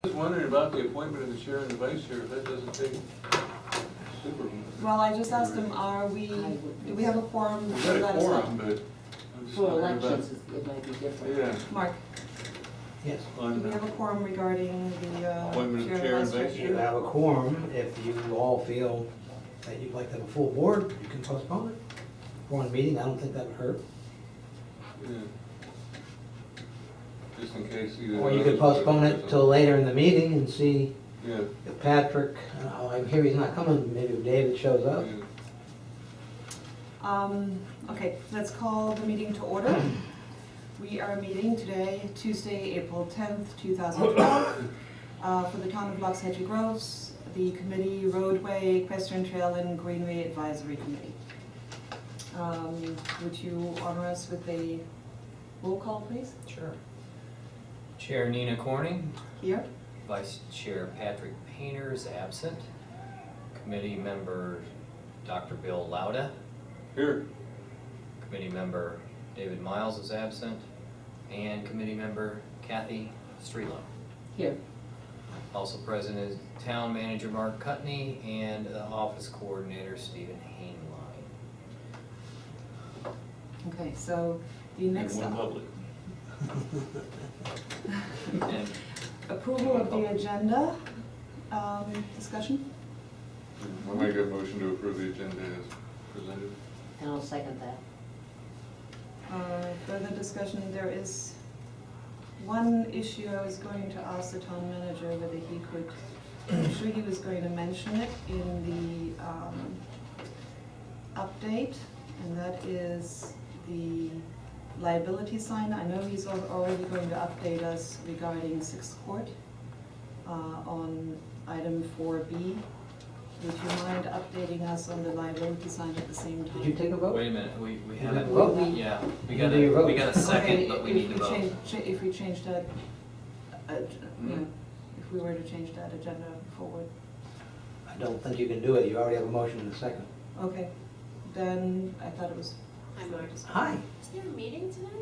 I was wondering about the appointment of the chair and the vice chair, if that doesn't take super. Well, I just asked him, do we have a quorum? We've got a Let us know. quorum, but. I'm just For wondering about- elections, it might be different. Yeah. Mark, Yes. do On we have a quorum regarding the appointment of chair and vice You chair. have a quorum. If you all feel that you'd like to have a full board, you can postpone it. One meeting, I don't think that would hurt. Yeah. Just in case either. Or you could postpone it till later in the meeting and see Yeah. if Patrick, I hear he's not coming, maybe if David shows up. Yeah. Okay, let's call the meeting to order. We are meeting today, Tuesday, April 10th, 2012, for the Town of Retg Groves, the committee Roadway, Equestrian Trail, and Greenway Advisory Committee. Would you honor us with a roll call, please? Sure. Chair Nina Corning, Here. Vice Chair Patrick Painter is absent. Committee member Dr. Bill Lauda. Here. Committee member David Miles is absent. And committee member Kathy Strelo. Here, Also present is Town Manager Mark Cutney and Office Coordinator Stephen Hainline. Okay, so the next And one public. And approval of the agenda, discussion. I'll make a motion to approve the agenda as presented. and I'll second that. Further discussion, there is one issue I was going to ask the town manager whether he could, I'm sure he was going to mention it in the update, and that is the liability sign. I know he's already going to update us regarding Sixth Court on item 4B. Would you mind updating us on the liability sign at the same time? Did you take a vote? wait a minute, we You haven't. didn't vote? Yeah, we You got do your vote. a second, Okay, but we if need to vote. If we change that, Hmm? you know, if we were to change that agenda forward, I don't think you can do it. You already have a motion in a second. okay, then I thought it was. Hi, Mark. Hi. Is there a meeting tonight?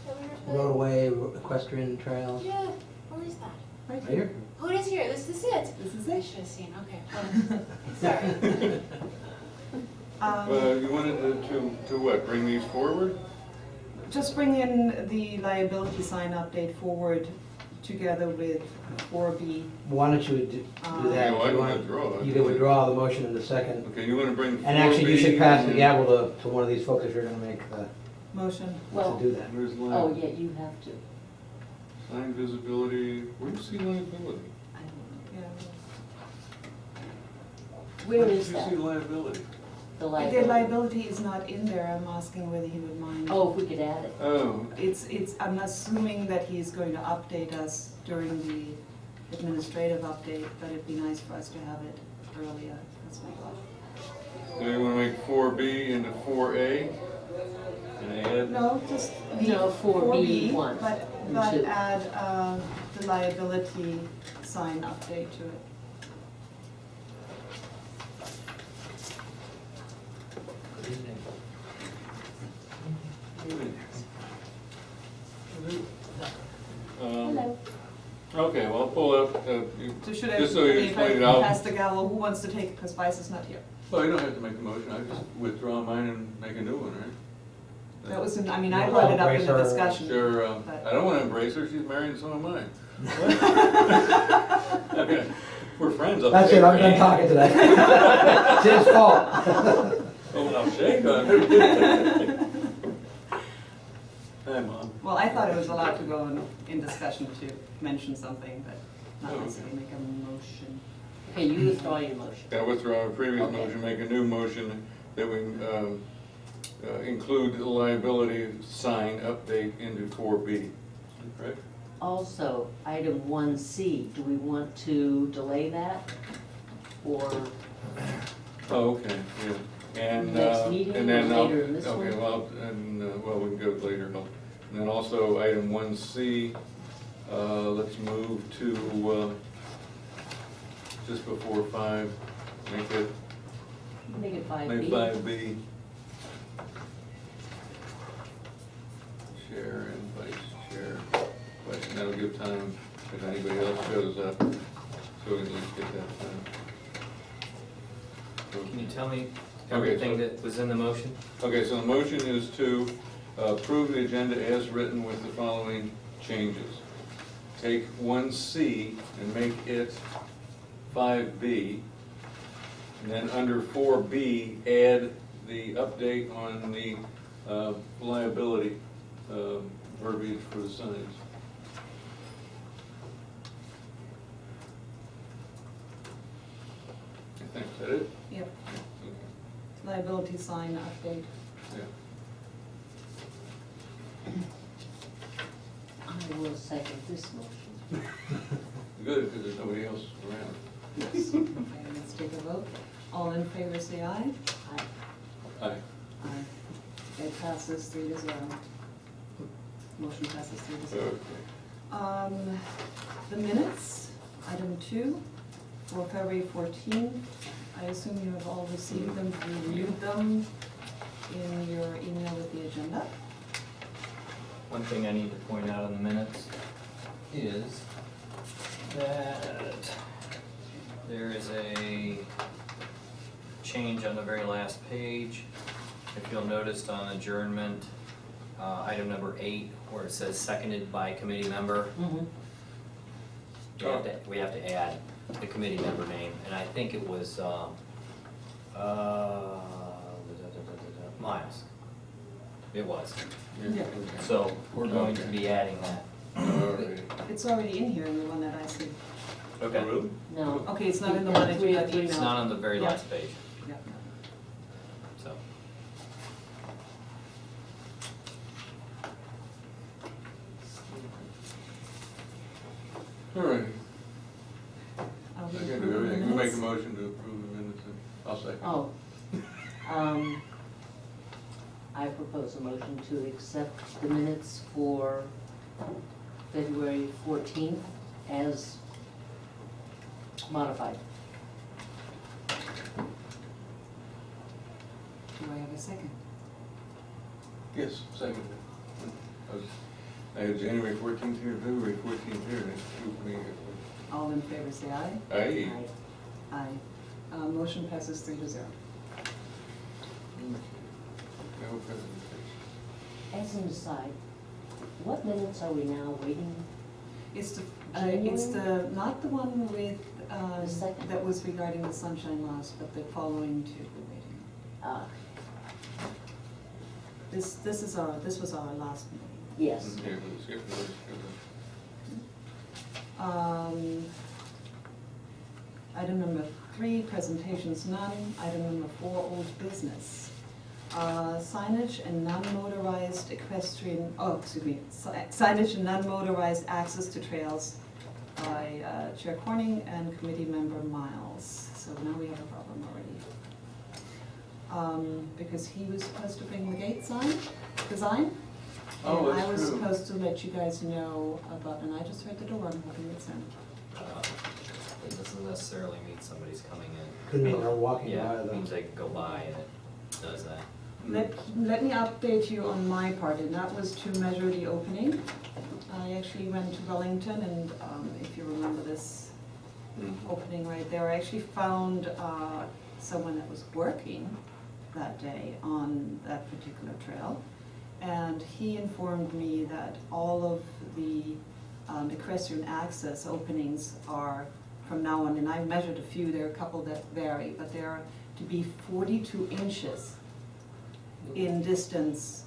That we were supposed- Roadway, equestrian trail. Yeah, where is that? Right Here? Oh, it is here, this is it. This is I it. should have seen, okay. Sorry. You wanted to what, bring these forward? Just bring in the liability sign update forward together with 4B. Why don't you do that? No, I If can you want- withdraw it. You can withdraw the motion in the second. Okay, you wanna bring 4B? And actually, you should pass the and- gavel to one of these folks if you're gonna make the, Motion. to Well, do that. Where's oh, line? yeah, you have to. Sign visibility, where do you see liability? I don't know. Yeah. Where is Where that? do you see liability? The The liability? liability is not in there. I'm asking whether he would mind. Oh, if we could add it. Oh, I'm assuming that he's going to update us during the administrative update, but it'd be nice for us to have it earlier. That's my thought. so you wanna make 4B into 4A? And add? No, just the No, 4B one but and two. add the liability sign update to it. Good evening. Hello. Okay, well, I'll pull up, So should I, just so you if I explain it out. pass the gavel, who wants to take it, because Vice is not here? Well, you don't have to make a motion, I just withdraw mine and make a new one, right? That was, I mean, I brought it up in the Embrace her. discussion. Sure, But- I don't wanna embrace her, she's married and so am I. Okay, we're friends up there. That's it, I'm done talking today. It's his fault. Oh, I'll shake on her. Hi, Mom. Well, I thought it was allowed to go in discussion to mention something, but not Oh, necessarily make a motion. Okay, you withdraw your motion. I withdraw a previous Okay. motion, make a new motion that we include the liability sign update into 4B. Right? Also, item 1C, do we want to delay that? Or, Oh, okay, yeah. And, Next meeting and then or I'll- later in this okay, one? well, and, well, we can go later. And then also item 1C, let's move to, just before 5, make it, make it 5B? make 5B. Chair and vice chair, but that'll give time if anybody else shows up, so we can at least get that done. Can you tell me Okay, everything so- that was in the motion? Okay, so the motion is to approve the agenda as written with the following changes. Take 1C and make it 5B. And then under 4B, add the update on the liability verbiage for the signs. I think, is that it? Yep, Okay, liability sign update. yeah. I will second this motion. Good, because there's nobody else around. Yes. Okay, let's take a vote. All in favor, say aye. Aye. Aye. Aye. It passes 3-0. Motion passes 3-0. Okay. The minutes, item 2, for February 14th. I assume you have all received them, reviewed them in your email with the agenda. One thing I need to point out in the minutes is that there is a change on the very last page. If you'll notice on adjournment, item number 8, where it says seconded by committee member, Mhm. we have to add the committee member name, and I think it was, Miles. It was. Yeah. So we're going to be adding that. All right. It's already in here in the one that I see. Okay. Really? No. Okay, it's not in the one that you got emailed. It's not on the very Yeah. last page, Yeah. so. All right. I'll I be can do approving the everything. You make a minutes. motion to approve the minutes, and I'll second. Oh. I propose a motion to accept the minutes for February 14th as modified. Do I have a second? Yes, second. I had January 14th here, February 14th here, and it's true for me. All in favor, say aye. Aye. Aye. Motion passes 3-0. No presentation. As an aside, what minutes are we now waiting? It's the, January? not the one with, The second. that was regarding the sunshine laws, but the following two we're waiting. Ah, This was our last meeting. yes. Here, let's get those. Item number 3, presentations none. Item number 4, old business. Signage and non-motorized equestrian, signage and non-motorized access to trails by Chair Corning and Committee Member Miles. So now we have a problem already. Because he was supposed to bring the gate sign design. Oh, And I that's was true. supposed to let you guys know about, and I just heard the door, I'm hoping it's in. It doesn't necessarily mean somebody's coming in. Could mean they're walking by Yeah, it the. means they can go by and it does that. Let me update you on my part, and that was to measure the opening. I actually went to Wellington, and if you remember this opening right there, I actually found someone that was working that day on that particular trail. And he informed me that all of the equestrian access openings are from now on, and I measured a few, there are a couple that vary, but they're to be 42 inches in distance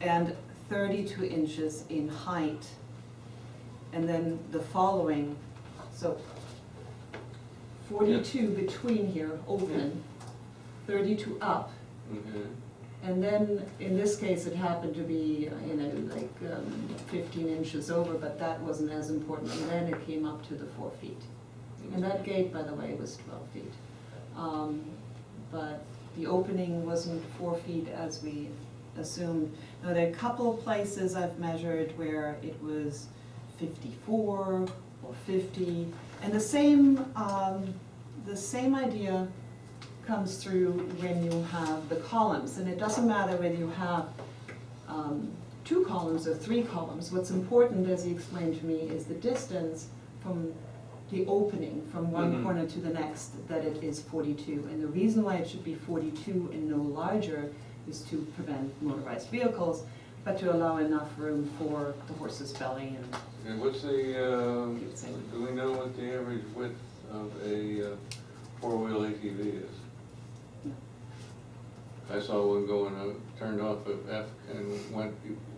and 32 inches in height. And then the following, so 42 between here, open, 32 up. Okay. And then, in this case, it happened to be, 15 inches over, but that wasn't as important. And then it came up to the 4 feet. And that gate, by the way, was 12 feet. But the opening wasn't 4 feet as we assumed. Now, there are a couple of places I've measured where it was 54 or 50. And the same idea comes through when you have the columns. And it doesn't matter whether you have 2 columns or 3 columns. What's important, as he explained to me, is the distance from the opening from one Mhm. corner to the next, that it is 42. And the reason why it should be 42 and no larger is to prevent motorized vehicles, but to allow enough room for the horse's belly and And what's the, do we know what the average width of a four-wheel ATV is? No. I saw one going, turned off of F and went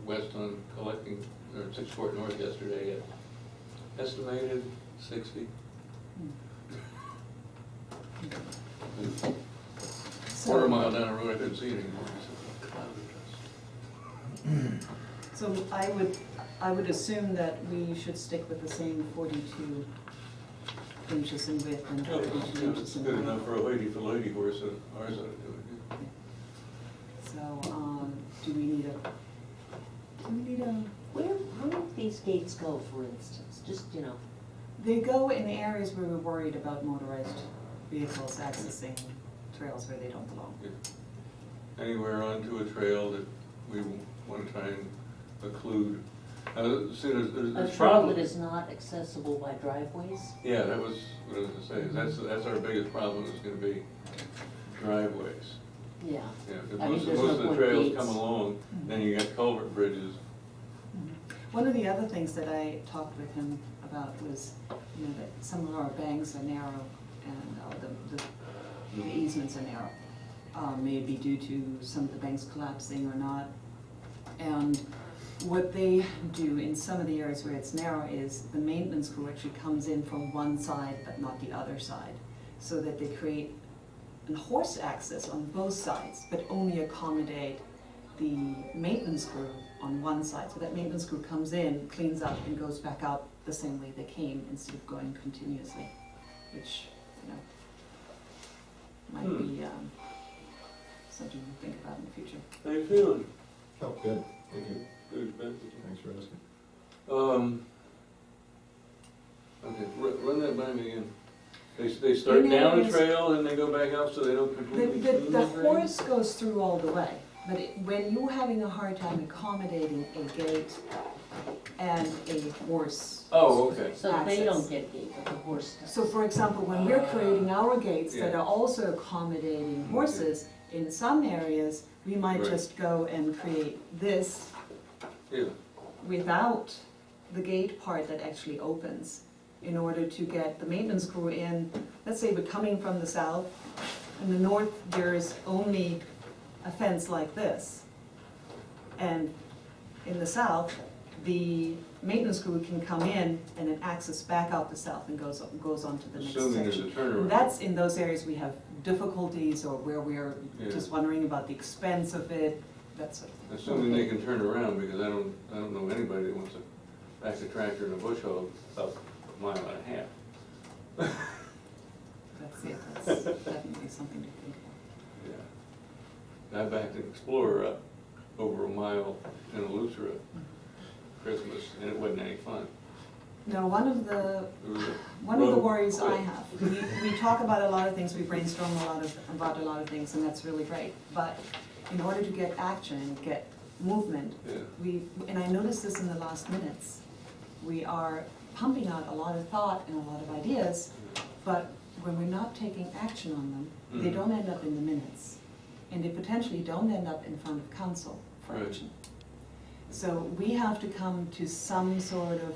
west on collecting, or 6th Court North yesterday at estimated 60. Quarter mile down the road, I couldn't see it anymore. So I would assume that we should stick with the same 42 inches in width and Oh, 32 It's inches in good height. enough for a lady horse, and ours ought to do it. So, do we need a, Where do these gates go, for instance? Just, you know, they go in areas where we're worried about motorized vehicles accessing trails where they don't belong. Anywhere onto a trail that we want to try and occlude. See, a there's trail problem. that is not accessible by driveways? Yeah, that was what I was gonna say, that's our biggest problem, is gonna be driveways. Yeah. Yeah, 'cause I mean, most there's of no the point trails gates. come along, then you got culvert bridges. One of the other things that I talked with him about was, you know, that some of our banks are narrow and the easements are narrow. May it be due to some of the banks collapsing or not. And what they do in some of the areas where it's narrow is the maintenance crew actually comes in from one side but not the other side, so that they create a horse access on both sides, but only accommodate the maintenance crew on one side. So that maintenance crew comes in, cleans up, and goes back out the same way they came instead of going continuously, which, you know, might be something to think about in the future. How you feeling? Oh, good, thank you. Good, Ben. Thanks for asking. Okay, run that by me again. They start In down the areas- trail and they go back out, so they don't completely clean The grade? horse goes through all the way, but when you're having a hard time accommodating a gate and a horse. Oh, okay. So they Access. don't get gate, but the horse does. So for example, when we're creating our gates that Yeah. are also accommodating horses, in some areas, we might Right. just go and create this Yeah, without the gate part that actually opens, in order to get the maintenance crew in. Let's say we're coming from the south, in the north, there is only a fence like this. And in the south, the maintenance crew can come in and then access back out the south and goes on to the next assuming there's a section. turnaround. And that's in those areas we have difficulties, or where we're Yeah. just wondering about the expense of it, that sort of thing. Assuming they can turn around, because I don't know anybody that wants to back a tractor and a bush hog up a mile and a half. That's it, that's definitely something to think about. Yeah. I backed an Explorer up over a mile in a Lucera Christmas, and it wasn't any fun. Now, one of the It was a worries road I quick. have, we talk about a lot of things, we brainstorm about a lot of things, and that's really great. But in order to get action and get movement, Yeah. and I noticed this in the last minutes, we are pumping out a lot of thought and a lot of ideas, but when we're not taking action on them, they Mhm. don't end up in the minutes. And they potentially don't end up in front of council for Right. action. So we have to come to some sort of,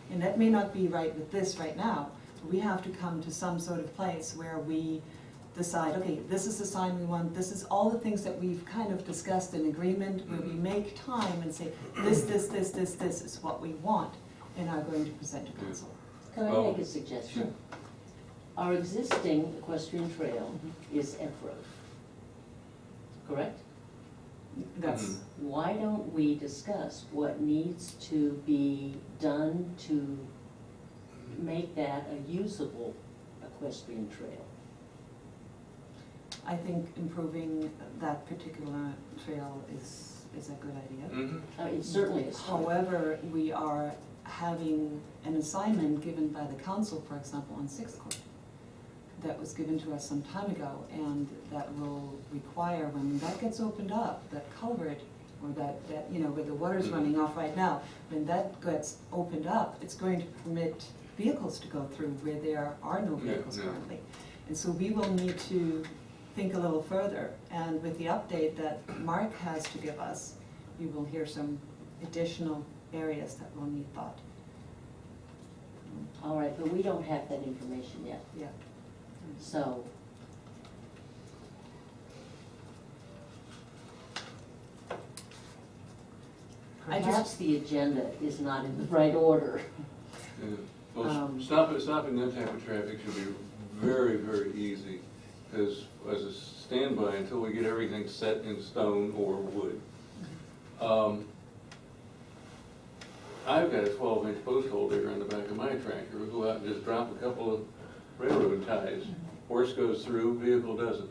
and that may not be right with this right now, but we have to come to some sort of place where we decide, okay, this is the sign we want, this is all the things that we've kind of discussed in agreement, where we make time and say, this is what we want, and are going to present to council. Can I Oh. make a suggestion? Our existing equestrian trail is F Road, correct? That's, Mhm. Why don't we discuss what needs to be done to make that a usable equestrian trail? I think improving that particular trail is a good idea. Mhm. It certainly is. However, we are having an assignment given by the council, for example, on 6th Court, that was given to us some time ago, and that will require, when that gets opened up, that culvert or that, you know, where the water's running off right now, when that gets opened up, it's going to permit vehicles to go through where there are no Yeah, vehicles yeah. currently. And so we will need to think a little further, and with the update that Mark has to give us, you will hear some additional areas that will need thought. All right, but we don't have that information yet, Yeah. so. I just- Perhaps the agenda is not in the right order. Yeah. Well, Um, stopping that type of traffic should be very, very easy, because as a standby until we get everything set in stone or wood. I've got a 12-inch post hole digger on the back of my tractor. We go out and just drop a couple of railroad ties. Horse goes through, vehicle doesn't.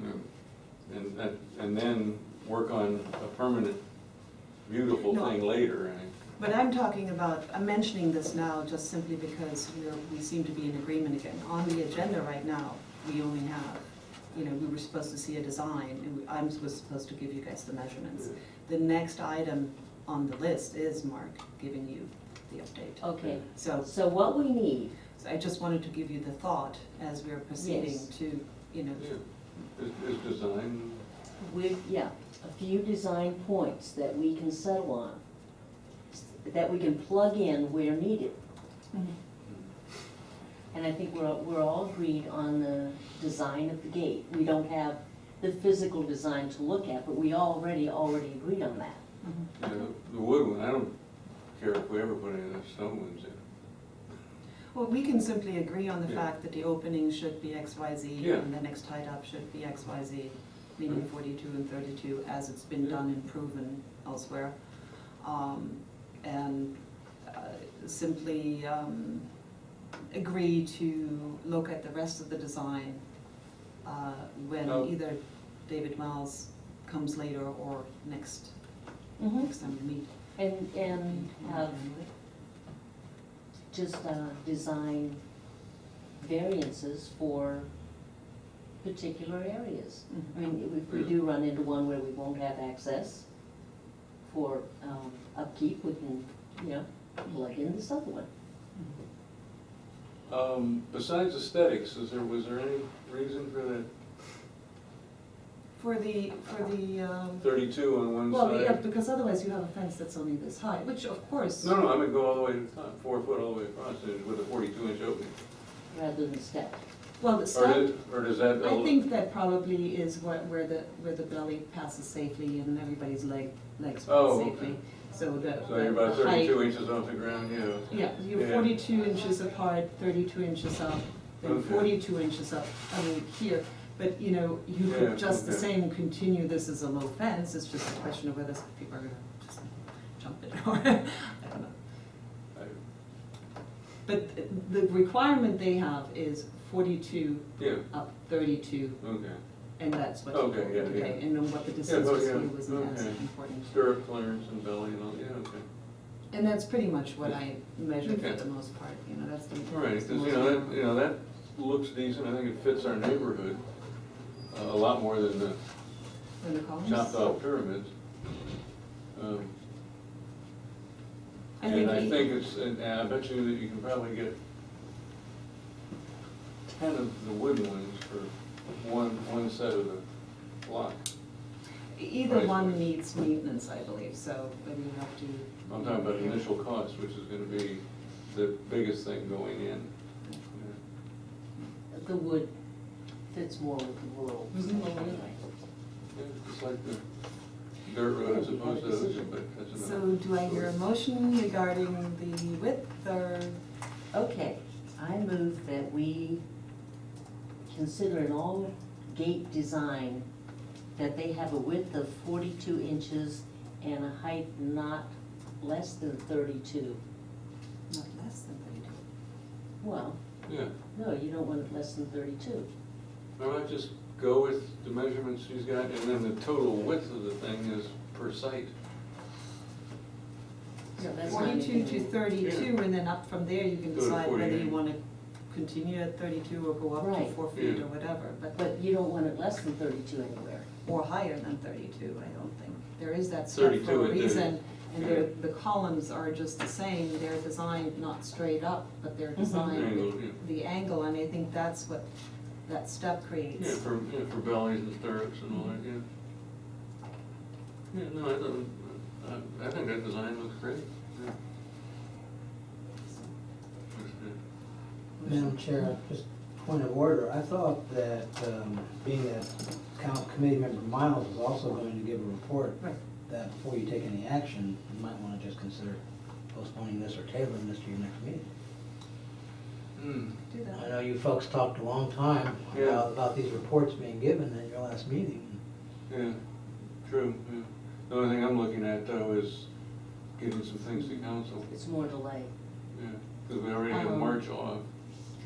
Yeah. And then work on a permanent, beautiful No. thing later. But I'm talking about, I'm mentioning this now just simply because we seem to be in agreement again. On the agenda right now, we only have, you know, we were supposed to see a design, and I'm supposed to give you guys the measurements. The next item on the list is Mark giving you the update. Okay, So so what we need, I just wanted to give you the thought as we're proceeding Yes. to, you know, Yeah. Is design, a few design points that we can settle on, that we can plug in where needed. And I think we're all agreed on the design of the gate. We don't have the physical design to look at, but we already agreed on that. you know, the wood one, I don't care if we ever put any of those stone ones in. well, we can simply agree on the Yeah. fact that the opening should be XYZ Yeah. and the next height up should be XYZ, meaning Mhm. 42 and 32 as it's been Yeah. done and proven elsewhere. And simply agree to look at the rest of the design when Oh. either David Miles comes later or next time we meet. And have just design variances for particular areas. I mean, if we do run into one where we won't have access for upkeep, we can, you know, plug in this other one. Besides aesthetics, was there any reason for that For the 32 on one well, yeah, side? because otherwise you have a fence that's only this high, which of course. No, I would go all the way to the top, 4 foot all the way across it with a 42-inch opening. Rather than step. Well, the step, Or does that? I think that probably is where the belly passes safely and everybody's legs Oh, pass okay. safely. So the So you're about the height. 32 inches off the ground, yeah. Yeah, you're Yeah. 42 inches apart, 32 inches up, then Okay. 42 inches up, I mean, here. But, you know, you Yeah, could just the okay. same continue this as a low fence, it's just a question of whether people are gonna just jump it or, I don't know. But the requirement they have is 42 Yeah, up 32, okay. and that's what you Okay, told yeah, today. yeah. And then what the distance oh, was yeah, here wasn't as okay. important. Stirrup clearance and belly and all, yeah, okay. And that's pretty much what I measured Okay. for the most part, you know, that's the. All right, that's the because, most that looks decent, I think it fits our neighborhood a lot more than the For the columns? chopped off pyramids. And I he- think it's, and I bet you that you can probably get 10 of the wooden ones for one set of the block. Either price one wise. needs maintenance, I believe, so whether you have to. I'm talking about initial cost, which is gonna be the biggest thing going in. The wood fits more with the world. Mhm. Anyway. Yeah, just like the dirt road as opposed to ocean, but that's So another. do I hear a motion regarding the width or? Okay, I move that we consider in all gate design that they have a width of 42 inches and a height not less than 32. Not less than 32. Well, Yeah, no, you don't want it less than 32. I might just go with the measurements she's got, and then the total width of the thing is per site. So that's not 42 to anything- 32, and then up from there, you can Go to decide whether 48. you want to continue at 32 or go up to Right. 4 feet Yeah. or whatever, but. But you don't want it less than 32 anywhere. or higher than 32, I don't think. There is that step 32 for a it is. reason, and Yeah. the columns are just the same. They're designed not straight up, but they're designed Angle, with yeah. the angle, and I think that's what that step creates. Yeah, for bellies and stirrups and all that, yeah. Yeah, no, I think that design looks great, yeah. Looks good. Madam Chair, just point of order, I thought that, being that committee member Miles is also going to give a report, Right. that before you take any action, you might want to just consider postponing this or tabling this to your next meeting. Hmm. Do that. I know you folks talked a long time Yeah. about these reports being given at your last meeting. Yeah, true, yeah. The only thing I'm looking at though is getting some things to council, It's more delay. yeah, because we already have March off.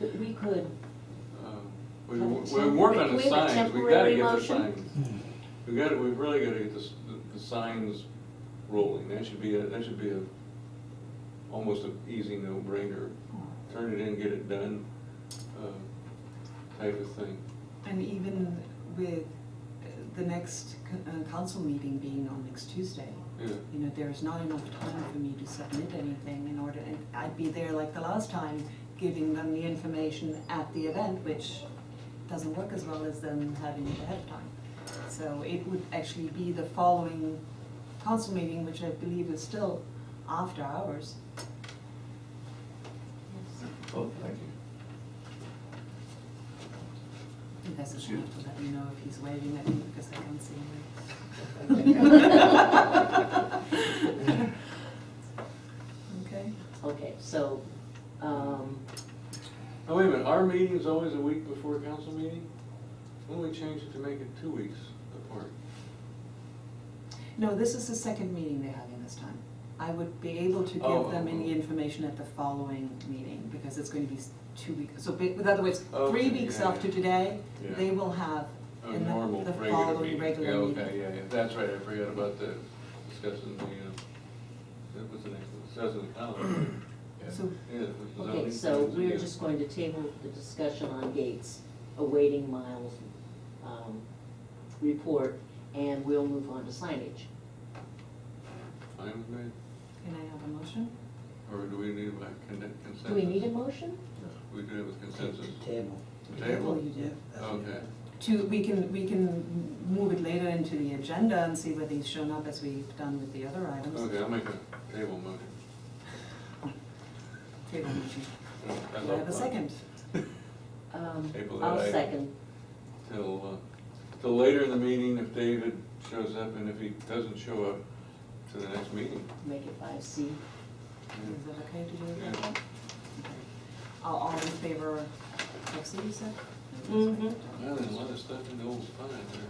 We could, We Have a work on temporary- the we have a signs, we gotta temporary get the motion? signs. We've really gotta get the signs rolling, that should be almost an easy no-brainer. Turn it in, get it done, type of thing. And even with the next council meeting being on next Tuesday, Yeah, you know, there's not enough time for me to submit anything in order, and I'd be there like the last time, giving them the information at the event, which doesn't work as well as them having it ahead of time. So it would actually be the following council meeting, which I believe is still after hours. oh, thank you. You guys just have to let me know if he's waving at me, because I don't see him. Okay? okay, so, Oh, wait a minute, our meeting's always a week before council meeting? Why don't we change it to make it 2 weeks apart? No, this is the second meeting they're having this time. I would be able to Oh, give them any oh. information at the following meeting, because it's going to be 2 weeks. So, in other words, Okay, 3 weeks yeah, after yeah. today, Yeah. they will have A in normal, the regular following meeting. regular Yeah, meeting. okay, yeah, that's right, I forgot about the discussing what's the name, discussing the calendar. So, Yeah, the okay, zoning so plans, we're yeah. just going to table the discussion on gates, awaiting Miles' report, and we'll move on to signage. Fine with me, can I have a motion? or do we need a consensus? Do we need a motion? We do have a consensus. Table. Table? You do. That's what you Okay. We can move it later into the agenda and see whether he's shown up as we've done with the other items. Okay, I'll make a table motion. Table motion. That's Do I all have a fine. second? Table that I'll item. second. Till later in the meeting, if David shows up, and if he doesn't show up to the next meeting. Make it 5C. Is that okay to do it that Yeah. way? Okay. All in favor of C, you said? Mm-hmm. Well, there's a lot of stuff in the old spine there.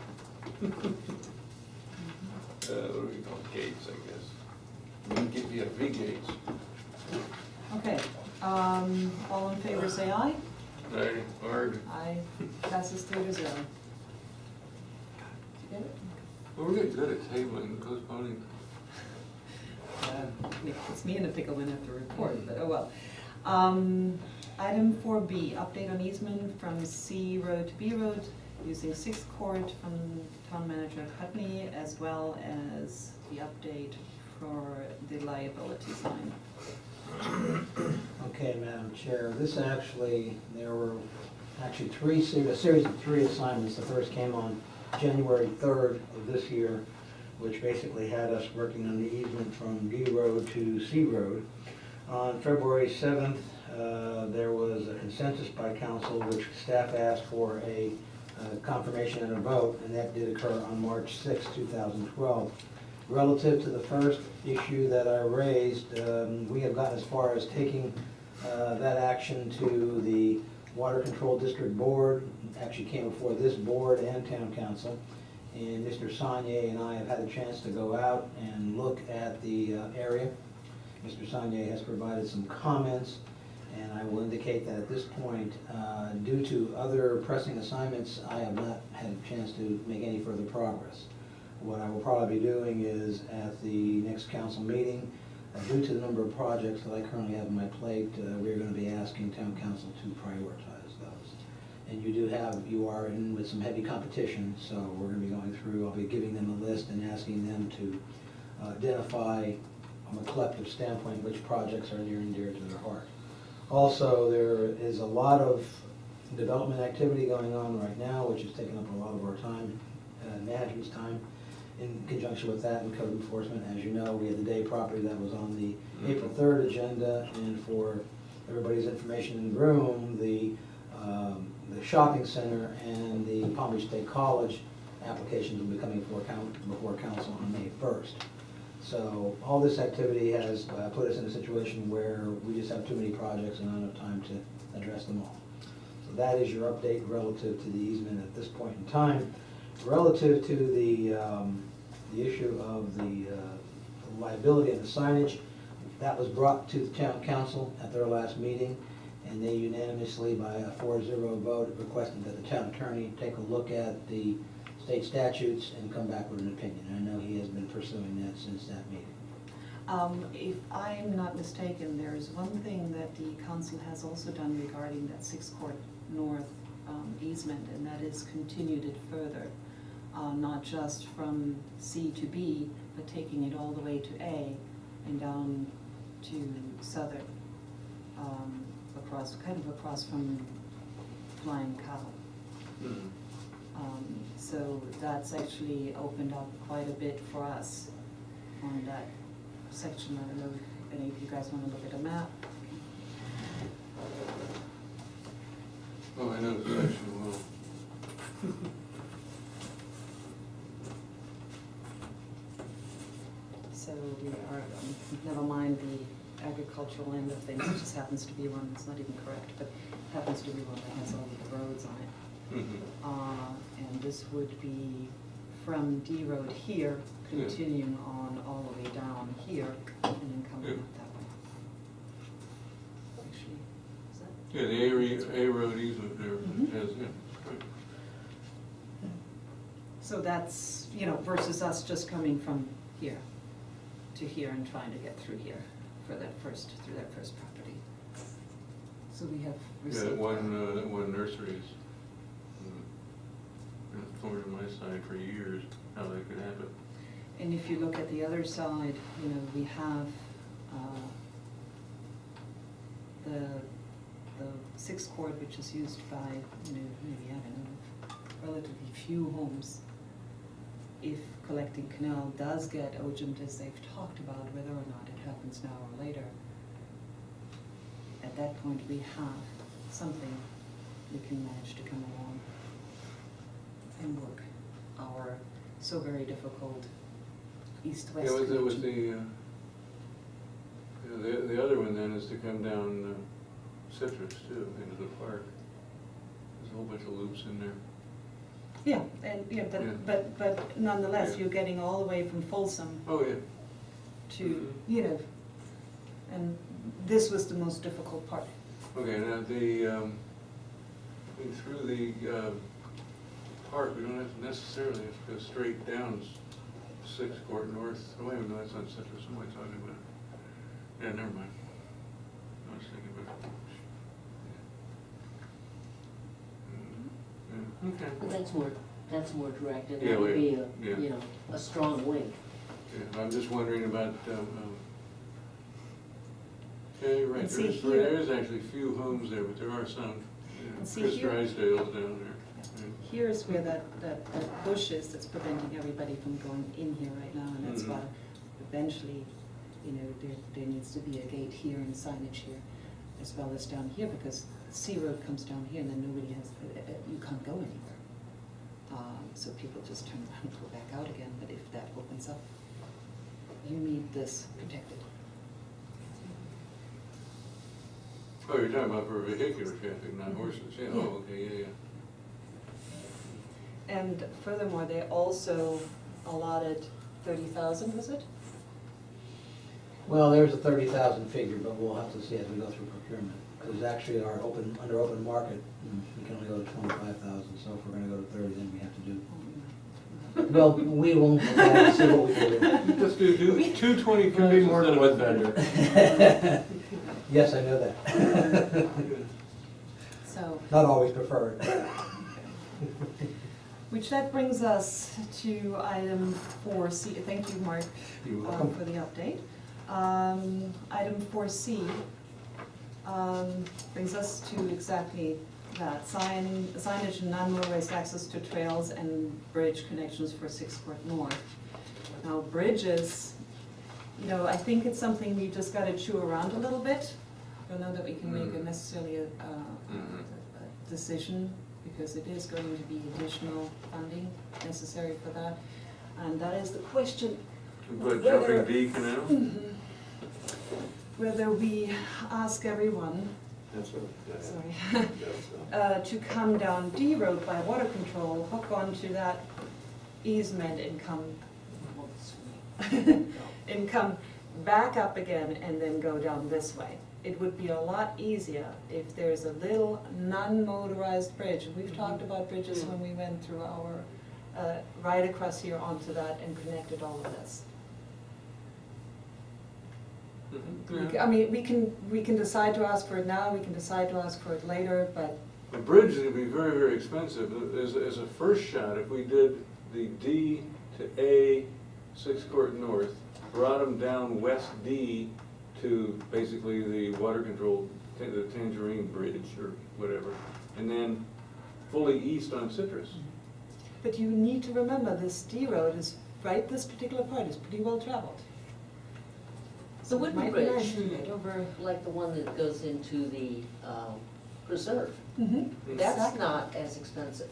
What do we call it? Gates, I guess. We can get V gates. Okay, all in favor, say aye. Aye, hard. Aye, passes 3-0. Did you get it? Well, we're getting good at tabling and postponing. It's me in a pickle when I have to report, but oh well. Item 4B, update on easement from C Road to B Road using 6th Court from Town Manager Putney, as well as the update for the liability sign. Okay, Madam Chair, there were actually a series of 3 assignments. The first came on January 3rd of this year, which basically had us working on the easement from D Road to C Road. On February 7th, there was a consensus by council, which staff asked for a confirmation and a vote, and that did occur on March 6, 2012. Relative to the first issue that I raised, we have gotten as far as taking that action to the Water Control District Board. Actually came before this board and town council. And Mr. Saunier and I have had a chance to go out and look at the area. Mr. Saunier has provided some comments, and I will indicate that at this point, due to other pressing assignments, I have not had a chance to make any further progress. What I will probably be doing is at the next council meeting, due to the number of projects that I currently have on my plate, we're going to be asking town council to prioritize those. And you are in with some heavy competition, so we're gonna be going through, I'll be giving them a list and asking them to identify, from a collective standpoint, which projects are near and dear to their heart. Also, there is a lot of development activity going on right now, which is taking up a lot of our time, management's time. In conjunction with that and code enforcement, as you know, we had the day property that was on the April 3rd agenda, and for everybody's information in the room, the shopping center and the Palm Beach State College applications will be coming before council on May 1st. So all this activity has put us in a situation where we just have too many projects and not enough time to address them all. So that is your update relative to the easement at this point in time. Relative to the issue of the liability and the signage, that was brought to the town council at their last meeting, and they unanimously, by a 4-0 vote, requested that the town attorney take a look at the state statutes and come back with an opinion. I know he has been pursuing that since that meeting. If I'm not mistaken, there is one thing that the council has also done regarding that 6th Court North easement, and that is continued it further. Not just from C to B, but taking it all the way to A and down to Southern, across from Flying Cow. So that's actually opened up quite a bit for us on that section. I don't know if any of you guys want to look at a map. Oh, I know the section well. So we are, never mind the agricultural end of things, it just happens to be one that's not even correct, but happens to be one that has all of the roads on it. And this would be from D Road here, continuing on all the way down here, and then coming up that way. Actually, is that? Yeah, the A road easement there has, yeah. Right. So that's, versus us just coming from here to here and trying to get through here for through that first property. So we have Yeah, received. that one nursery is thorn in my side for years, how that could happen. And if you look at the other side, we have the 6th Court, which is used by, maybe, I don't know, relatively few homes. If Collecting Canal does get urgent, as they've talked about, whether or not it happens now or later, at that point we have something we can manage to come along and work our so very difficult east-west Yeah, connection. with the other one then is to come down Citrus too, into the park. There's a whole bunch of loops in there. Yeah, and, but nonetheless, Yeah. you're getting all the way from Folsom Oh, yeah. to, and this was the most difficult part. Okay, now through the park, we don't have to necessarily have to go straight down 6th Court North. Oh, wait a minute, that's not Citrus, what am I talking about? Yeah, never mind. I was thinking about it. Okay. But that's more direct, and Yeah, that would be yeah. a strong link. Yeah, I'm just wondering about, yeah, you're right, And there see is, here- there is actually few homes there, but there are some. Yeah, And see Chris here- Drysdale's down there. Yeah. Here's where that bush is that's preventing everybody from going in here right now, and that's Mhm. why eventually, there needs to be a gate here and signage here, as well as down here, because C Road comes down here and then nobody has, you can't go anywhere. So people just turn around and go back out again, but if that opens up, you need this protected. Oh, you're talking about for vehicular traffic, not horses, yeah, Yeah. oh, okay, yeah, yeah. And furthermore, they also allotted 30,000, was it? Well, there's a 30,000 figure, but we'll have to see as we go through procurement. Because actually under open market, we can only go to 25,000, so if we're gonna go to 30, then we have to do. Well, we will look at it and see what we can do. Just do 225 Could be more than one instead of- vendor. Yes, I know that. So, Not always preferred. which that brings us to item 4C. Thank you, Mark, You're welcome. for the update. Item 4C brings us to exactly that, signage and non-motorized access to trails and bridge connections for 6th Court North. Now, bridges, you know, I think it's something we just gotta chew around a little bit. I don't know that we can make a necessarily a decision, because it is going to be additional funding necessary for that. And that is the question, But jumping B canal? whether we ask everyone, That's what, sorry, that's, to come down D Road by water control, hook onto that easement and come, and come back up again and then go down this way. It would be a lot easier if there's a little non-motorized bridge. We've talked about bridges when we went through our, right across here onto that and connected all of this. I mean, we can decide to ask for it now, we can decide to ask for it later, but The bridge would be very, very expensive. As a first shot, if we did the D to A 6th Court North, brought them down West D to basically the water control, the Tangerine Bridge or whatever, and then fully east on Citrus. but you need to remember, this D Road is, right, this particular part is pretty well traveled. The It Whitney might be Bridge, nice to get over. like the one that goes into the preserve, Mm-hmm. that's not as expensive.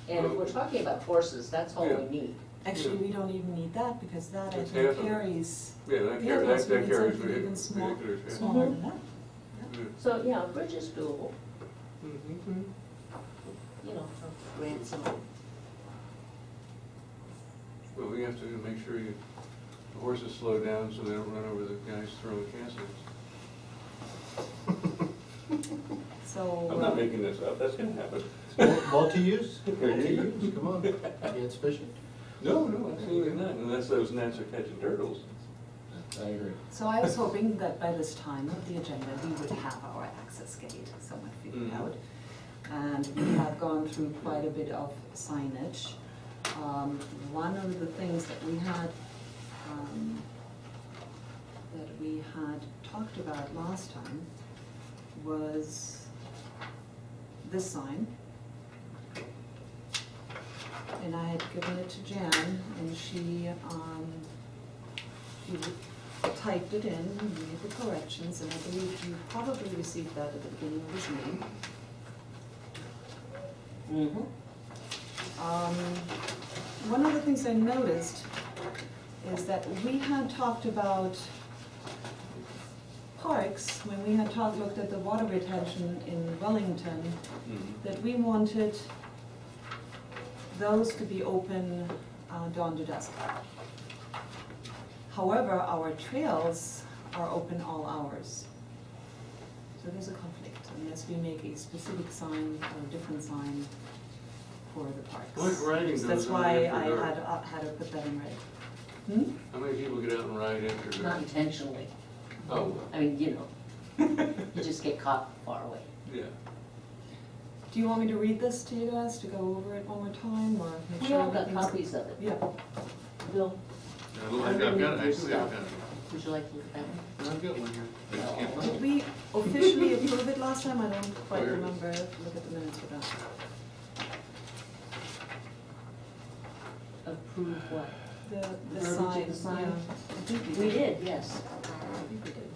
And if we're talking about horses, that's all Yeah. we need. Actually, we don't even need that, because that I It's think half of it. carries. Yeah, that Yeah, carries, we that need carries something even small- ridiculous, yeah. smaller Mhm. than that. Yeah. So, yeah, a bridge is doable, Mhm. you know, for ransom. Well, we have to make sure the horses slow down so they don't run over the guys throwing castings. So. I'm not making this up, that's gonna happen. multi-use, There you multi-use, come on, it's fishing. No, absolutely not, unless those nets are catching turtles. I agree. So I was hoping that by this time of the agenda, we would have our access gate somewhat figured Mhm. out. And we have gone through quite a bit of signage. One of the things that we had talked about last time was this sign. And I had given it to Jan, and she typed it in, and made the corrections, and I believe you probably received that at the beginning of this meeting. Mm-hmm. One of the things I noticed is that we had talked about parks, when we had looked at the water retention in Wellington, that we wanted those to be open dawn to dusk. However, our trails are open all hours. So there's a conflict unless we make a specific sign or a different sign for the parks. What riding goes That's on why after I dark? had to put that in red. Hmm? How many people get out and ride after Not dark? intentionally. Oh, I mean, you know, you just get caught far away. yeah. Do you want me to read this to you guys, to go over it one more time, or make We sure all got everything's- copies of it. Yeah. Bill, I've got it, actually, I've got it. would you like to look at that one? I've got one here. I just can't find Did it. we officially approve it last time? I don't quite Where? remember. Look at the minutes for that. Approve what? The Verbiage sign, of the sign? yeah. I think We did, yes. I think we did.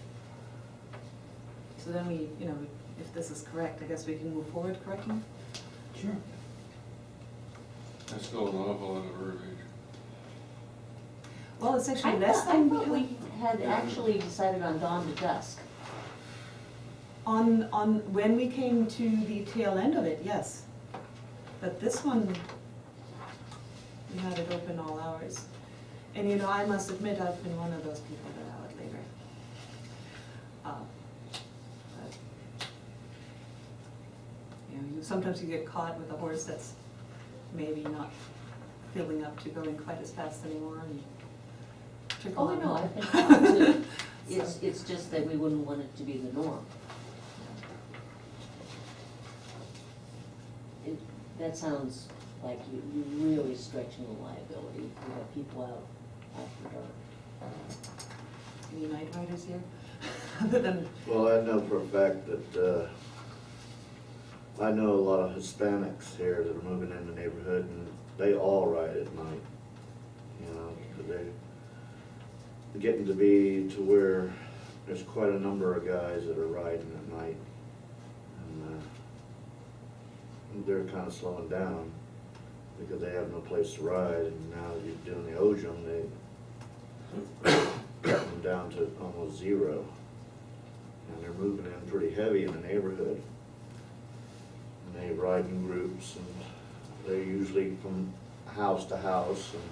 So then we, you know, if this is correct, I guess we can move forward correctly? Sure. That's still an awful lot of verbiage. Well, it's I actually less thought than we had actually decided on dawn to dusk. on, when we came to the tail end of it, yes. But this one, we had it open all hours. And you know, I must admit, I've been one of those people that are out later. But, you know, sometimes you get caught with a horse that's maybe not filling up to going quite as fast anymore and trickle Oh, I on know, home. I've been caught too. It's, So- it's just that we wouldn't want it to be the norm. that sounds like you're really stretching the liability. You have people out after dark. Any night riders here? Other than, Well, I know for a fact that, I know a lot of Hispanics here that are moving in the neighborhood, and they all ride at night. You know, 'cause they're getting to be to where there's quite a number of guys that are riding at night. And they're kind of slowing down because they have no place to ride, and now that you're doing the Ojum, they cut them down to almost zero. And they're moving in pretty heavy in the neighborhood. And they ride in groups, and they're usually from house to house, and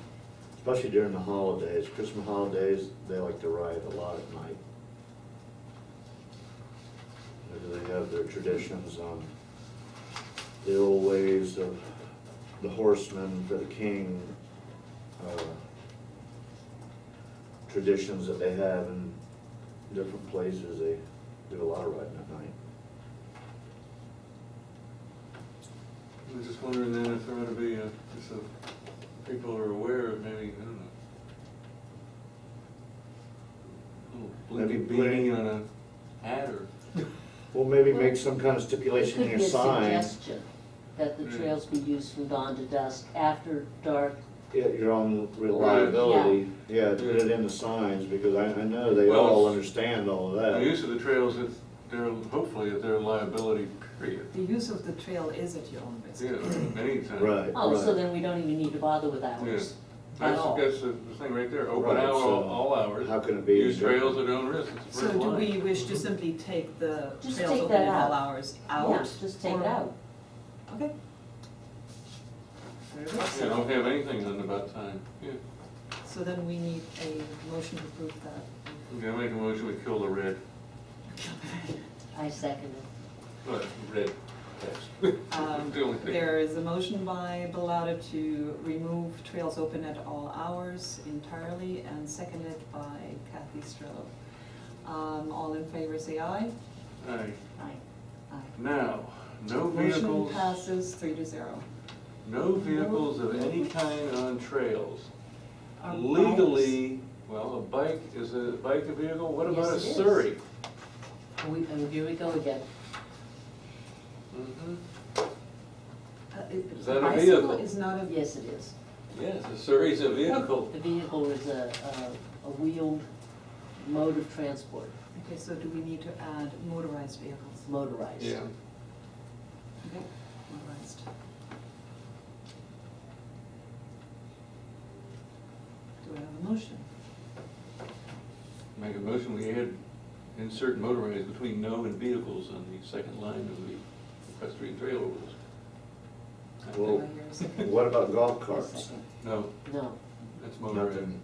especially during the holidays, Christmas holidays, they like to ride a lot at night. They have their traditions on the old ways of the horsemen for the king, traditions that they have in different places. They do a lot of riding at night. I was just wondering then if there ought to be, just so people are aware of maybe, I don't know, a little Maybe blinking beanie on a hat or. Well, maybe make some kind of stipulation in It your could be a sign. suggestion that the Yeah. trails be used from dawn to dusk, after dark. Yeah, your own reliability, yeah, put it in the signs, because I know they Well, all it's- understand all of The that. use of the trails, it's their, hopefully at their liability, period. the use of the trail is at your own risk. Yeah, anytime. Right, Oh, so right. then we don't even need to bother with hours at That's, all. that's the thing right there, open Right, hour, so all hours. how can it be Use different? trails at own risk, it's the So first do line. we wish to simply take the Just trails take open that at all out. hours Yeah, out? just take it or- out. Okay. Very good. Yeah, don't have anything on about time, yeah. So then we need a motion to approve that. Okay, I make a motion, we kill the red, I second it. but red text. The only thing. There is a motion by Bellotta to remove trails open at all hours entirely, and seconded by Kathy Strello. All in favor, say aye. Aye. Aye. Aye. Now, no Motion vehicles, passes 3-0. no vehicles of any kind on trails. Are Legally, well, a bike, is a bike a vehicle? What about a Yes, it is. surrey? And here we go again. Mhm. Is that a vehicle? Is not a. Yes, it is. Yes, a surrey's a vehicle. The vehicle is a wheeled mode of transport, Okay, so do we need to add motorized vehicles? motorized. Yeah. Okay, motorized. Do I have a motion? Make a motion, we add, insert motorized between no and vehicles on the second line of the equestrian trail rules. Well, Do I hear a second? what about golf A carts? second. No, No, that's motorized. Nothing.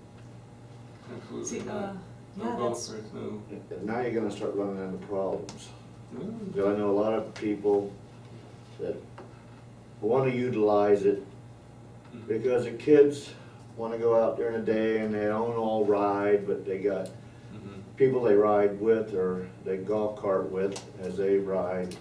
Absolutely See, not. No yeah, golf that's, carts, no. Now you're gonna start running into problems. No. Because I know a lot of people that wanna utilize it because the kids wanna go out during the day and they don't all ride, but they got Mhm. people they ride with or they golf cart with as they ride.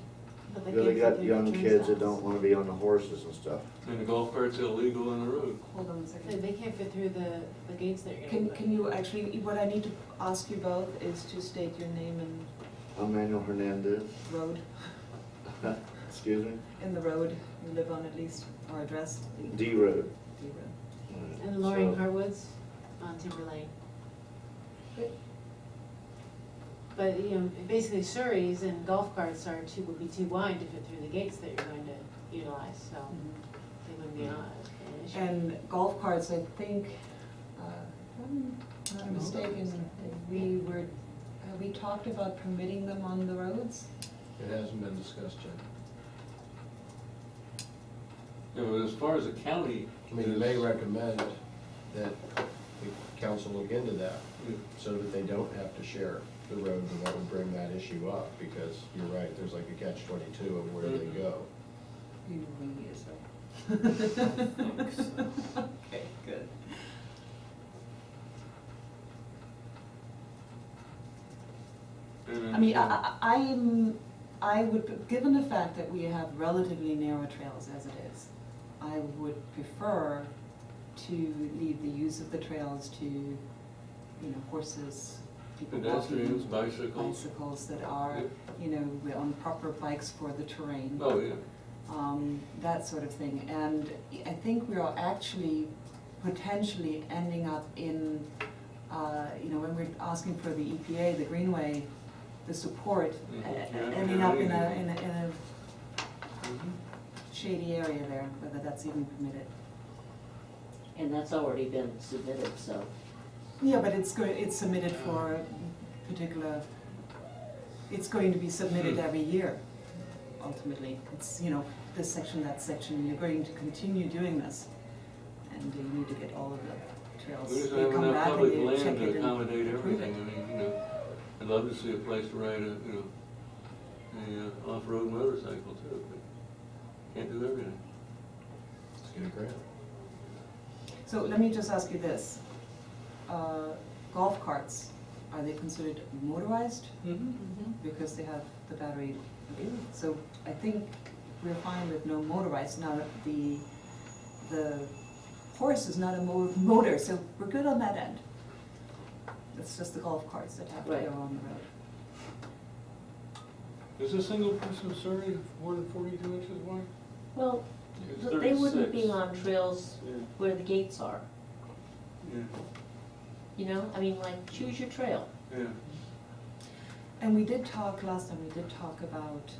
But Because they can't got fit through young the kids that turnstiles. don't wanna be on the horses and stuff. And the golf cart's illegal on the road. hold on a They second. they can't fit through the gates that you're gonna put. Can you actually, what I need to ask you both is to state your name and I'm Manuel Hernandez. road, Excuse me? in the road you live on at least, or address. D Road. D road. And Loring So- Hardwoods on Timber Lane. Good. But, you know, basically Surreys and golf carts are would be too wide to fit through the gates that you're going to utilize, so they wouldn't be an issue. And golf carts, I think, if I'm not mistaken, we talked about permitting them on the roads? It hasn't been discussed yet. Yeah, but as far as the county. I mean, you may recommend that the council look into that, so that they don't have to share the roads, and that would bring that issue up, because you're right, there's like a catch-22 of where they go. You really is that? Okay, good. I mean, I'm I would, given the fact that we have relatively narrow trails as it is, I would prefer to leave the use of the trails to, you know, horses, people Pedestrians, walking, bicycles. bicycles that are, Yep. you know, we're on proper bikes for the terrain. Oh, yeah. That sort of thing. And I think we are actually potentially ending up in, you know, when we're asking for the EPA, the Greenway, the support, ending up in a Mhm. shady area there, whether that's even permitted. And that's already been submitted, so. Yeah, but it's submitted for particular, it's going to be submitted every year, ultimately. It's, you know, this section, that section, you're going to continue doing this. And you need to get all of the trails. We just They have come enough back and public they land check to it and accommodate approve everything. it. I mean, you know, I'd love to see a place to ride a off-road motorcycle too, but can't do everything. Let's get a grant. So let me just ask you this. Golf carts, are they considered motorized? Because they have the battery. Okay. So I think we're fine with no motorized. Now, the horse is not a motor, so we're good on that end. It's just the golf carts that have to Right. go on the road. Is a single person Surrey more than 42 inches wide? Well, It's they wouldn't 36. be on trails Yeah. where the gates are, Yeah, you know? I mean, like, choose your trail. yeah. And we did talk, last time we did talk about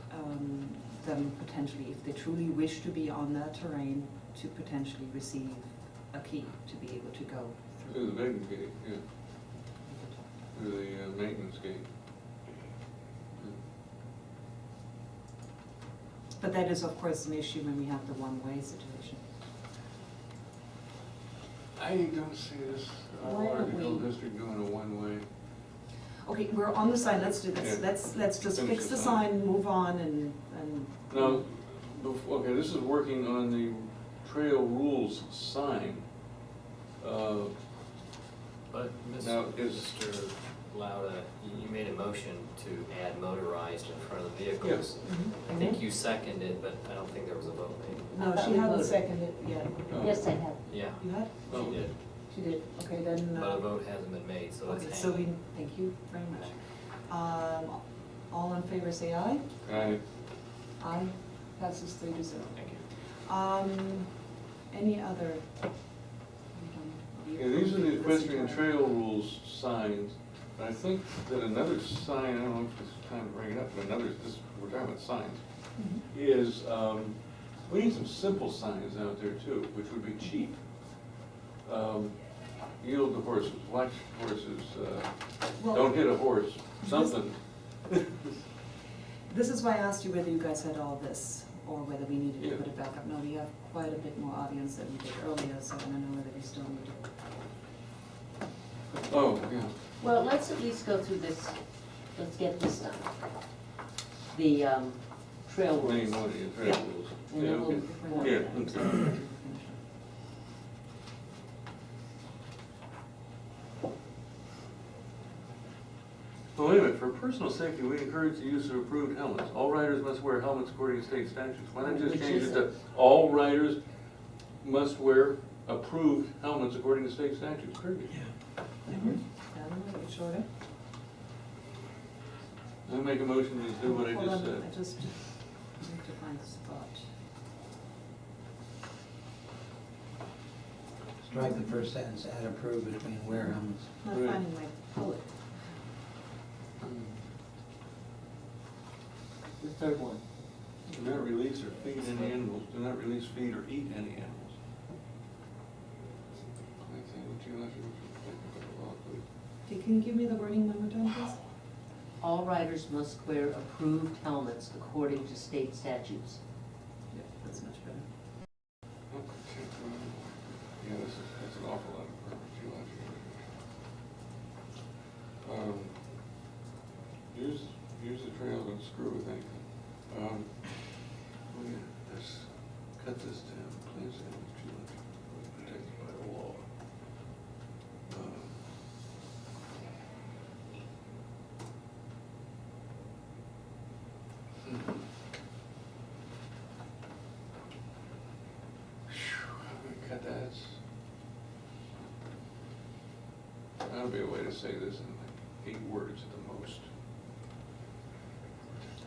them potentially, if they truly wish to be on that terrain, to potentially receive a key to be able to go Through through. the main gate, yeah, through the maintenance gate. But that is, of course, an issue when we have the one-way situation. I don't see this Why don't article we- district doing a one-way. Okay, we're on the sign, let's do this. Yeah. Let's just Finish fix the the sign. sign, move on, and. Now, okay, this is working on the trail rules sign. But Now, is- Mr. Lauda, you made a motion to add motorized in front of the vehicles. I think you seconded, but I don't think there was a vote made. No, she hasn't seconded yet. Oh. Yes, I have. Yeah, You had? Oh. she did, She did, okay, then. but a vote hasn't been made, so it's Okay, so we, hanging. thank you very much. All in favor, say aye. Aye. Aye, passes 3-0. Thank you. Any other? Yeah, these are the equestrian trail rules signs. And I think that another sign, I don't know if it's time to bring it up, but another, this, we're talking about signs, is, we need some simple signs out there too, which would be cheap. Yield to horses, watch horses, Well, don't hit a horse, something. This is why I asked you whether you guys had all this, or whether we needed to Yeah. put it back up. No, we have quite a bit more audience than we did earlier, so I don't know whether we still need to. Oh, yeah. Well, let's at least go through this, let's get this done. The trail Main rules. one, yeah, trail Yeah. rules. And Yeah, then we'll- okay. If we're not- Yeah, okay. Well, wait a minute, for personal safety, we encourage the use of approved helmets. All riders must wear helmets according to state statutes. Why not just Which change is it to, all riders must wear approved helmets according to state statutes, period? Adam, a bit shorter. I make a motion to do what I Hold just on, said. I just need to find the spot. Strike the first sentence, add approved between wear helmets. Not Right. finding my bullet. The third one. Do not release or feed any animals. Do not release, feed, or eat any animals. Can you give me the wording one more time, please? All riders must wear approved helmets according to state statutes. Yeah, that's much better. Yeah, that's an awful lot of geology. Use the trail, don't screw with anything. Let's cut this down, plants animals, geology, protected by the law. be a way to say this in like 8 words at the most.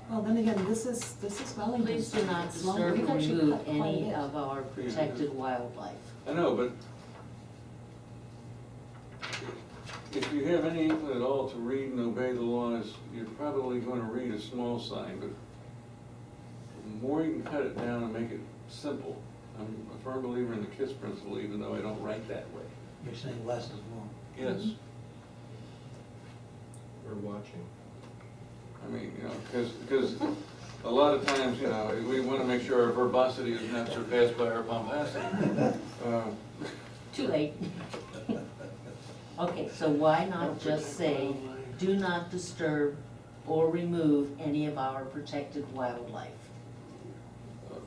Well, then again, this is Wellington. Please do not It's long- disturb or we've actually remove cut quite a any bit. of our protected wildlife. I know, but if you have any input at all to read and obey the laws, you're probably going to read a small sign, but the more you can cut it down and make it simple. I'm a firm believer in the KISS principle, even though I don't write that way. You're saying less is more. Yes, We're watching. I mean, you know, because a lot of times, you know, we want to make sure our verbosity is not surpassed by our pomposity. Too late. Okay, so why not just say, do not disturb or remove any of our protected wildlife?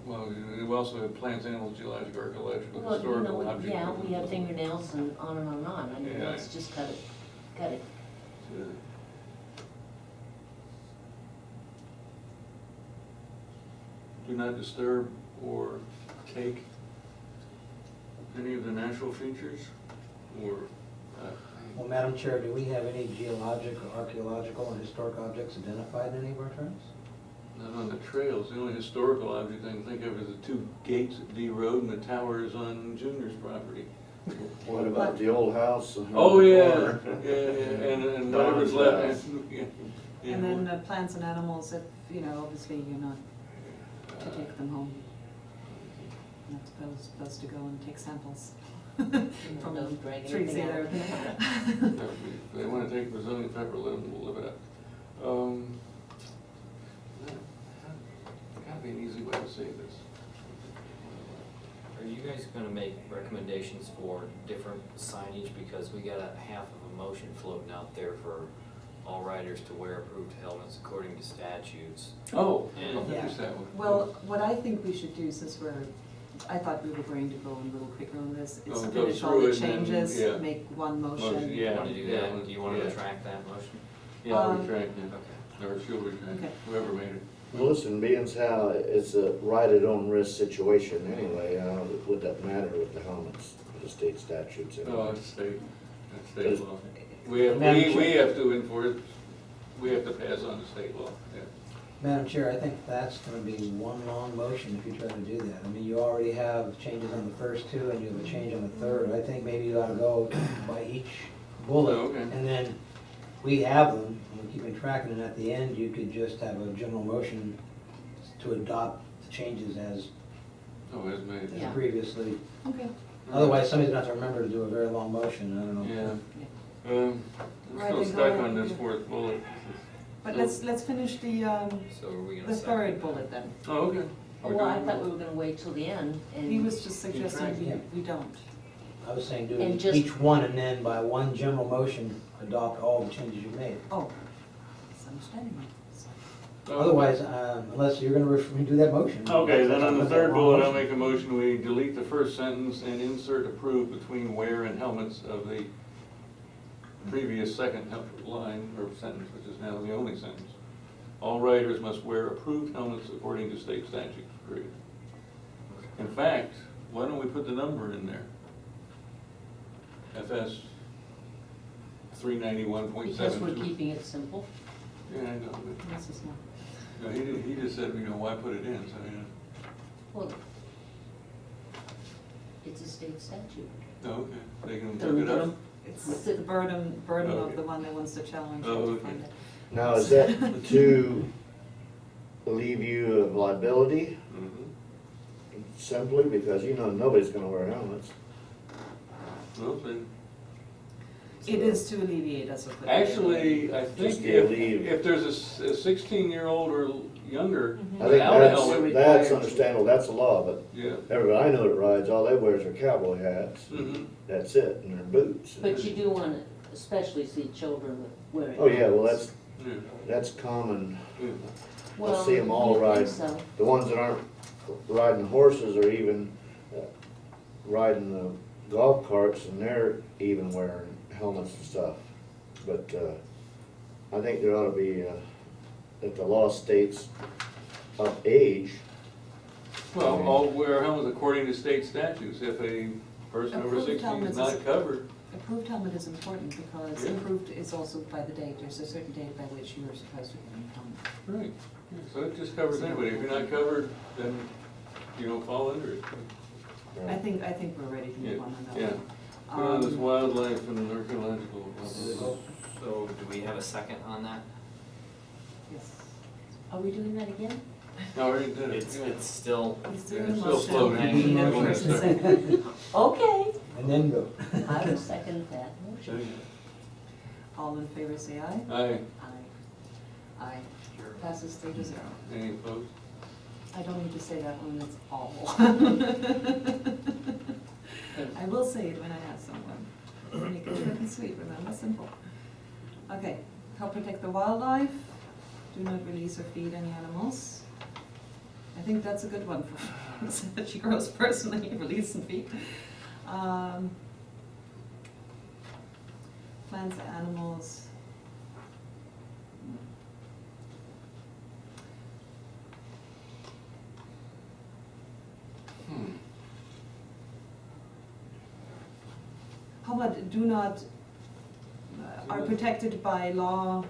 Well, you also have plants, animals, geological, archaeological, Well, you historical know, objects. yeah, we have fingernails and on and on and on. I mean, Yeah. let's just cut it. Do not disturb or take any of the natural features, or, Well, Madam Chair, do we have any geologic, archaeological, and historic objects identified in any of our trails? not on the trails. The only historical object I can think of is the 2 gates at D Road and the towers on Junior's property. What about the old house? Oh, on the yeah, corner? yeah, and whatever's left. Yeah. And then plants and animals, if, you know, obviously you're not to take them home. You're not supposed to go and take samples from Don't drag trees anything either. No, if they want to take Brazilian pepper, let them live it up. Gotta be an easy way to say this. Are you guys gonna make recommendations for different signage, because we got a half of a motion floating out there for all riders to wear approved helmets according to statutes? Oh, And- I'll finish that one. Well, what I think we should do, since I thought we were going to go a little quicker on this, is Oh, go finish all through the it and then, changes, yeah. make one Motion, motion. yeah. You wanna do that? Do you wanna Yeah. retract that motion? Yeah, I'll Um, retract it, Okay. or she'll retract Okay. it, whoever made it. Well, listen, being as how it's a right-at-own-risk situation anyway, would that matter with the helmets, the state statutes No, anyway? it's state Is- law. We Madam Chair. have to enforce, we have to pass on the state law, yeah. Madam Chair, I think that's gonna be one long motion if you try to do that. I mean, you already have changes on the first 2 and you have a change on the third. I think maybe you ought to go by each bullet. Oh, okay. And then we have them, and we're keeping track, and at the end, you could just have a general motion to adopt the changes as Oh, it's made. Yeah. previously. Okay. Otherwise, somebody's gonna have to remember to do a very long motion, I don't know. Yeah. I'm Right, still then stuck go on ahead. this 4th bullet. But let's finish the So are we gonna the second third that? bullet then. Oh, okay. We're Well, I doing- thought we were gonna wait till the end and. He was just suggesting Yeah. we don't. I was saying do And just- each one, and then by one general motion, adopt all the changes you've made. Oh, misunderstanding me. Oh, Otherwise, unless you're gonna redo that motion. Okay, then on the That's a third long bullet, I'll motion. make a motion, we delete the first sentence and insert approved between wear and helmets of the previous second line or sentence, which is now the only sentence. All riders must wear approved helmets according to state statutes, period. In fact, why don't we put the number in there? FS 391.72. Because we're keeping it simple. Yeah, I know, but, This is more. no, he just said, you know, why put it in, so, you know. Well, it's a state statute. Oh, okay, they can look it up. It's the burden of Okay. the one that wants to challenge Oh, it to okay. find it. Now, is that to relieve you of liability Mhm. simply because you know nobody's gonna wear helmets? Well, then, It is to alleviate us of it. actually, I think Just to leave. if there's a 16-year-old or younger I think without a that's, helmet. that's understandable, that's a law, but Yeah. everybody I know that rides, all they wear is their cowboy hats. Mhm. That's it, and their boots. But you do want to especially see children wearing. Oh, yeah, well, helmets. Yeah. that's common. Yeah. Well, see 'em all you think ride. so. The ones that aren't riding horses or even riding the golf carts, and they're even wearing helmets and stuff. But I think there ought to be, if the law states of age, Well, all wear helmets according to state statutes. If a person over Approved 16 is helmets not is- covered, Approved helmet is important because Yeah. approved is also by the date, there's a certain date by which you are supposed to get a helmet. Right, yeah, so it just covers anybody, if you're not covered, then you don't fall under it. I think we're ready to Yeah, move on that yeah. one. Put on this Um, wildlife and archaeological, blah, blah, blah. So do we have a second on that? Yes. Are we doing that again? No, I already did it, It's, yeah. it's still, He's Yeah, doing a it's still motion. floating. We need a We're gonna first and start. second. Okay, And then go. I will second that So, motion. All in favor, say aye. Aye, Aye. Aye. Passes 3-0. any opposed? I don't need to say that when it's all. I will say it when I ask someone. Make it short and sweet, remember, simple. Okay, help protect the wildlife, do not release or feed any animals. I think that's a good one for she grows personally, release and feed. Plants, animals. Hmm. How about do not, are protected by law,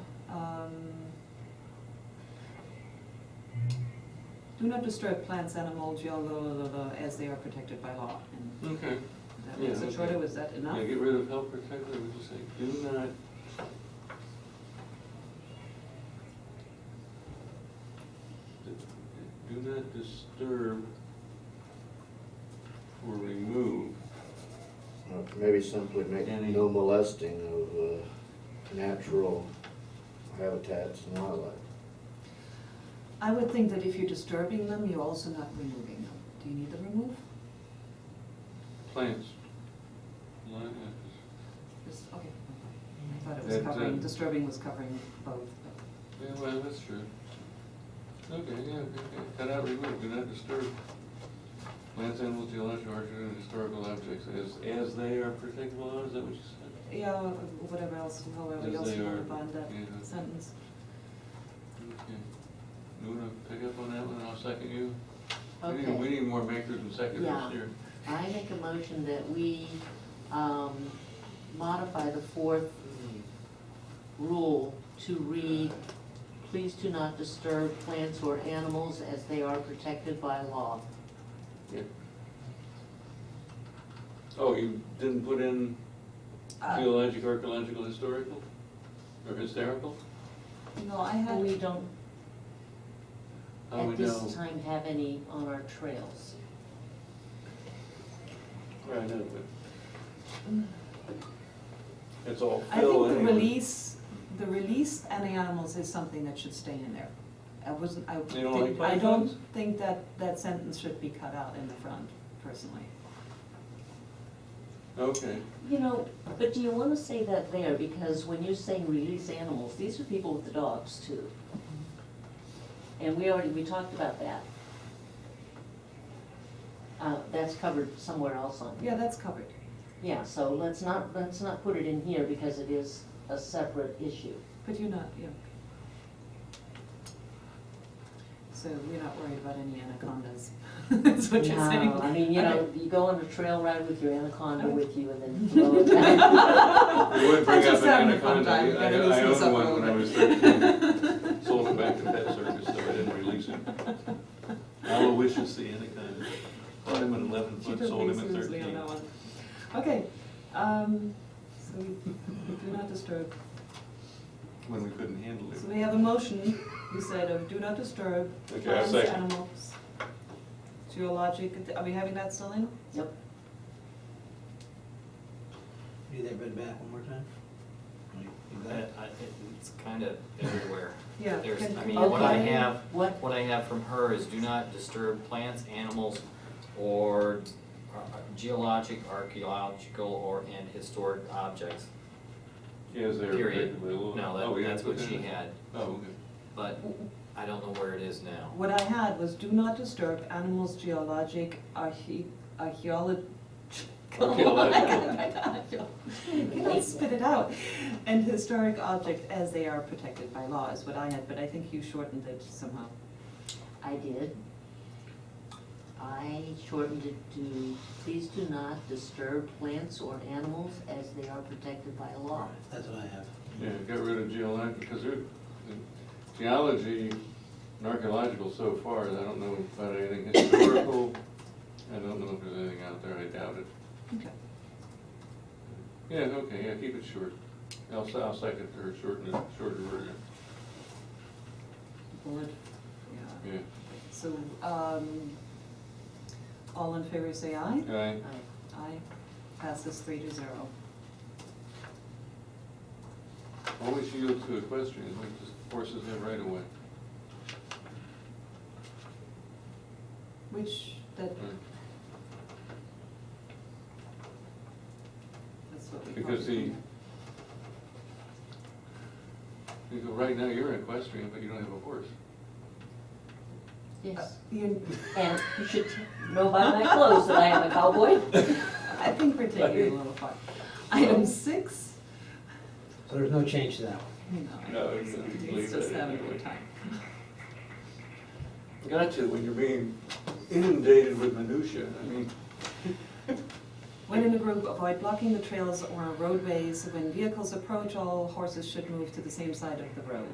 do not disturb plants, animals, as they are protected by law. And Okay, that makes Yeah, it shorter, okay. was that enough? yeah, get rid of help protect, what would you say, do not. Do not disturb or remove. Maybe simply make Any- no molesting of natural habitats and wildlife. I would think that if you're disturbing them, you're also not removing them. Do you need the remove? Plants. Just, okay. I thought it was That, covering, disturbing was covering both. Yeah, well, that's true. Okay, yeah, okay, cut out, remove, do not disturb plants, animals, geological, archaeological, and historical objects as they are protected by law, is that what you said? Yeah, or whatever else, however As else they you want are, to bind that yeah. sentence. Okay. You wanna pick up on that one, I'll second you? Okay. We need more makers and seconders Yeah. here. I make a motion that we modify the fourth rule to read, please do not disturb plants or animals as they are protected by law. Yeah. Oh, you didn't put in geological, archaeological, historical, or hysterical? No, I And had, we don't, How we at know? this time, have any on our trails. Yeah, I know, but it's all I fill think anyway. the release and the animals is something that should stay in there. I You don't like I don't pythons? think that sentence should be cut out in the front, personally. Okay, You know, but do you wanna say that there, because when you're saying release animals, these are people with the dogs too. And we talked about that. That's covered somewhere else on here. Yeah, that's covered. Yeah, so let's not put it in here because it is a separate issue. But you're not, yeah. So we're not worried about any anacondas, that's what you're saying? No, I mean, you know, Okay. you go on a trail ride with your anaconda with you and then throw it back. we would bring I'm up just an having a fun anaconda, time. You gotta I loosen this owned up a one little when I bit. was 13, sold it back to pet service, so I didn't release him. Aloysius the anaconda, bought him at 11 She foot, took sold me him at seriously 13. on that one. Okay, so we do not disturb. When we couldn't handle it. So we have a motion, you said, of do not disturb Okay, I plants, second. animals, geologic, are we having that still in? Yep. Read that bit back one more time. You got it? It's kind of everywhere. Yeah. There's, can- I mean, Okay. what I have, What? what I have from her is do not disturb plants, animals, or geologic, archaeological, or and historic objects, Yes, they're. period. protected by law. No, Oh, we that's didn't what put she that in? had, Oh, okay. but I don't know where it is now. What I had was do not disturb animals, geologic, archaeological. Archaeological. Can I spit it out? And historic object as they are protected by law is what I had, but I think you shortened it somehow. I did. I shortened it to, please do not disturb plants or animals as they are protected by law. That's what I have. Yeah, get rid of geological, because the geology and archaeological so far, I don't know about anything historical. I don't know if there's anything out there, I doubt it. Okay. Yeah, okay, yeah, keep it short. I'll second her shorter version. Bullet, yeah. Yeah. So, all in favor say aye. Aye. Aye. Passes 3-0. Always yield to equestrians, like the horses have right away. Which, that, Right. that's what we. Because right now you're an equestrian, but you don't have a horse. Yes, You, and you should know by my clothes that I am a cowboy. I think we're taking it a little far. Item 6. So there's no change to that one. No, it's He's just having a good time. Gotcha, when you're being inundated with minutia, I mean. When in a group, avoid blocking the trails or roadways. When vehicles approach, all horses should move to the same side of the road.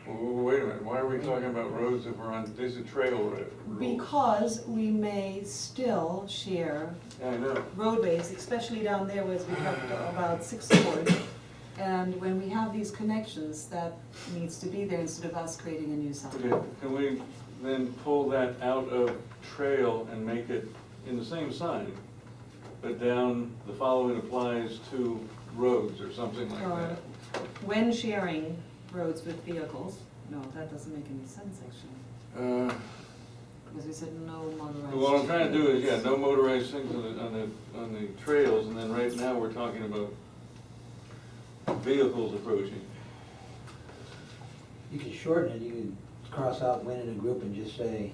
Wait a minute, why are we talking about roads if we're on, these are trail rules? Because we may still share Yeah, I know. roadways, especially down there where we talked about Sixth Court. And when we have these connections, that needs to be there instead of us creating a new sign. Okay, can we then pull that out of trail and make it in the same sign, but down, the following applies to roads or something like Or that? when sharing roads with vehicles, no, that doesn't make any sense actually, because we said no motorized. What I'm trying to do is, yeah, trails. no motorized things on the trails, and then right now we're talking about vehicles approaching. You can shorten it, you can cross out when in a group and just say,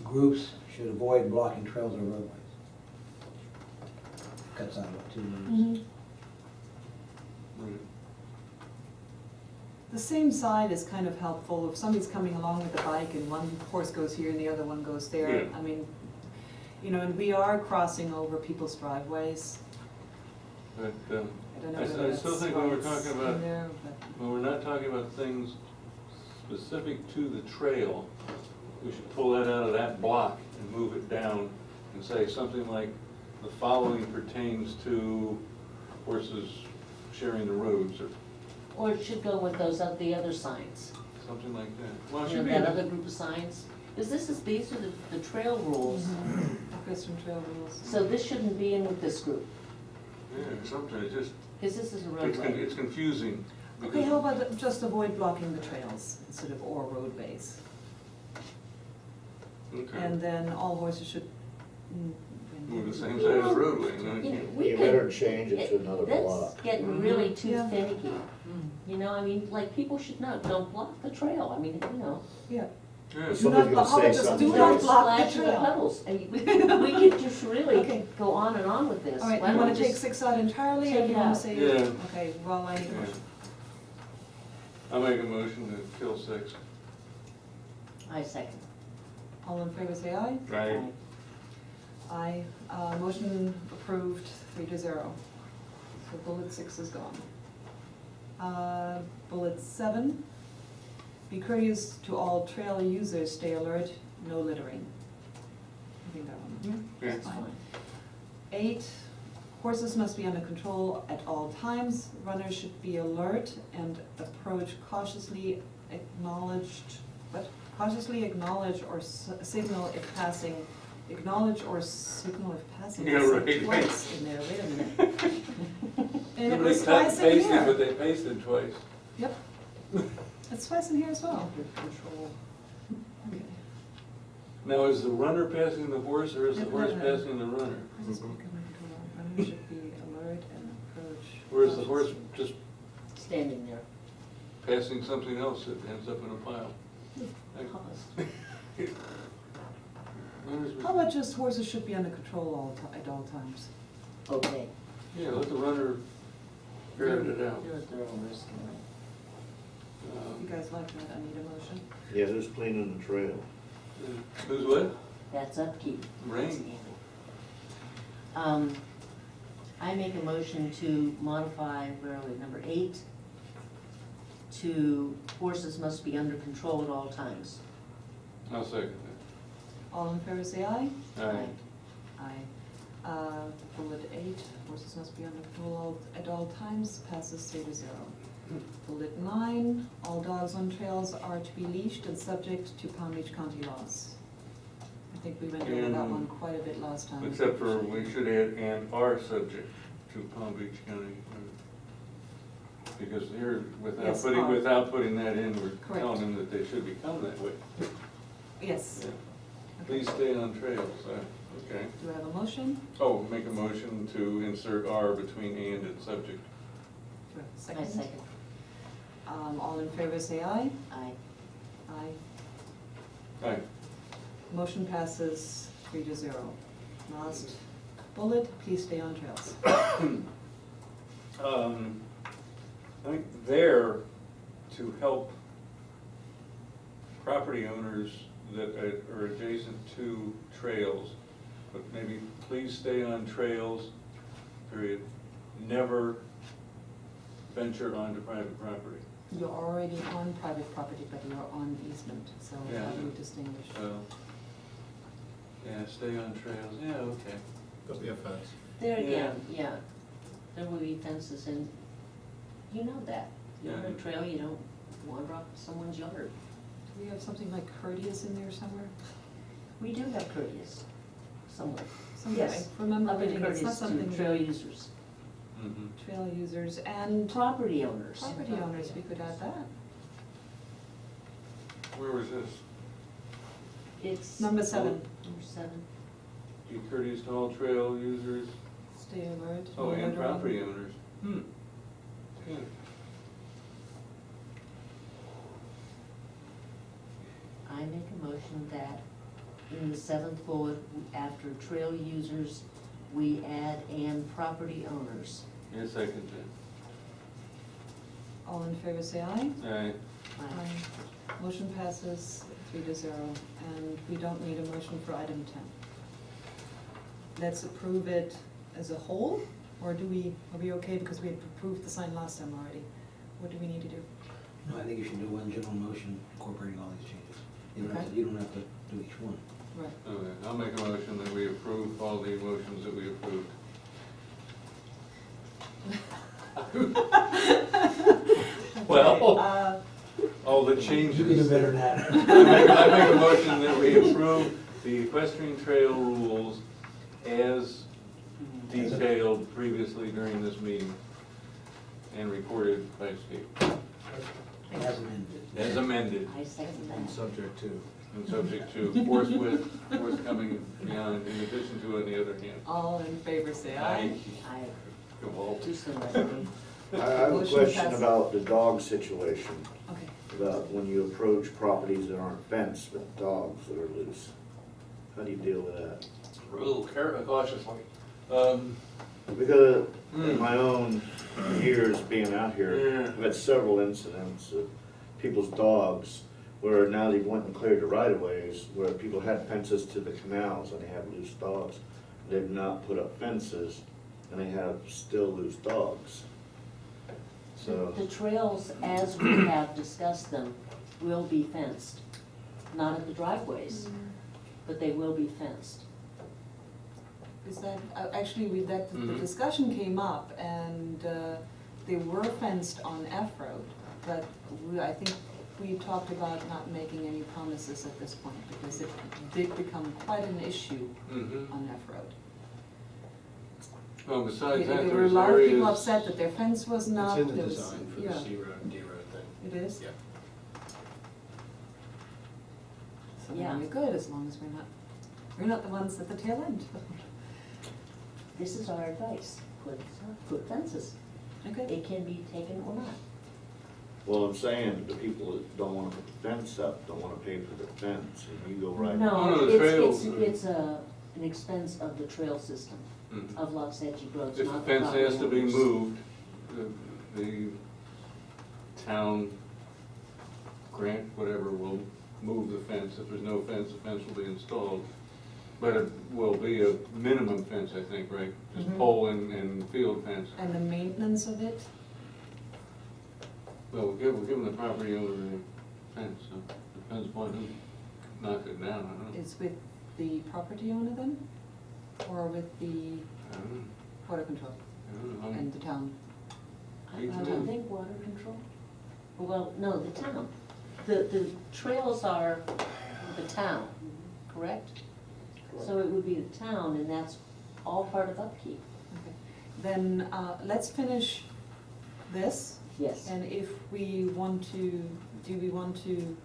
groups should avoid blocking trails or roadways. Cuts out about 2 minutes. Mhm. Right. The same side is kind of helpful, if somebody's coming along with a bike and one horse goes here and the other one goes there, Yeah. I mean, you know, and we are crossing over people's driveways. But, I don't know I whether still that's think why when we're it's talking in about, there, but. when we're not talking about things specific to the trail, we should pull that out of that block and move it down and say something like, the following pertains to horses sharing the roads, or Or it should go with those, the other signs. something like that. Well, it You should know, be, that other group of signs. Because these are the trail rules. Equestrian trail rules. So this shouldn't be in with this group, yeah, sometimes it just, because this is a it's roadway. it's confusing. Okay, how about just avoid blocking the trails instead of or roadways? Okay. And then all horses should. Move the same side of the roadway, and then You know, you we You could- better change it to another block. That's getting really too Yeah. finicky. You know, I mean, like, people should know, don't block the trail. I mean, you know. Yeah. yeah. Do Somebody's not gonna block- how say about just something. do not Don't block splash the in the trail. puddles. And we could just really Okay. go on and on with this. All right, Why you don't wanna we take just- 6 out entirely, or take do you it wanna out. say? Yeah. Okay, well, I need a Yeah. motion. I'll make a motion to kill 6. I second. All in favor, say aye. Right. Aye, motion approved, 3-0. So bullet 6 is gone. Bullet 7, be courteous to all trail users, stay alert, no littering. I think that one, Yeah. That's fine. 8, horses must be under control at all times. Runners should be alert and approach cautiously cautiously acknowledge or signal if passing. Acknowledge or signal if passing. Yeah, It's right. twice in there, wait a minute. And it Somebody was cut twice and in pasted, but here. they pasted twice. Yep. It's twice in here as well. Under control. Okay. Now, is the runner passing the horse, or is the Yeah, horse yeah. passing the runner? Horses become under control. Runners should be alert and approach. Or is the horse just Standing there. passing something else that ends up in a pile? Pause. Runners- How about just horses should be under control at all times? Okay. Yeah, let the runner ferret it out. You're at their own risk, You guys guys like that? I need a motion. Yeah, who's cleaning the trail? Who's what? That's upkeep. Rain. I make a motion to modify, where are we, number 8, to horses must be under control at all times. I'll second All in favor, say aye. that. Aye. Aye. Bullet 8, horses must be under control at all times, passes 3-0. Bullet 9, all dogs on trails are to be leashed and subject to Palm Beach County laws. I think we went over that And- one quite a bit last time. Except for, we should add and are subject to Palm Beach County. Because here, Yes, are. without putting that in, we're Correct. telling them that they should become that way. Yes. Yeah. Okay. Please stay on trails, okay. Do I have a motion? Oh, make a motion to insert are between and subject. Do I have a I second? second. All in favor, say aye. Aye. Aye. Aye. Motion passes 3-0. Last bullet, please stay on trails. I think there, to help property owners that are adjacent to trails, but maybe please stay on trails, period. Never venture onto private property. You're already on private property, but you're on easement, so Yeah. how do we distinguish? Yeah, stay on trails, yeah, okay. There'll be a fence. There Yeah. again, yeah, there will be fences and you know that. You're on a Yeah. trail, you don't wander off someone's yard. Do we have something like courteous in there somewhere? We do have courteous somewhere. Somewhere, Yes. I remember Up in reading, it's not courteous something. to trail users. Mhm. Trail users and Property owners. property owners, we could add that. Where was this? It's. Number 7, Number 7. Be courteous to all trail users, stay alert. oh, and loiter on- property owners. Good. I make a motion that in the 7th bullet, after trail users, we add and property owners. Yeah, second All in favor, say aye. that. Aye. Aye. Motion passes 3-0, and we don't need a motion for item 10. Let's approve it as a whole, or are we okay because we had approved the sign last time already? What do we need to do? No, I think you should do one general motion incorporating all these changes. Okay. You don't have to do each one. Right. Okay, I'll make a motion that we approve all the motions that we approved. Well, Uh, all the You changes. can do better than that. I make a motion that we approve the equestrian trail rules as detailed previously during this meeting and recorded by Steve, As amended. as amended I second And that. subject to. and subject to forthcoming beyond, in addition to, on the other hand. All in favor, say aye. I, Gewalt. too soon, I think. I have a Motion question passes. about the dog situation, Okay. about when you approach properties that aren't fenced, but dogs that are loose. How do you deal with that? A little cautiously. Because in my own years being out here, Yeah. I've had several incidents of people's dogs where now they've went and cleared the right of ways, where people had fences to the canals and they have loose dogs. They've not put up fences and they have still loose dogs. So, The trails, as we have discussed them, will be fenced. Not at the driveways, but they will be fenced. Is that, actually, the Mhm. discussion came up, and they were fenced on F Road, but I think we talked about not making any promises at this point, because it did become quite an issue Mm-hmm. on F Road. Well, besides that, There were a there's lot of people areas. upset that their fence was not. It's in the there was- design for the yeah, C road and D road thing. It is? Yeah. So Yeah. then we're good, as long as we're not the ones at the tail end. This is our advice, put fences. Okay, It can be taken or not. well, I'm saying the people that don't wanna put the fence up, don't wanna pay for the fence, and you go right. Oh, No, no, the it's, trails, it's an expense of the trail system, Mhm. of Los Angeles roads, If the not the fence property has to be owners. moved, the town grant whatever will move the fence. If there's no fence, the fence will be installed. But it will be a minimum fence, I think, right? Just Mhm. pole and field fence. And the maintenance of it? Well, we're giving the property owner a fence, so depends upon who knocks it down, I don't know. Is with the property owner then? Or with the I don't know. water control I don't know. and the town? I don't think water control, well, no, the town. The trails are the town, correct? So it would be the town, and that's all part of upkeep. Okay. Then let's finish this. Yes. And if we want to, do we want to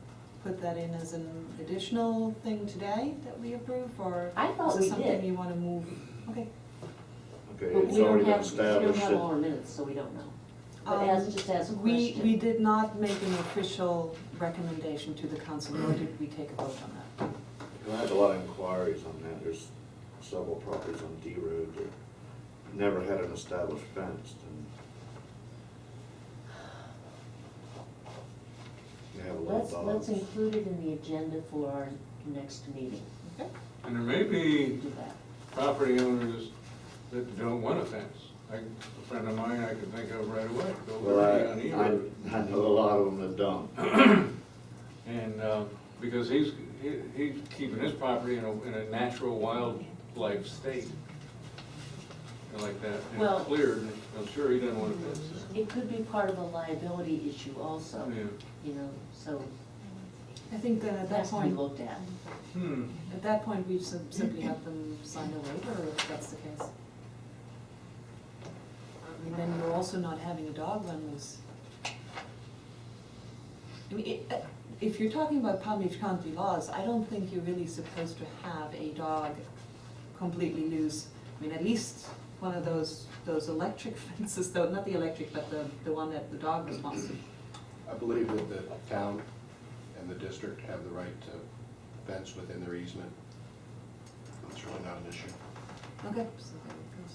put that in as an additional thing today that we approve, or I thought is we it something did. you want to move? Okay. Okay, But it's we don't already been have, we don't established have that, all our minutes, so we don't know. But as, just as a We question. did not make an official recommendation to the council, nor did we take a vote on that. I had a lot of inquiries on that, there's several properties on D Road that never had an established fence, and they have a lot of Let's dogs. include it in the agenda for our next meeting. Okay? And there may be Do that. property owners that don't want a fence. A friend of mine I could think of right away, go Well, right on either. I know a lot of them that don't. And, because he's keeping his property in a natural wildlife state. Like that, and Well- it's cleared, and I'm sure he doesn't want a fence. It could be part of a liability issue also, Yeah. you know, so I think then at it that has to be point, looked at. at that point, we simply have them sign a waiver if that's the case. I mean, then you're also not having a dog run loose. I mean, if you're talking about Palm Beach County laws, I don't think you're really supposed to have a dog completely loose. I mean, at least one of those electric fences, though, not the electric, but the one that the dog was on. I believe that the town and the district have the right to fence within their easement. It's really not an issue. Okay. So there it goes.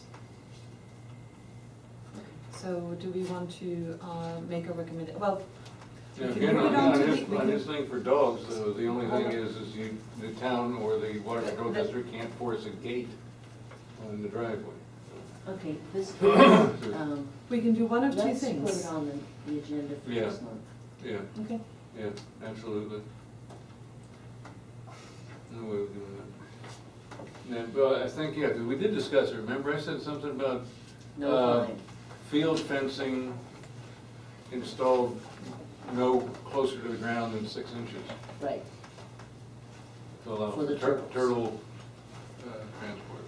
Okay, so do we want to make a recommendation? Well, Yeah, we can again, move it on to on the. his thing for dogs, though, the only thing is the town or the water control The- district can't force a gate on the driveway. Okay, this, We can do one of two let's put things. it on the agenda for Yeah. this month. Yeah, Okay. yeah, absolutely. No way of doing that. Yeah, but I think, yeah, 'cause we did discuss it, remember I said something about No fine. field fencing installed no closer to the ground than 6 inches Right, to allow For the for turtles. turtle transport.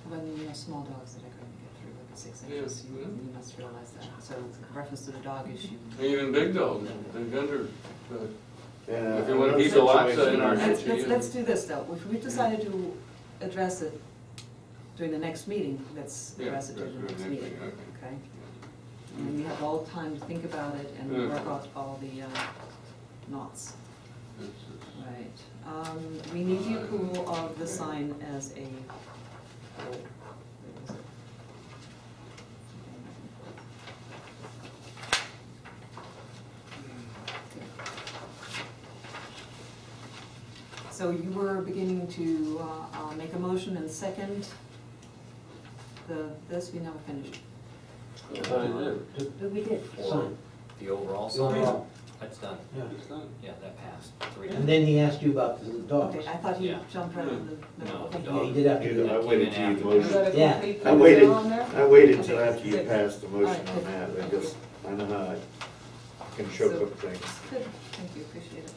When you have small dogs that are going to get through like 6 Yeah. inches, you must realize that. So reference to the dog issue. Even big dogs, they're under, Yeah, if you wanna another keep the lots situation in our is- Let's do this though. If we decided to address it during the next meeting, let's yeah. address it during the that's next good, meeting, okay. okay? And we have all time to think about it and Yeah. work out all the knots. It's- Right. We need the approval of the sign as a whole. Where is it? So you were beginning to make a motion and second this, we never finished. I thought I did. but we did. Sign. The overall The sign? overall. That's done. Yeah. It's done. Yeah, that passed 3 And times. then he asked you about the dogs. Okay, I thought you Yeah. jumped right in the middle. No, Okay. the Yeah, he did have to do I that. waited till you motioned. Yeah. I waited till Okay, after you good. passed the motion All right, on good. that, Thank because I know how I can choke So- up things. Good, thank you, appreciate it.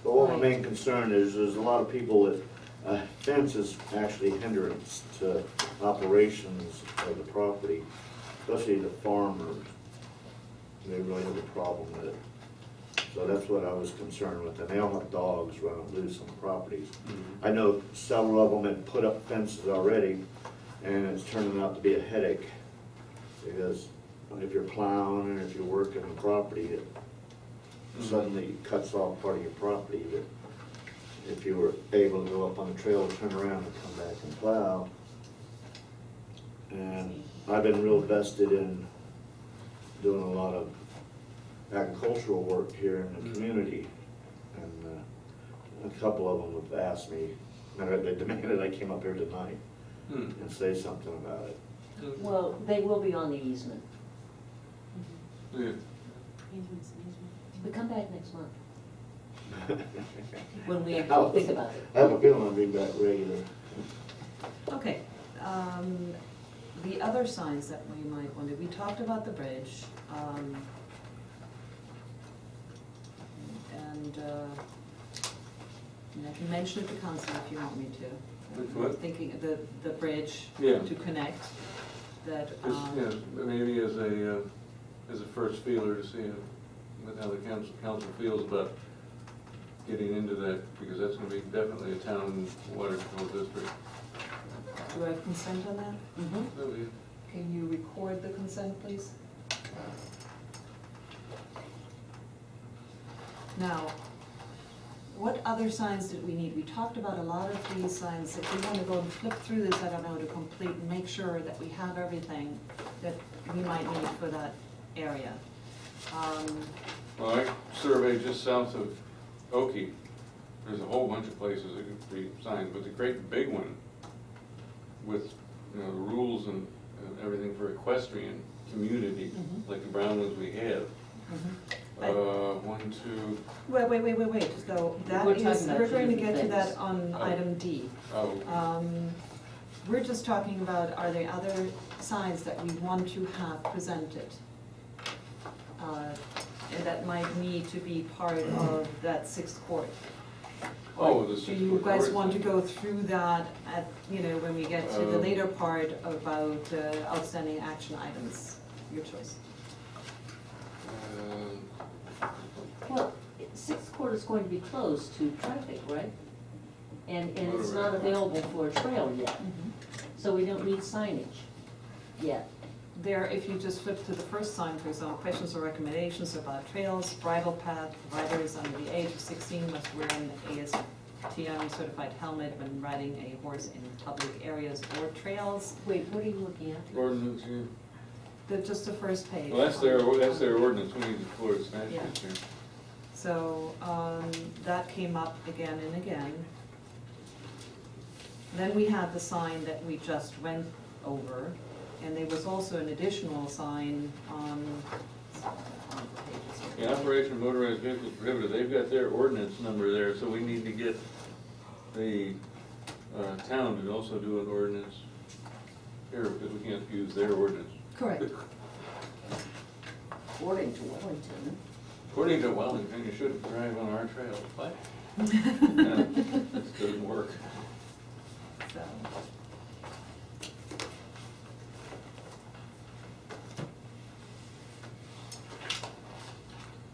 But what my Right. main concern is, there's a lot of people that, fence is actually a hindrance to operations of the property, especially the farmers. They really have a problem with it. So that's what I was concerned with, and they all have dogs running loose on properties. I know several of them had put up fences already, and it's turning out to be a headache, because if you're plowing and if you're working the property, it suddenly cuts off part of your property that if you were able to go up on the trail, turn around and come back and plow. And I've been real vested in doing a lot of agricultural work here in the community. And a couple of them have asked me, they demanded I came up here tonight and say something about it. Well, they will be on the easement, Yeah. Easements and easements. but come back next month, when we I actually think about it. have a feeling I'll be back regular. Okay, the other signs that we might want to, we talked about the bridge, and I can mention it to council if you want me to. Which what? Thinking of the bridge Yeah. to connect, that, Just, yeah, maybe as a first feeler to see how the council feels about getting into that, because that's gonna be definitely a town water control district. do I have consent on that? Mhm. That'll be- Can you record the consent, please? Now, what other signs did we need? We talked about a lot of these signs. If we want to go and flip through this, I don't know, to complete and make sure that we have everything that we might need for that area. Well, I surveyed just south of Oki. There's a whole bunch of places that could be signs, but the great big one with, you know, the rules and everything for equestrian community, Mhm. like the brown ones we have. Mhm. One, two, Wait, so that We're is, talking about we're two going to different get to that things. on Oh. item D. oh, We're just talking about, are there other signs that we want to have presented? And that might need to be part of that sixth court? Oh, the Do sixth you court guys court want to thing. go through that at, you know, when we get to the later part about outstanding action items? Your choice. Well, Sixth Court is going to be closed to traffic, right? And it's not Motorized. available for a trail yet, so we don't need signage yet. There, if you just flip to the first sign, for example, questions or recommendations about trails, bridle path, riders under the age of 16 must wear an ASTM certified helmet when riding a horse in public areas or trails. Wait, what are you looking at? Ordinance, yeah. Just the first page. Well, that's their ordinance, we need to Florida statutes here. So, that came up again and again. Then we had the sign that we just went over, and there was also an additional sign on the pages here. The operation of motorized vehicles prohibited, they've got their ordinance number there, so we need to get the town to also do an ordinance here, because we can't use their ordinance. Correct. According to Wellington. According to Wellington, you shouldn't drive on our trails. What? No, this doesn't work. So,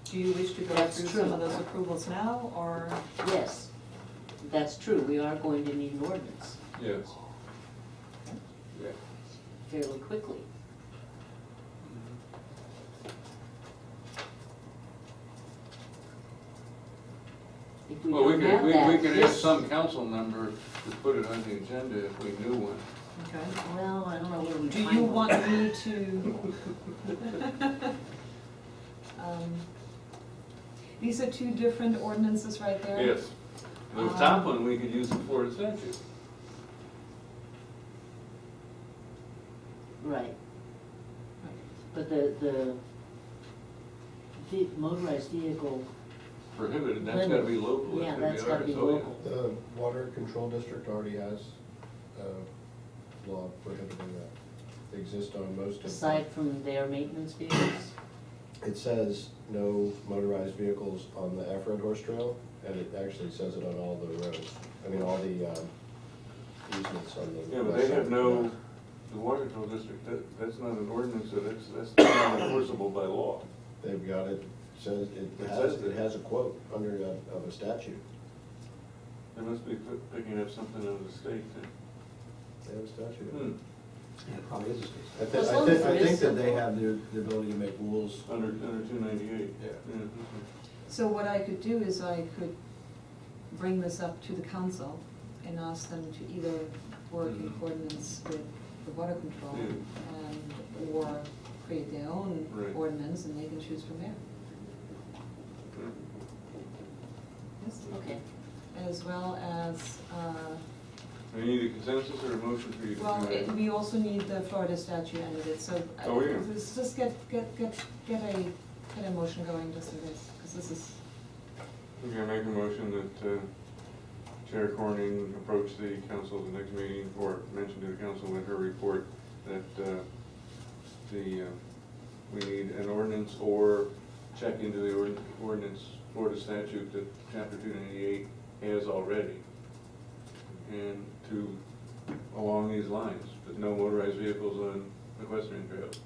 do you wish to go That's through true. some of those approvals now, or? Yes, that's true, we are going to need an ordinance Yes. Yeah. fairly quickly. If we Well, we don't could, have we that, could ask this- some council member to put it on the agenda if we knew one. Okay. Well, I don't know where we Do find you one. want me to? These are two different ordinances right there? Yes. The top one, we could use the Florida statute. Right. But the motorized vehicle, Prohibited, that's gotta be local. yeah, gotta that's gotta be ours. Oh, yeah. local. The water control district already has a law prohibiting that. They exist on most of. Aside from their maintenance vehicles, It says no motorized vehicles on the F-Road horse trail, and it actually says it on all the roads. I mean, all the easements on the. Yeah, but they west have side. no, the water control district, that's not an ordinance, so that's not enforceable by law. They've got it, says, it has a quote under of a statute. They must be picking up something out of the state then. They have a statute. Hmm. Yeah, it probably is a state I statute. thi- As I long thi- as there I is think that some- they have the ability to make rules. Under 298. Yeah. okay. So what I could do is I could bring this up to the council and ask them to either work in accordance with the water control and, or create their own Right. ordinance and they can choose from there. Yes, Okay. as well as, Do you need a consensus or a motion for you to do well, that? we also need the Florida statute ended it, so. Oh, yeah. Let's just get a motion going just in case, because this is, Okay, I make a motion that Chair Corning approach the council at the next meeting, or mention to the council in her report that we need an ordinance or check into the ordinance, Florida statute that chapter 298 has already. And to, along these lines, that no motorized vehicles on equestrian trails.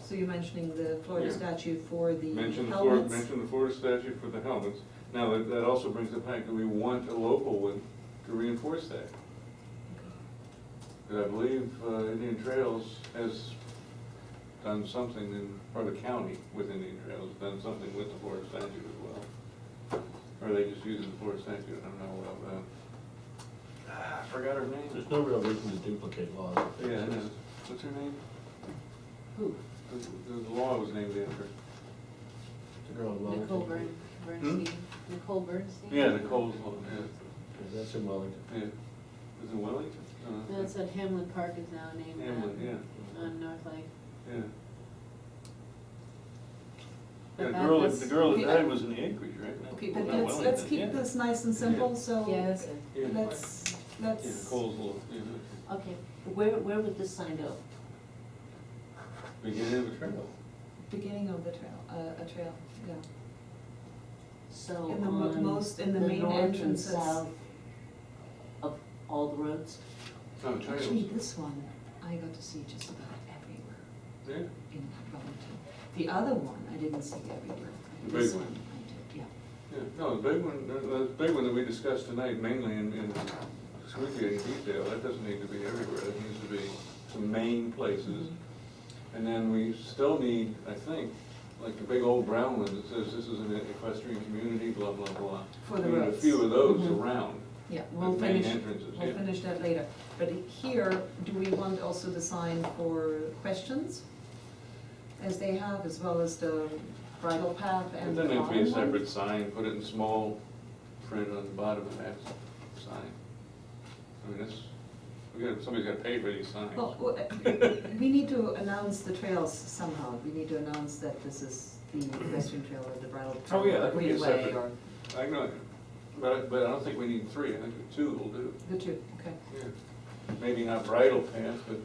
so you're mentioning the Florida Yeah. statute for the Mention the helmets? mention the Florida statute for the helmets. Now, that also brings the fact that we want a local one to reinforce that. And I believe Indian Trails has done something in, or the county with Indian Trails, has done something with the Florida statute as well. Or they just use the Florida statute, I don't know. I forgot her name. There's no real reason to duplicate laws. Yeah, I know. What's her name? Who? The law was named after. The girl in Wellington. Nicole Bernstein, Nicole Bernstein? Yeah, Nicole's law, yeah. Yeah, that's in Wellington. Yeah. Was it Wellington? No, it said Hamlin Park is now named Hamlin, yeah. on North Lake. Yeah. But Yeah, that's- the girl that Okay, died was in the Anchorage, right? Okay, Well, but not let's Wellington, keep yeah. this nice and simple, so Yeah, that's it. Yeah. let's, Yeah, Nicole's law, yeah. Okay, where would this sign go? Beginning of a trail. beginning of the trail, a trail, yeah. So In the on most- in the main north and entrances. south of all the roads? Oh, Actually, trails. this one, I got to see just about everywhere Yeah, in Wellington. The other one, I didn't see everywhere. The This big one. I did, yeah. yeah. No, the big one that we discussed tonight, mainly in excruciating detail, that doesn't need to be everywhere. That needs to be some main places. And then we still need, I think, like the big old brown one that says this is an equestrian community, blah, blah, blah. For the We need roads. a few of those Mhm. around. Yeah, we'll The main finish, entrances, we'll yeah. finish that later. But here, do we want also the sign for questions? As they have, as well as the bridle path It and the doesn't have to be a bottom one? separate sign, put it in small print on the bottom of that sign. I mean, somebody's gotta pay for these signs. Well, we need to announce the trails somehow. We need to announce that this is the pedestrian trail or the bridle trail. Oh, yeah, that could be a Greenway separate, or I know, but I don't think we need three, I think two will do. the two, okay. Yeah. Maybe not bridle path, but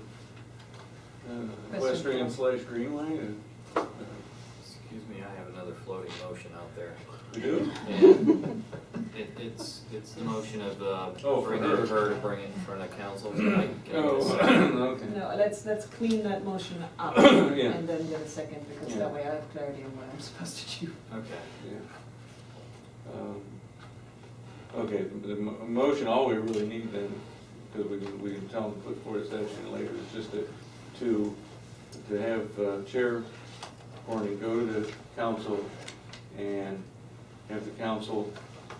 equestrian trail. / greenway, Excuse me, I have another floating motion out there. we do? And it's the motion of, Oh, for bringing her. her to bring it in front of council, so I can get Oh, a second. okay. No, let's clean that motion up Yeah. and then get a second, because Yeah. that way I have clarity on what I'm supposed to do. Okay. Yeah. Okay, the motion, all we really need then, because we can tell them to put forward a session later, is just to have Chair Corning go to the council and have the council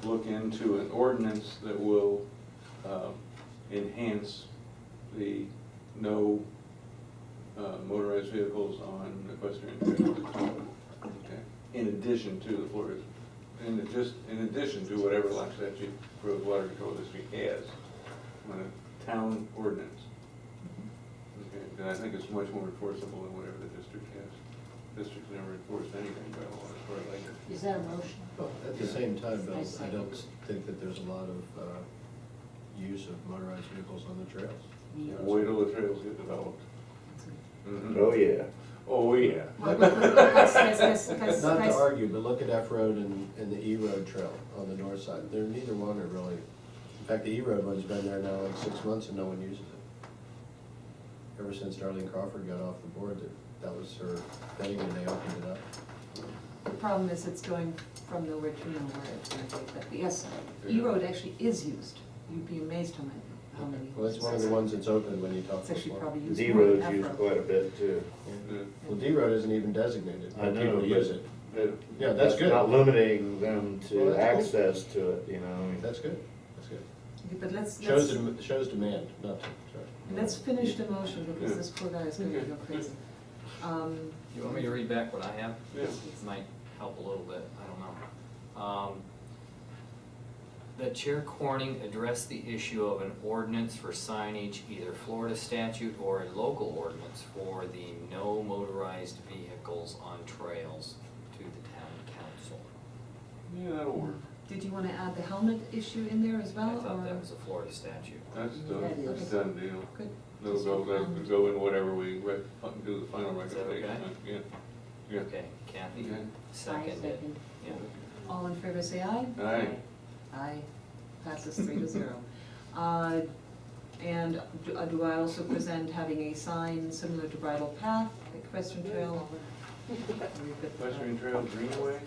look into an ordinance that will enhance the no motorized vehicles on equestrian trails. Okay. In addition to the Florida, in addition to whatever Lock Statute Road Water Control District has, on a town ordinance. Okay, and I think it's much more enforceable than whatever the district has. District's never enforced anything by law, as far as I know. Is that a motion? But at the same time, Bill, I I second. don't think that there's a lot of use of motorized vehicles on the trails. Wait till the trails get developed. Mhm. Oh, yeah. Oh, yeah. Well, guys, Not to argue, but look at F Road and the E Road Trail on the north side. They're, neither one are really, in fact, the E Road one's been there now like 6 months and no one uses it. Ever since Darlene Crawford got off the board, that was her thing and they opened it up. The problem is it's going from nowhere to nowhere, it's gonna take that, yes, E-road actually is used. You'd be amazed how many. Well, it's one of the ones that's open when you talk It's to actually them. probably used D more than road's used F-road. quite a bit too. Yeah. Well, D Road isn't even designated, I but know, people use it. but Yeah, that's good. not limiting them Well, to that's cool. access to it, you know. That's good, that's good. Okay, but let's Shows demand, not to, sorry. finish the motion, because Yeah. this poor guy is gonna go crazy. You want me to read back what I have? Yeah. This might help a little bit, I don't know. That Chair Corning addressed the issue of an ordinance for signage, either Florida statute or a local ordinance for the no motorized vehicles on trails to the town council. Yeah, that'll work. Did you want to add the helmet issue in there as I well, thought that or? was a Florida statute. That's done, That is. that's done deal. Good. That'll go in whatever we do the final Is that recommendation. okay? Yeah. Okay, Kathy, Okay. seconded. Second. Yeah. All in favor, say aye. Aye. Aye. Passes 3-0. And do I also present having a sign similar to Bridle Path, equestrian trail? Are we good with that? Equestrian Trail Greenway,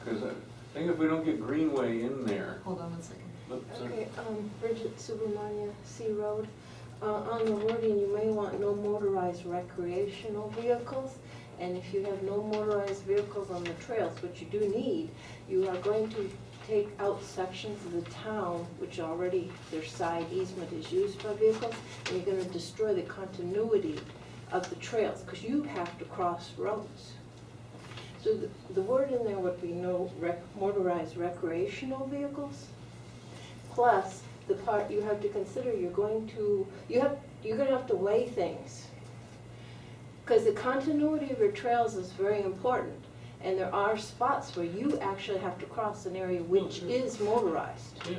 because I think if we don't get Greenway in there, Hold on one second. Okay, Bridget Subramania, C Road. On the wording, you may want no motorized recreational vehicles. And if you have no motorized vehicles on the trails, which you do need, you are going to take out sections of the town, which already their side easement is used by vehicles, and you're gonna destroy the continuity of the trails, because you have to cross roads. So the word in there would be no motorized recreational vehicles. Plus, the part you have to consider, you're gonna have to weigh things. Because the continuity of your trails is very important. And there are spots where you actually have to cross an area which is motorized. yeah.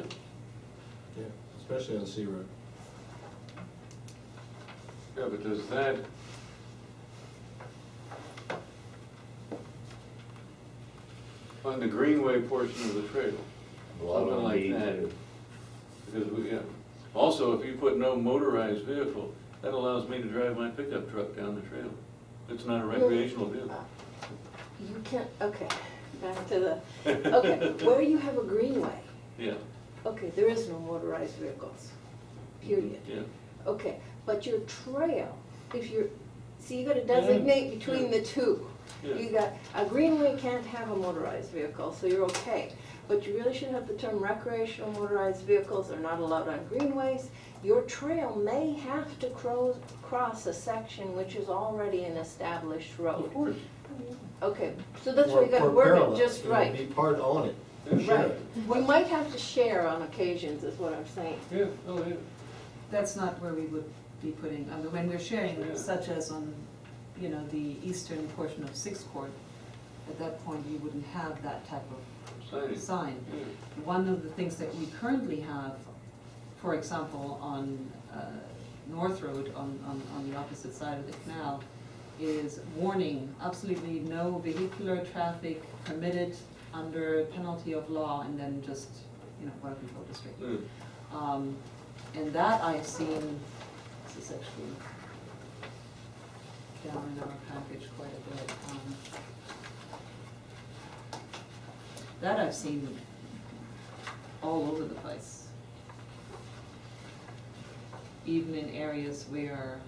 Yeah, especially on C Road. Yeah, but does that, on the Greenway portion of the trail, A lot of something them like need that? to. Because we, yeah. Also, if you put no motorized vehicle, that allows me to drive my pickup truck down the trail. It's not a recreational vehicle. You can't, okay, back to the, okay, where you have a greenway, Yeah, okay, there is no motorized vehicles, period. yeah. Okay, but your trail, if you're, see, you gotta designate between the two. Yeah. You got, a greenway can't have a motorized vehicle, so you're okay. But you really should have the term recreational motorized vehicles are not allowed on greenways. Your trail may have to cross a section which is already an established road. Okay, so that's why you gotta Or word parallel, it just right. Be part on it. Right. We might have to share on occasions, is what I'm saying. Yeah, oh, yeah. That's not where we would be putting, I mean, when we're sharing, Yeah. such as on, you know, the eastern portion of Sixth Court, at that point, you wouldn't have that type Signing. of sign. Yeah. One of the things that we currently have, for example, on North Road, on the opposite side of the canal, is warning, absolutely no vehicular traffic permitted under penalty of law, and then just, you know, water control district. Yeah. And that I've seen, this is actually down in our package quite a bit. That I've seen all over the place. Even in areas where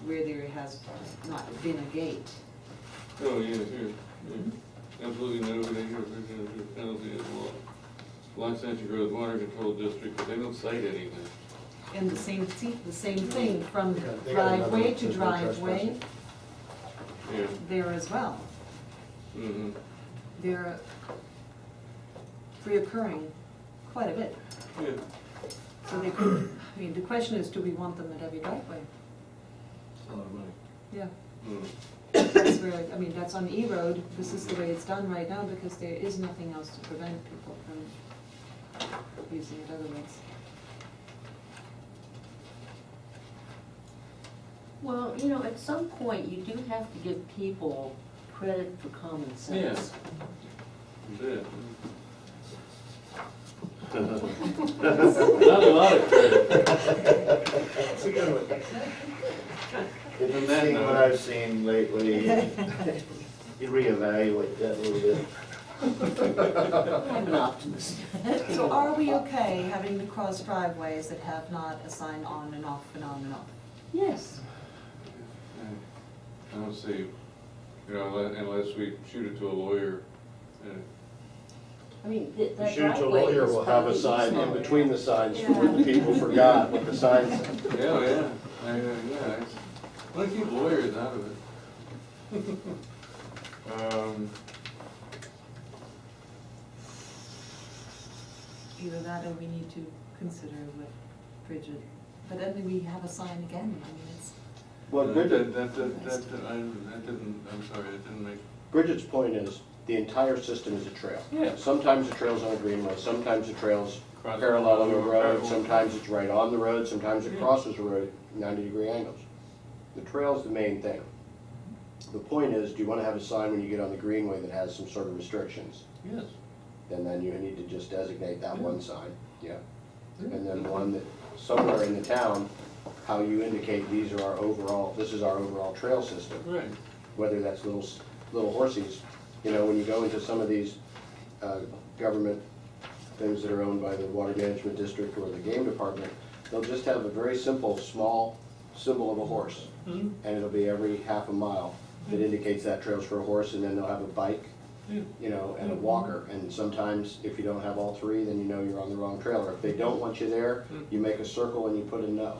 there has not been a gate. Oh, yeah, here, yeah. Absolutely no vehicular penalty of law. Los Angeles Road Water Control District, but they don't cite anything. And the same thing, from They got another- driveway to there's no driveway, Yeah. there as well. Mm-hmm. They're reoccurring quite a bit. Yeah. So they could, I mean, the question is, do we want them at every driveway? It's a lot of money. Yeah. Mm. That's where, I mean, that's on E Road, this is the way it's done right now, because there is nothing else to prevent people from using it otherwise. Well, you know, at some point, you do have to give people credit for common sense. Yeah. Not a lot of credit. That's a good one. If On that you've seen what note. I've seen lately, you reevaluate that a little bit. I'm an optimist. So are we okay having the cross driveways that have not a sign on and off and on and off? Yes. I don't see, you know, unless we shoot it to a lawyer. I mean, You that shoot it to a driveway lawyer, is we'll have a probably sign in smaller. between the signs for when the people forgot what the signs said. Yeah, yeah. Yeah, I want to keep lawyers out of it. Either that or we need to consider with Bridget, but then we have a sign again, I mean, it's, Well, that Bridget, didn't, I'm sorry, it didn't make, Bridget's point is, the entire system is a trail. Yeah. Sometimes the trail's on a greenway, sometimes the trail's Cross- parallel the road, parallel. sometimes it's right on the road, sometimes it Yeah. crosses the road at 90-degree angles. The trail's the main thing. The point is, do you wanna have a sign when you get on the greenway that has some sort of restrictions? yes. Then you need to just designate that one sign, yeah. Yeah. And then one that, somewhere in the town, how you indicate these are our overall, this is our overall trail system. Right. Whether that's little horsies, you know, when you go into some of these government things that are owned by the Water Management District or the Game Department, they'll just have a very simple, small symbol of a horse. Mhm. And it'll be every half a mile that indicates that trail's for a horse, and then they'll have a bike, Yeah. you know, and a walker. And sometimes, if you don't have all three, then you know you're on the wrong trail. Or if they don't want you there, you make a circle and you put a no.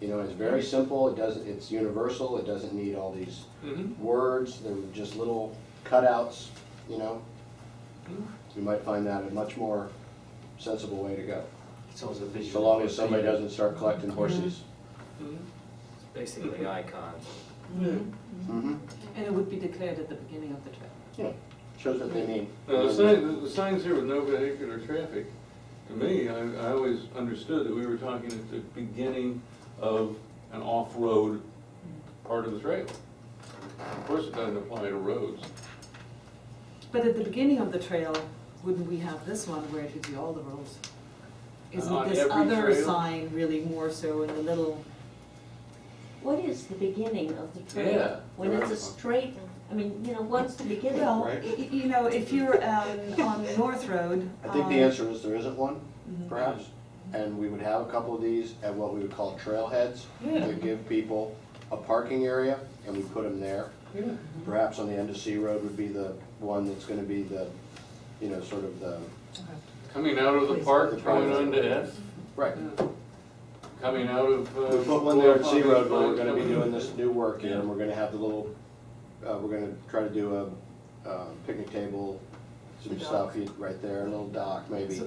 You know, it's very simple, it's universal, it doesn't need all these Mhm. words, they're just little cutouts, you know? Mhm. You might find that a much more sensible way to go. It's also visual. So long as somebody doesn't start collecting horses. Mhm. It's basically icons. Yeah. Mm-hmm. and it would be declared at the beginning of the trail. Yeah, shows what they mean. Now, the signs here with no vehicular traffic, to me, I always understood that we were talking at the beginning of an off-road part of the trail. Of course, it doesn't apply to roads. But at the beginning of the trail, wouldn't we have this one where it would be all the roads? On Isn't this every other trail? sign really more so in the little, What is the beginning of the trail? Yeah. When it's a straight, I mean, you know, what's the beginning? well, Right. you know, if you're on North Road. I think the answer is there isn't one, Mhm. perhaps, and we would have a couple of these at what we would call trailheads. Yeah. To give people a parking area, and we put them there. Yeah. Perhaps on the end of C Road would be the one that's gonna be the, you know, sort of the, Coming out of the park, going on to F. right. Yeah. Coming out of. We put one there at C Road where we're gonna be coming- doing this new work here, Yeah. and we're gonna have the little, we're gonna try to do a picnic table, some The stuff right there, a little dock maybe.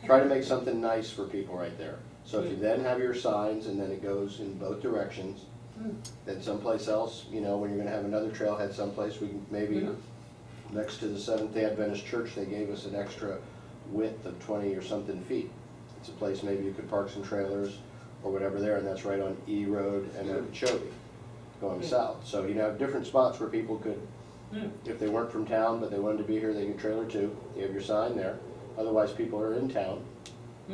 Try to make something nice for people right there. So if you then have your signs and then it goes in both directions, then someplace else, you know, when you're gonna have another trailhead someplace, we can maybe, Yeah. next to the Seventh-day Adventist Church, they gave us an extra width of 20 or something feet. It's a place maybe you could park some trailers or whatever there, and that's right on E Road and Okeechobee, going south. So you have different spots where people could, Yeah. if they weren't from town, but they wanted to be here, they could trailer too. You have your sign there. Otherwise, people are in town.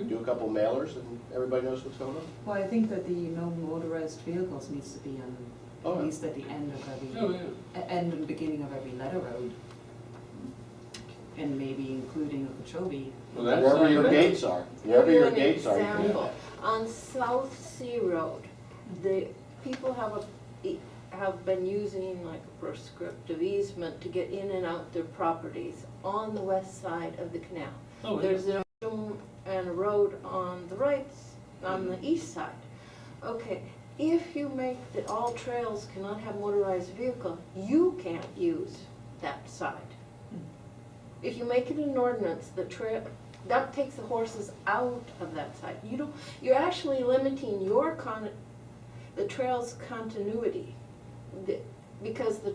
Do a couple mailers and everybody knows what's going on. Well, I think that the no motorized vehicles needs to be on, Oh, at yeah. least at the end of every, Oh, yeah. end and beginning of every letter road. And maybe including Okeechobee. Well, that's Wherever your not- gates are, Give wherever you your an gates are, you can do example. that. On South Sea Road, the people have been using like a prescriptive easement to get in and out their properties on the west side of the canal. Oh, yeah. There's an ocean and a road on the right, on the east side. Okay, if you make that all trails cannot have motorized vehicle, you can't use that side. If you make it an ordinance, the trail, that takes the horses out of that side. You don't, you're actually limiting your the trail's continuity. Because the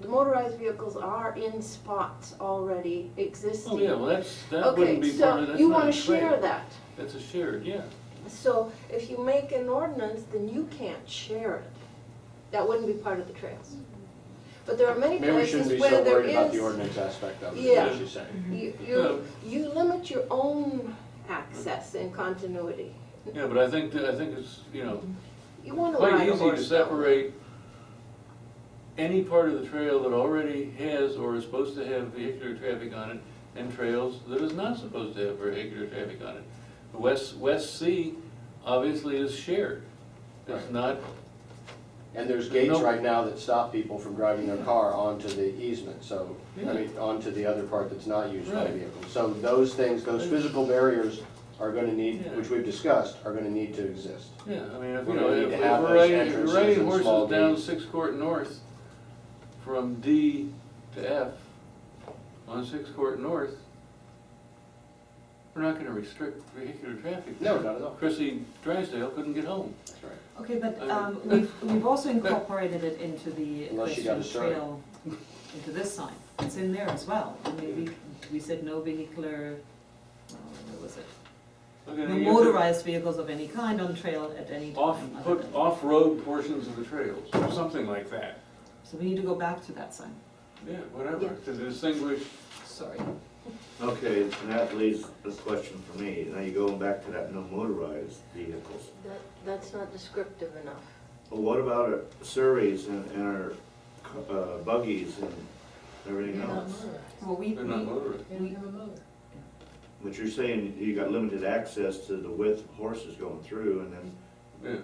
motorized vehicles are in spots already existing. Oh, yeah, well, that wouldn't be part of, Okay, so that's you not wanna a trail. share that. That's a shared, yeah. So if you make an ordinance, then you can't share it. That wouldn't be part of the trails. But there are many Maybe we shouldn't places be where so there worried about the is, ordinance aspect of it, Yeah. as you say. you limit your own access and continuity. Yeah, but I think it's, you know, You wanna quite ride a easy to horse down. separate any part of the trail that already has or is supposed to have vehicular traffic on it and trails that is not supposed to have vehicular traffic on it. The West Sea obviously is shared. It's Right. not, And there's gates No. right now that stop people from driving their car onto the easement, so, I Yeah. mean, onto the other part that's not used by Right. vehicles. So those things, those physical barriers are gonna need, Yeah. which we've discussed, are gonna need to exist. Yeah, I mean, if, We're you gonna know, need if to have we're those riding, if entrances we're riding and small horses down gates. 6 Court North from D to F on 6 Court North, we're not gonna restrict vehicular traffic. No, not at all. Chrissy Drysdale couldn't get home. That's right. Okay, but I we've also incorporated it into the Unless you got a equestrian sign. trail, into this sign. It's in there as well. I mean, we said no vehicular, what was it? Okay, No then you have to motorized vehicles of any kind on trail at any Off, time. other put than- off-road portions of the trails, or something like that. So we need to go back to that sign. Yeah, whatever, Yeah. to distinguish. Sorry. Okay, and that leaves a question for me. Now you're going back to that no motorized vehicles. That's not descriptive enough. Well, what about our Surreys and our buggies and everything else? Well, They're not motorized. But you're saying you got limited access to the width of horses going through, and then, Yeah,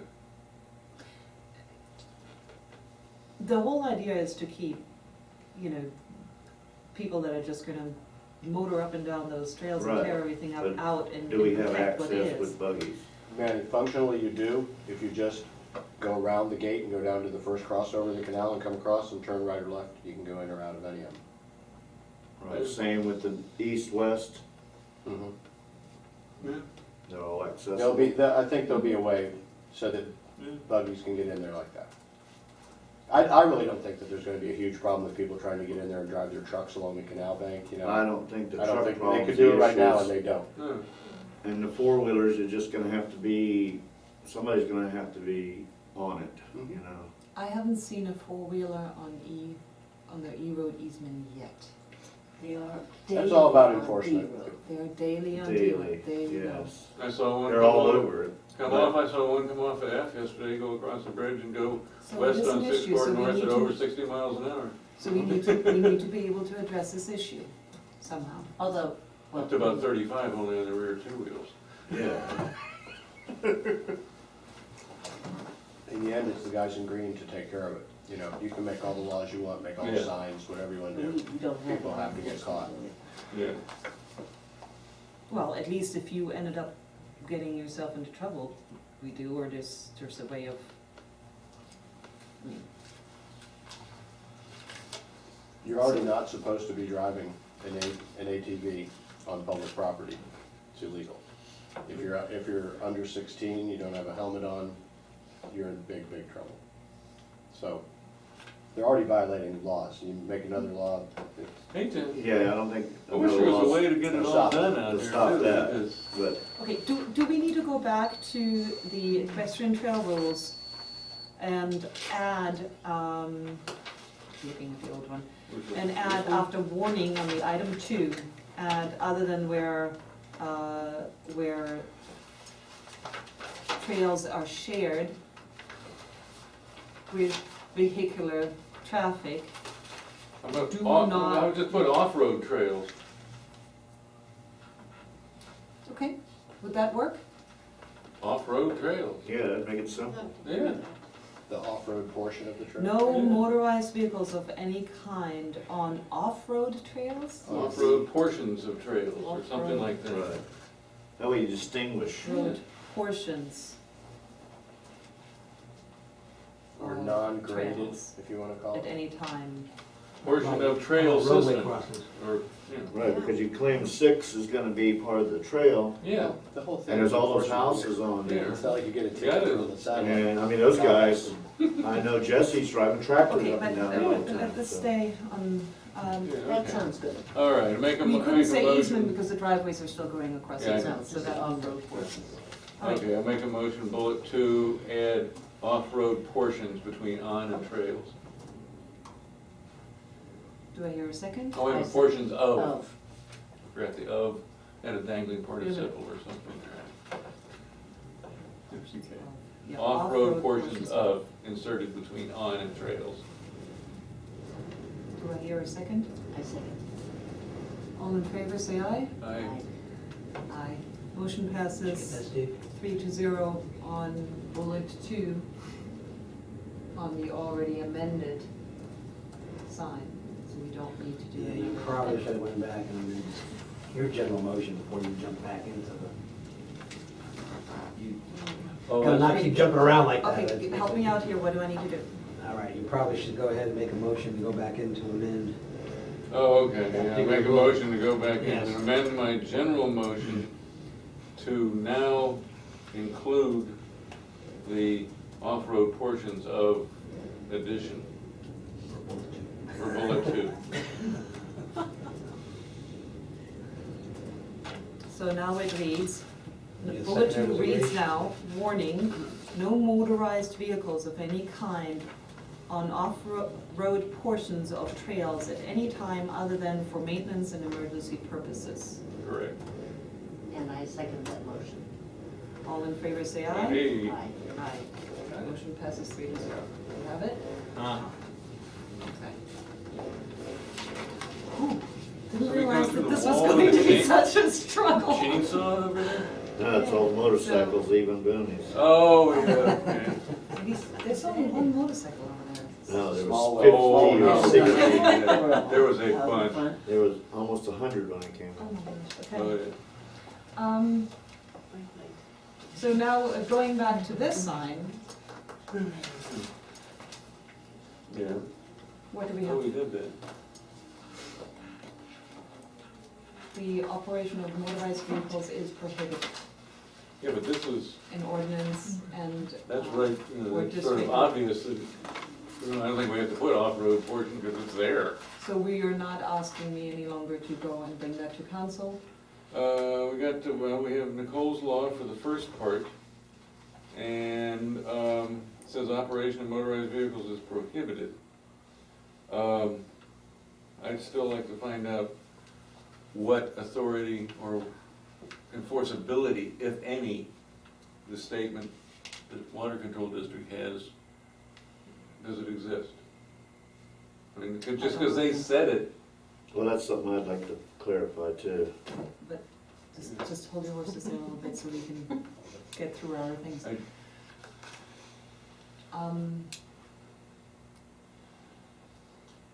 The whole idea is to keep, you know, people that are just gonna motor up and down those trails and Right, tear everything but out and do we have protect what access is. with buggies? Manny, functionally you do, if you just go around the gate and go down to the first crossover of the canal and come across and turn right or left, you can go in or out of any of them. Right, same with the east-west, yeah, they're all accessible. There'll be, I think there'll be a way so that yeah. buggies can get in there like that. I really don't think that there's gonna be a huge problem with people trying to get in there and drive their trucks along the canal bank, you know? I don't think the I don't truck think, they problem's could do it the right now issues. and they don't. No. And the four-wheelers are just gonna have to be, somebody's gonna have to be on it, you know? I haven't seen a four-wheeler on the E-road easement yet. They are That's all about daily on enforcement. D-Road. They're daily on Daily, D-road. There you go. yes. I saw one They're come all off, over it. come off, I saw one come off of F yesterday, go across the bridge and go So it west is on an 6 issue, Court so we North need at to- over 60 miles an hour. So we need to be able to address this issue somehow. Although, well. Up to about 35 only on the rear two wheels. Yeah. In the end, it's the guys in green to take care of it. You know, you can make all the laws you want, make all the Yeah. signs, whatever you wanna We do. don't have. People have to get caught. Yeah. Well, at least if you ended up getting yourself into trouble, we do, or there's a way of, I mean, You're already not supposed to be driving an ATV on public property. It's illegal. If you're under 16, you don't have a helmet on, you're in big, big trouble. So, they're already violating laws. You make another law, it's, Hate to, Yeah, I don't think. I wish there was a way to get it all Stop it. done out To here stop too, that. because But okay, do we need to go back to the equestrian trail rules and add, looking at the old one, and add after warning on the item 2, add other than where trails are shared with vehicular traffic. How about Do off, not- I would just put off-road trails. Okay, would that work? Off-road trails. yeah, that'd make it simple. Yeah. the off-road portion of the trail. No Yeah. motorized vehicles of any kind on off-road trails? Off-road portions of trails or something Off-road. like that. Right. That way you distinguish. Road portions. Or of non-graded, trails if you wanna call At it. any time. Portion of trail Roadway system, crossings. or, you know, Right, because you claim 6 is gonna be part of the trail, yeah. The whole thing. and there's is all those enforcement. houses on there. It's not like you get a Yeah, ticket on the sidewalk. And, I mean, those guys, I know Jesse's driving tractors Okay, up but and down there all the time. let's so. stay on, Yeah, That okay. sounds good. All right, make a we mo- couldn't make a say easement motion. because the driveways are still going across Yeah, I the know. town, so that off-road portions. All right. Okay, I'll make a motion, bullet 2, add off-road portions between on and trails. Do I hear a second? Oh, I and see. portions of. Of. Forgot the of, and a dangling participle Mhm. or something. Yeah, Off-road portions of inserted between on and trails. Do I hear a second? I second. All in favor, say aye. Aye. Aye. Motion Did you get that, passes Steve? 3-0 on bullet 2 on the already amended sign, so we don't need to do Yeah, you another. probably should have went back and amended your general motion before you jump back into the Oh, Gotta not keep jumping around like that. Okay, help me out here, what do I need to do? All right, you probably should go ahead and make a motion to go back into amend. Oh, okay, yeah, I make a motion to go back in Yes. and amend my general motion to now include the off-road portions of addition for bullet 2. So now it reads, Yes, bullet 2 second reads observation. now, warning, no motorized vehicles of any kind on off-road portions of trails at any time other than for maintenance and emergency purposes. Correct. And I second that motion. All in favor say aye. Hey. Aye. Aye. Motion passes 3-0. You have it? Okay. Whew, Didn't So we realize go through that the this was wall going with to the be chain- such a struggle. Chainsaw over there? No, it's all motorcycles, even boonies. Oh, yeah, okay. There's only one motorcycle over there. No, there Small was way. Oh, 50 no, or 60. there was a Out in bunch. front. There was almost 100 when I came Oh in. my gosh, Oh, okay. yeah. So now, going back to this sign, Yeah, what do we oh, we have? did that. The operation of motorized vehicles is prohibited Yeah, but this was, in ordinance and. that's right, or it's sort district. of obvious that, I don't think we have to put off-road portion because it's there. So we are not asking me any longer to go and bring that to council? We got to, well, we have Nicole's law for the first part, and it says operation of motorized vehicles is prohibited. I'd still like to find out what authority or enforceability, if any, the statement that Water Control District has, does it exist? I mean, just because they said it, Well, that's something I'd like to clarify too. But just hold your horses there a little bit so we can get through our other things. I-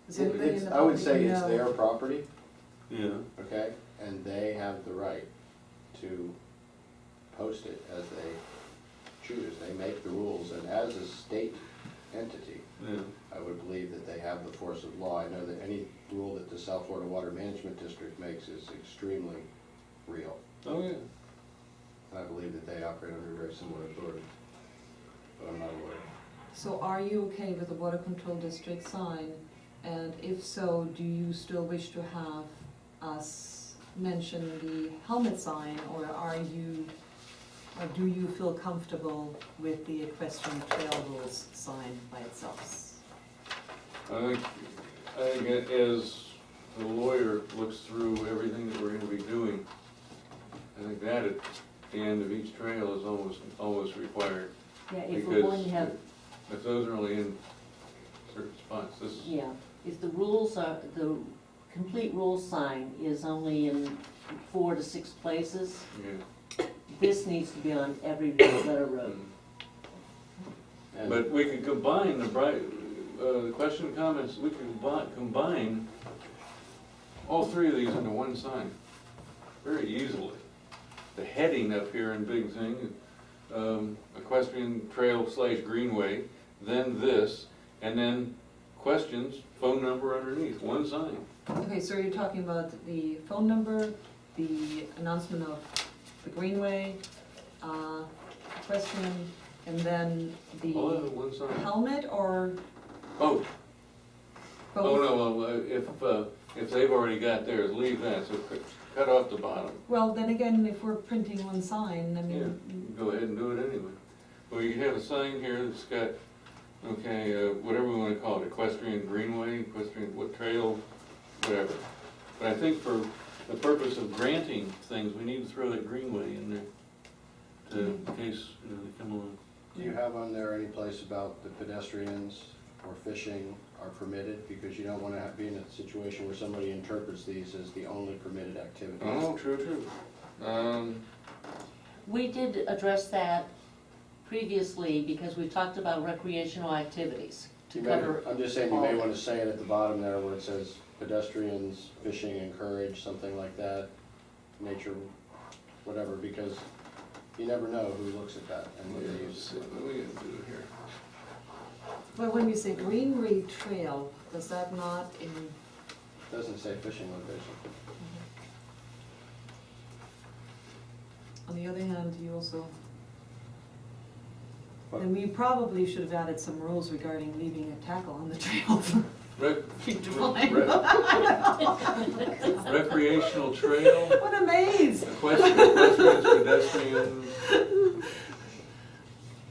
Is anybody in It's, the I would public say it's know? their property, yeah, okay, and they have the right to post it as they choose. They make the rules, and as a state entity, yeah. I would believe that they have the force of law. I know that any rule that the South Florida Water Management District makes is extremely real. Oh, yeah. I believe that they operate under very similar authority, but I'm not a lawyer. So are you okay with the water control district sign? And if so, do you still wish to have us mention the helmet sign, or do you feel comfortable with the equestrian trail rules sign by itself? I think as the lawyer looks through everything that we're gonna be doing, I think that at the end of each trail is almost required. Yeah, if we're going to Because have, if those are only in certain spots, this is, yeah, if the rules are, the complete rules sign is only in 4 to 6 places, yeah. this needs to be on every letter road. And But we could combine the question and comments, we could combine all 3 of these into one sign very easily. The heading up here in big thing, equestrian trail / greenway, then this, and then questions, phone number underneath, one sign. Okay, so you're talking about the phone number, the announcement of the greenway, equestrian, and then All in the one sign. helmet, or Both. both? Oh, no, well, if they've already got theirs, leave that, so cut off the bottom. Well, then again, if we're printing one sign, I Yeah, mean, go ahead and do it anyway. Well, you have a sign here that's got, okay, whatever we wanna call it, equestrian greenway, equestrian, what trail, whatever. But I think for the purpose of granting things, we need to throw that greenway in there, in case, they come along. do you have on there any place about the pedestrians or fishing are permitted? Because you don't want to be in a situation where somebody interprets these as the only permitted activity. Oh, true. We did address that previously because we talked about recreational activities to You may- cover. I'm just saying, you may want to say it at the bottom there where it says pedestrians, fishing encouraged, something like that, nature, whatever, because you never know who looks at that and what they Let's use. see, what are we gonna do here? Well, when you say Greenway Trail, does that not in, Doesn't say fishing location. on the other hand, you also, What? then we probably should have added some rules regarding leaving a tackle on the trail for Rec- future flying. Recreational trail, What a maze! equestrians, pedestrians,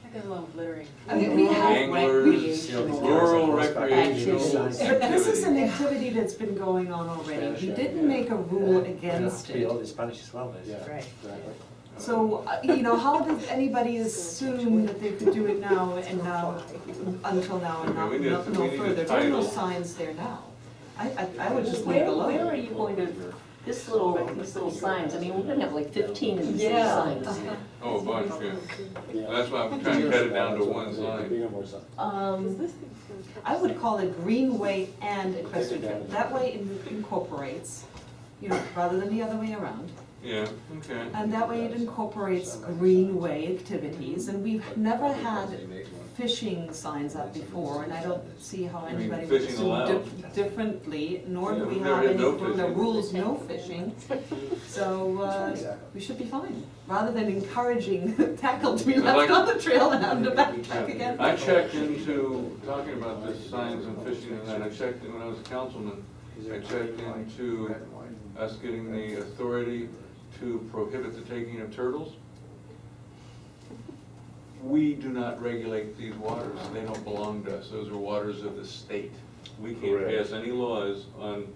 That goes along with littering. I mean, we have, anglers, rural recreational Activities. but this is an activities. activity that's been going on already. Spanish, We yeah. didn't make a rule against it. All the Spanish as well, Yeah, Right. exactly. So, you know, how did anybody assume that they could do it now and now, until now and not, Okay, we need- no we need a further? There are no title. signs there now. I would just leave it Where are alone. you going to, these little signs, I mean, we're gonna have like 15 of these little Yeah. signs. Oh, a bunch, yeah. Yeah. That's why I'm trying to cut it down to one There'd line. be no more signs. I would call it Greenway and Equestrian Trail. That way it incorporates, you know, rather than the other way around. Yeah, okay. And that way it incorporates greenway activities, and we've never had fishing signs up before, and I don't see how You mean anybody would fishing assume allowed? differently, nor do Yeah, we we've have never had any no from the fishing. rules, no fishing. So, we should be fine, rather than encouraging tackle to be I'd like- left on the trail and have to backtrack again. I checked into, talking about the signs and fishing and that, I checked in when I was a councilman, I checked into us getting the authority to prohibit the taking of turtles. We do not regulate these waters, they don't belong to us, those are waters of the state. We can't Correct. pass any laws on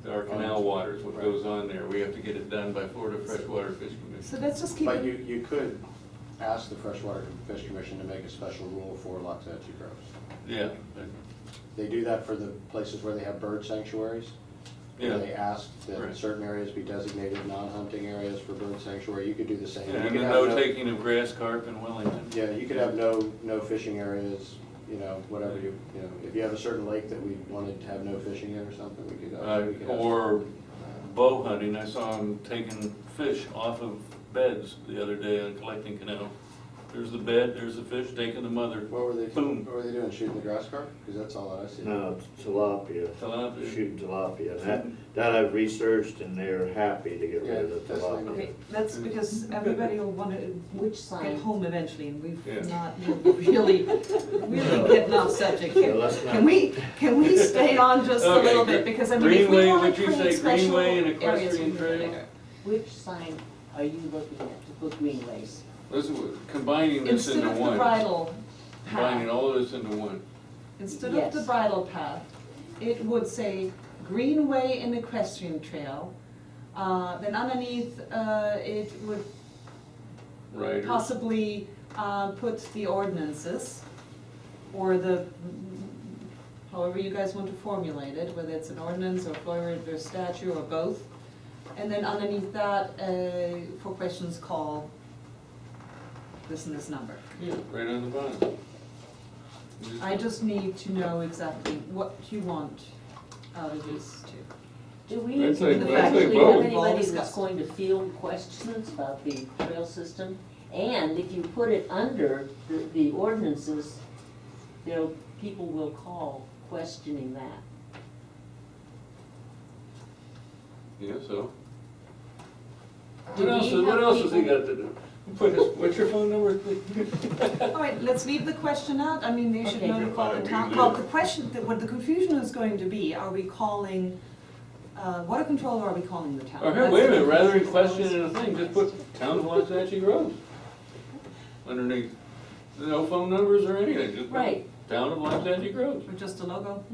our canal waters, what goes on there, we have to get it done by Florida Freshwater Fish Commission. So let's just keep But it, you could ask the Freshwater Fish Commission to make a special rule for Loxahatchee Groves. Yeah, They do that for the places where they have bird sanctuaries. yeah. And they ask that Right. certain areas be designated non-hunting areas for bird sanctuary. You could do the same. Yeah, You and could then have no taking of grass carp in Wellington. Yeah, you could have no fishing areas, you know, whatever you know, if you have a certain lake that we wanted to have no fishing in or something, we could. we could have- Or bow hunting, I saw them taking fish off of beds the other day on Collecting Canal. There's the bed, there's the fish, taking the mother. What were they, Boom. what were they doing, shooting the grass carp? Because that's all that I see. No, tilapia, Tilapia. shooting tilapia, and that I've researched, and they're happy to get rid of the Yeah, that's like- tilapia. okay, that's because everybody will want to Which get sign? home eventually, and we've Yeah. not really getting off subject here. So let's not- Can we stay on just a Okay, little bit, because I mean, if we Greenway, want would to you create say special Greenway and areas, we equestrian need trail? bigger. Which sign are you looking at to put greenways? This is combining this Instead into of the one. bridle Combining path, all of this into one. instead of the Yes. bridle path, it would say Greenway and Equestrian Trail. Then underneath, it would Riders. possibly put the ordinances, or the, however you guys want to formulate it, whether it's an ordinance or Florida or statute or both. And then underneath that, for questions, call this and this number. Yeah, right on the bottom. I just need to know exactly what you want out of these two. Do we That's like- that's like actually both. have anybody that's Discussed. going to field questions about the trail system? And if you put it under the ordinances, people will call questioning that. Yeah, so. Do What else, we what have else has he people- got to do? Put his, what's your phone number? All right, let's leave the question out. I mean, they should Okay. know to call the town. Well, the question, what the confusion is going to be, are we calling, water control, or are we calling the town? Oh, here, wait a minute, rather than question in a thing, just put Town of Loxahatchee Groves underneath. No phone numbers or anything, just put Right. Town of Loxahatchee Groves. Or just a logo?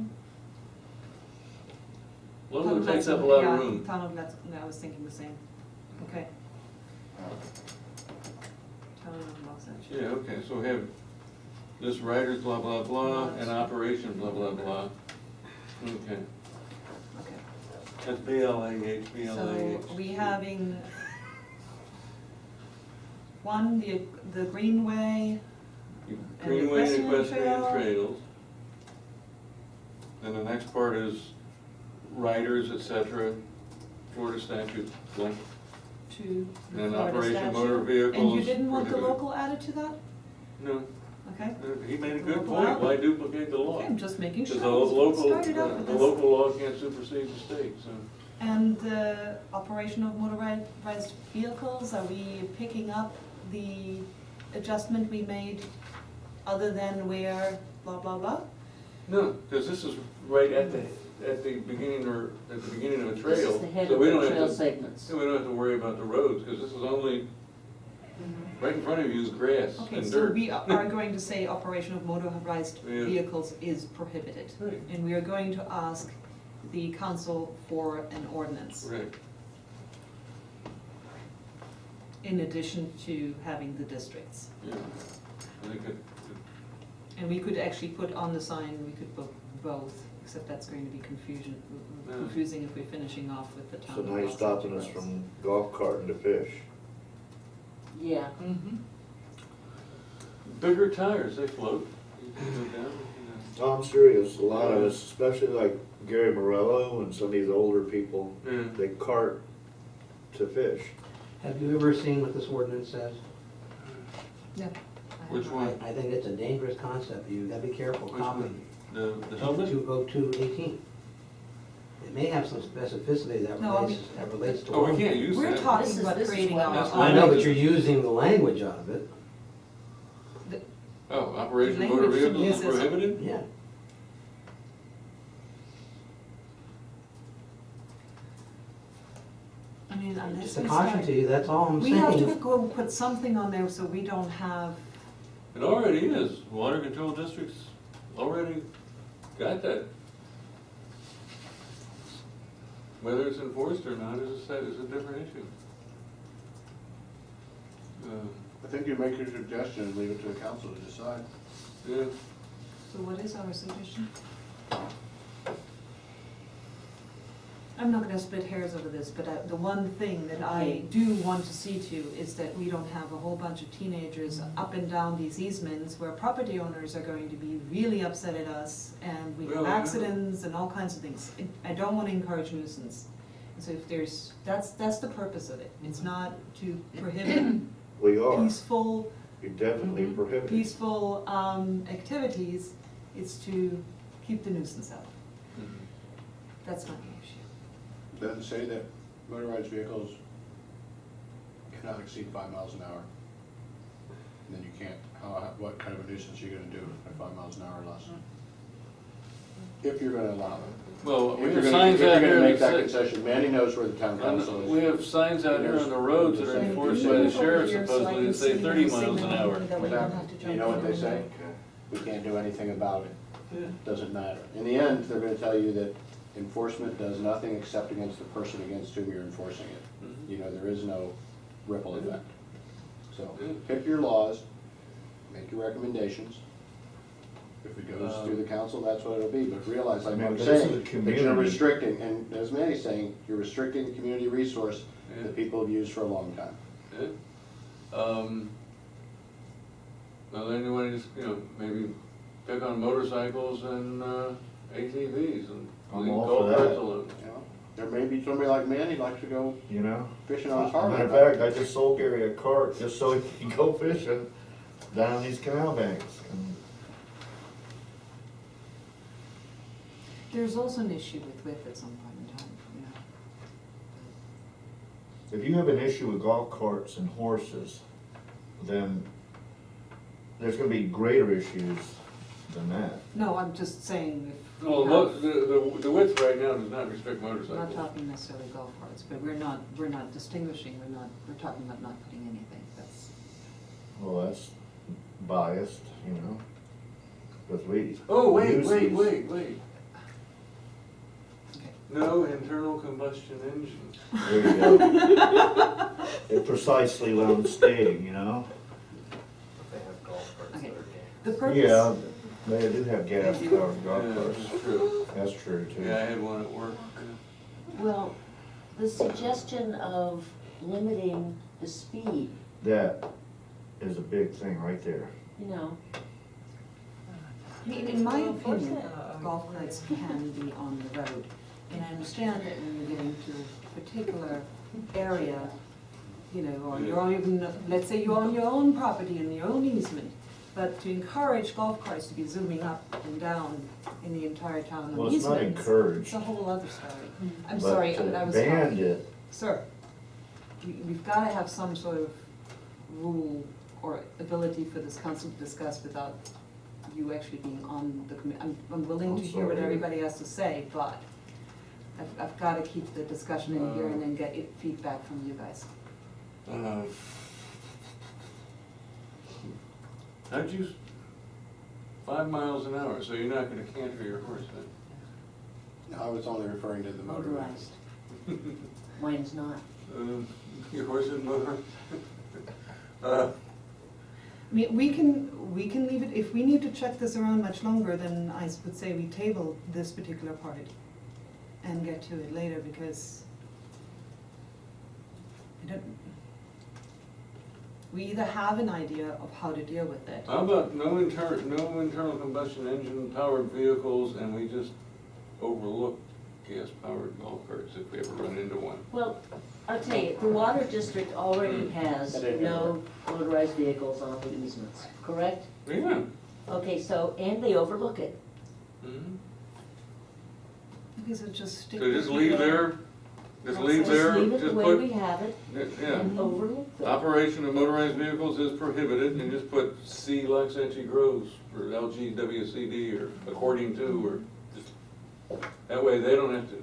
Logo takes up a lot of room. Town of Let's, I was thinking the same. Okay. Town of Loxahatchee. Yeah, okay, so we have this writer's blah, blah, blah, and operation blah, blah, blah. Okay, Okay. that's BLAH, So BLAH. are we having one, the Greenway, Greenway and equestrian equestrian trail. trails. Then the next part is riders, et cetera, Florida statute, blank. to the And Florida operation statute. motor vehicles. And you didn't want the prohibited. local added to that? No, Okay. he made a The good local point, out. why duplicate the law? Okay, I'm just making Because sure. the local, Started out with the this. local law can't supersede the state, so. And the operation of motorized vehicles, are we picking up the adjustment we made other than where blah, blah, blah? No, because this is right at the beginning or at the beginning of a trail. This is the head so of we the don't have trail to- segments. So we don't have to worry about the roads, because this is only, right in front of you is grass Okay, and so dirt. we are going to say operation of motorized Yeah. vehicles is prohibited. Right. And we are going to ask the council for an ordinance, Right, in addition to having the districts. yeah. I think it, And we could actually put on the sign, we could put both, except that's going to be confusing if we're finishing off with the town. So of now you're Los stopping us Angeles. from golf carting to fish. Yeah, bigger tires, they float. You can go down, Oh, I'm serious, a lot of us, especially like Gary Morello and some of these older people, you know. they cart to fish. Have you ever seen what this ordinance says? Yeah. Which one? I think it's a dangerous concept. You gotta be careful Which copying. one? The helmet? 20218. It may have some specificity that No, I relates to. Oh, we one can't thing. use We're that. talking about This is creating what- our That's own. I know, but you're using the language out of it. Oh, operation motor Language should vehicles is be consistent. prohibited? Yeah. I mean, unless Just a we caution start. to you, that's all I'm We have to saying. go put something on there so we don't have, It already is. Water control districts already got that. Whether it's enforced or not is a different issue. I think you make your suggestion and leave it to the council to decide. Yeah, so what is our suggestion? I'm not gonna split hairs over this, but the one thing that I Okay. do want to see to is that we don't have a whole bunch of teenagers up and down these easements where property owners are going to be really upset at us and we have Well, yeah. accidents and all kinds of things. I don't wanna encourage nuisance. And so if there's, that's the purpose of it. It's not to prohibit We are, peaceful, you're definitely prohibited. peaceful activities, it's to keep the nuisance out. Mhm. That's not the issue. Doesn't say that motorized vehicles cannot exceed 5 miles an hour. And then you can't, what kind of a nuisance are you gonna do at 5 miles an hour or less? If you're gonna allow it. Well, If we you're have gonna, signs if you're out gonna here make that that say, concession, Mandy knows where the town council is. we have signs out here on the roads that are enforced by the sheriff supposedly that say 30 miles an hour. You know what they say? We can't do anything about it. Doesn't matter. In the end, they're gonna tell you that enforcement does nothing except against the person against whom you're enforcing it. Mhm. You know, there is no ripple effect. So, Yeah. pick your laws, make your recommendations. If it goes through the council, that's what it'll be, but realize, like I mean, I'm this is a saying, that you're community. restricting, and as Manny's saying, you're restricting the community resource Yeah. that people have used for a long time. Yeah. Well, then you wanna just, maybe pick on motorcycles and ATVs and I'm leave all golf for carts that. alone. You know, there may be somebody like Manny likes to go You know? fishing on his As a Harley. matter of fact, I just sold Gary a cart just so he can go fishing down these canal banks. And There's also an issue with width at some point in time, if you have an issue with golf carts and horses, then there's gonna be greater issues than that. No, I'm just saying if Well, we have, the width right now does not restrict we're not motorcycles. talking necessarily golf carts, but we're not distinguishing, we're talking about not putting anything, that's. Well, that's biased, you know, because we. Oh, wait, use wait, these- wait, wait. Okay. No internal combustion engine. There you go. It's precisely what I'm stating, you know? They have golf carts Okay. that are gay. The purpose. Yeah, they do have gas powered golf Yeah, carts. that's true. That's true too. Yeah, I had one at work. well, the suggestion of limiting the speed, That is a big thing right there. you know, I mean, in my opinion, golf carts can be on the road. And I understand that when you're getting to a particular area, you know, or you're even, let's say you're on your own property in your own easement, but to encourage golf carts to be zooming up and down in the entire town on Well, it's not easements, encouraged. it's a whole other story. I'm But sorry, to I was ban talking. it, Sir, we've gotta have some sort of rule or ability for this council to discuss without you actually being on the committee. I'm willing to I'm hear what sorry. everybody has to say, but I've gotta keep the discussion in here and then get feedback from you guys. How'd you, 5 miles an hour, so you're not gonna canter your horse then? No, I was only referring to the motorized. Motorized. Mine's not. Your horse is motorized? I mean, we can leave it, if we need to check this around much longer, then I would say we table this particular part and get to it later, because we either have an idea of how to deal with it. How about no internal combustion engine powered vehicles, and we just overlook gas-powered golf carts if we ever run into one? Well, I'll tell you, the water district already has That ain't gonna no motorized vehicles on the easements, correct? Yeah. Okay, so, and they overlook it. Mhm. Because it just stick. So just with leave the- there, just leave Just there, leave it just the way put, we have it yeah. and overlook it. Operation of motorized vehicles is prohibited, and just put C. Loxahatchee Groves, or LGWCD, or according to, or just, that way they don't have to,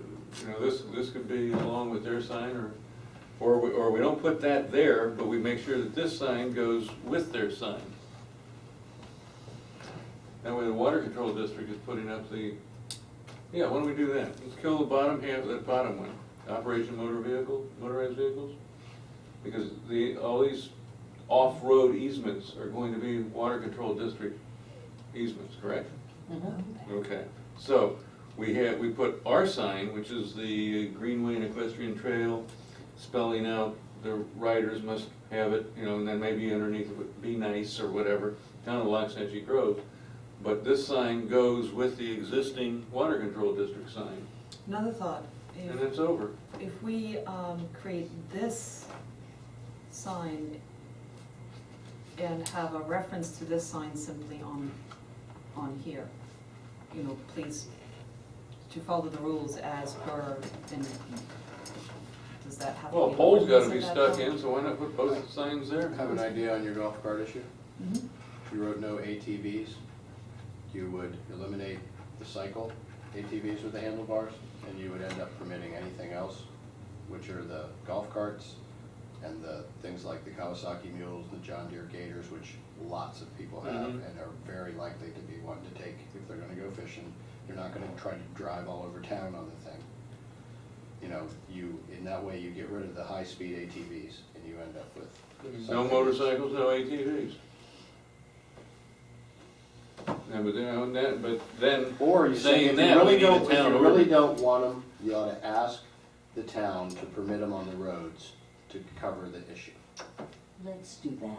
you know, this could be along with their sign, or we don't put that there, but we make sure that this sign goes with their sign. That way the water control district is putting up the, yeah, why don't we do that? Let's kill the bottom half, that bottom one, operation motorized vehicles. Because all these off-road easements are going to be water control district easements, correct? Mhm. Okay, so we put our sign, which is the Greenway and Equestrian Trail, spelling out the riders must have it, you know, and then maybe underneath it would be nice or whatever, town of Loxahatchee Grove. But this sign goes with the existing water control district sign, Another thought, and it's over. if we create this sign and have a reference to this sign simply on here, you know, please, to follow the rules as per, and does that have to be? Well, a an pole's gotta ordinance be at that stuck point? in, so why not put both signs there? Have an idea on your golf cart issue? Mhm. If you wrote no ATVs, you would eliminate the cycle ATVs with the handlebars, and you would end up permitting anything else, which are the golf carts and the things like the Kawasaki mules, the John Deere gators, which lots of people have Mhm. and are very likely to be wanting to take if they're gonna go fishing. You're not gonna try to drive all over town on the thing. You know, in that way you get rid of the high-speed ATVs and you end up with No something- motorcycles, no ATVs. Yeah, but then, Or you say, saying if you that, we really need a don't, if town you really ordinance. don't want them, you ought to ask the town to permit them on the roads to cover the issue. Let's do that.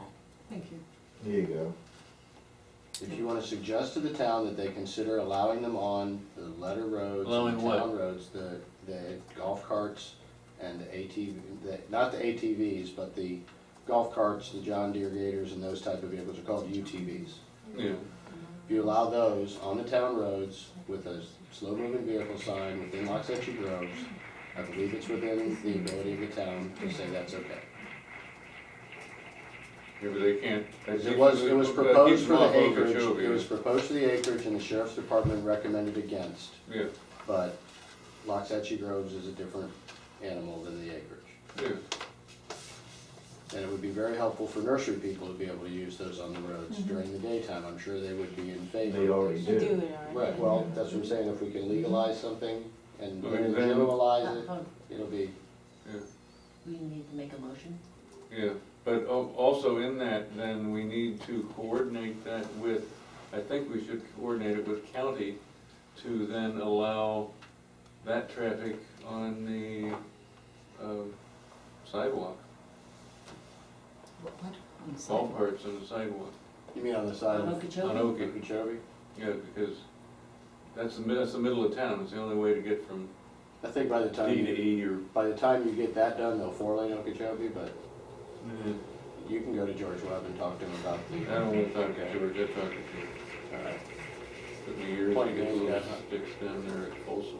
Thank you. there you go. If you wanna suggest to the town that they consider allowing them on the letter roads Allowing and the what? town roads, the golf carts and the not the ATVs, but the golf carts, the John Deere gators and those type of vehicles are called UTVs. yeah, If you allow those on the town roads with a slow-moving vehicle sign within Loxahatchee Groves, I believe it's within the ability of the town to say that's okay. yeah, but they can't. It was proposed for the acreage, Okeechobee. it was proposed for the acreage and the sheriff's department recommended against, Yeah, but Loxahatchee Groves is a different animal than the acreage. yeah. And it would be very helpful for nursery people to be able to use those on the roads during the daytime, I'm sure they would be in favor. They already They do do. it already. Right, well, that's what I'm saying, if we can legalize something and Well, then- generalize it, it'll be, We need to make a motion. Yeah, but also in that, then we need to coordinate that with, I think we should coordinate it with county to then allow that traffic on the sidewalk, What? On the golf sidewalk? carts on the sidewalk. you mean on the side On of Okeechobee? On Okie, Okeechobee? yeah, because that's the middle of town, it's the only way to get from I think by the time D to you, E or, by the time you get that done, they'll 4-lane Okeechobee, but You can go to George Webb and talk to him about. I don't want to talk to George, I talked to George. All right. Took me years to Point get being, little yeah. sticks down there at Folsom.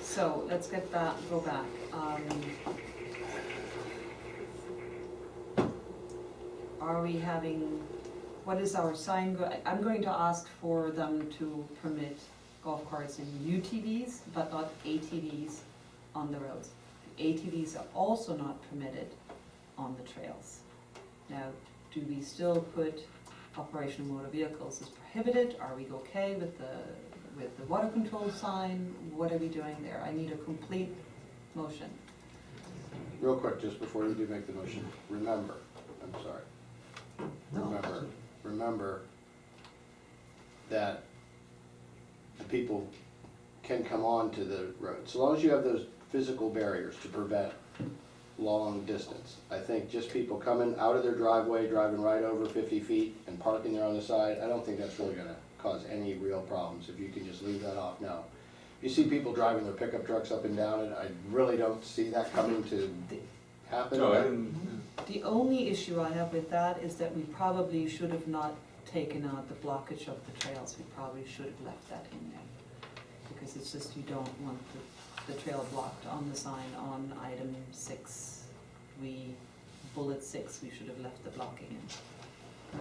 So let's go back. Are we having, what is our sign, I'm going to ask for them to permit golf carts in UTVs, but not ATVs on the roads. ATVs are also not permitted on the trails. Now, do we still put operational motor vehicles as prohibited? Are we okay with the water control sign? What are we doing there? I need a complete motion. Real quick, just before you do make the motion, remember, I'm sorry. No. Remember that the people can come on to the road. So long as you have those physical barriers to prevent long distance. I think just people coming out of their driveway, driving right over 50 feet and parking there on the side, I don't think that's really gonna cause any real problems if you can just leave that off now. You see people driving their pickup trucks up and down it, I really don't see that coming to happen. No, I but- didn't, The only issue I have with that is that we probably should have not taken out the blockage of the trails. We probably should have left that in there. Because it's just, you don't want the trail blocked on the sign on item 6. Bullet 6, we should have left the blocking in.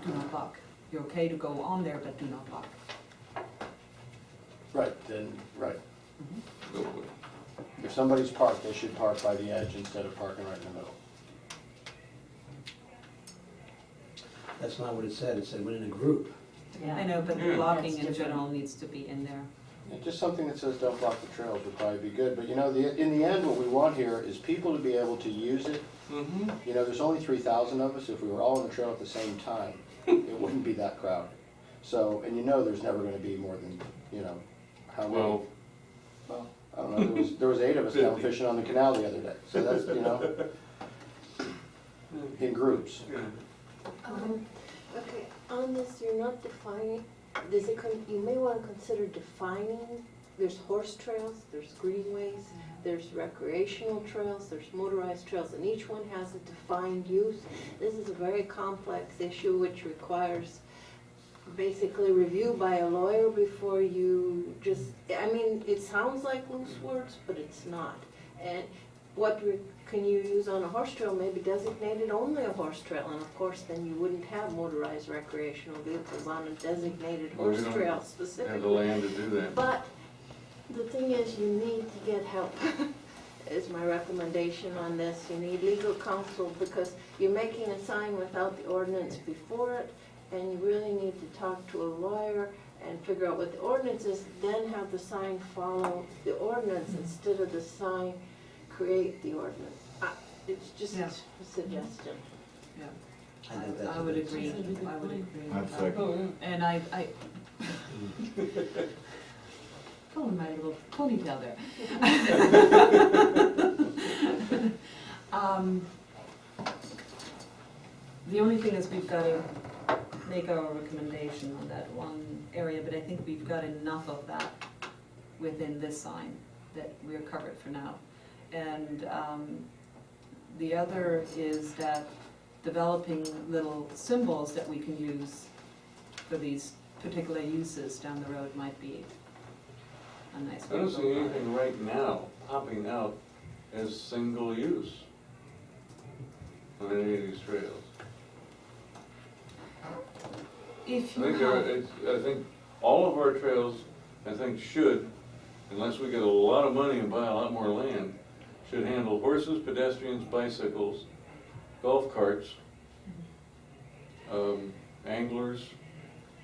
Do not block. You're okay to go on there, but do not block. Right, then, right. go with it. If somebody's parked, they should park by the edge instead of parking right in the middle. That's not what it said. It said within a group. I know, but the Yeah. blocking That's in different. general needs to be in there. Yeah, just something that says don't block the trails would probably be good, but you know, in the end, what we want here is people to be able to use it. Mm-hmm. You know, there's only 3,000 of us, if we were all on the trail at the same time, it wouldn't be that crowded. So, and you know there's never gonna be more than, you know, how many? Well, Well, I don't know, there was 8 of us down 50. fishing on the canal the other day, so that's, you know, in groups. yeah. Okay, on this, you're not defining, you may wanna consider defining, there's horse trails, there's greenways, there's recreational trails, there's motorized trails, and each one has a defined use. This is a very complex issue which requires basically review by a lawyer before you just, I mean, it sounds like loose words, but it's not. And can you use on a horse trail, maybe designated only a horse trail, and of course, then you wouldn't have motorized recreational vehicles on a designated Well, we horse don't trail have the specifically. land to do that. But the thing is, you need to get help, is my recommendation on this. You need legal counsel, because you're making a sign without the ordinance before it, and you really need to talk to a lawyer and figure out what the ordinance is, then have the sign follow the ordinance instead of the sign create the ordinance. It's just Yeah. a suggestion. Yeah. I think that's I a would good agree, point. I would agree I'd with that. second. And I pulling my little ponytail there. The only thing is we've got to make our recommendation on that one area, but I think we've got enough of that within this sign that we're covered for now. And the other is that developing little symbols that we can use for these particular uses down the road might be a nice I way to don't go see about it. anything right now popping out as single use on any of these trails. If I you think there, have, I think all of our trails, I think should, unless we get a lot of money and buy a lot more land, should handle horses, pedestrians, bicycles, golf carts, anglers.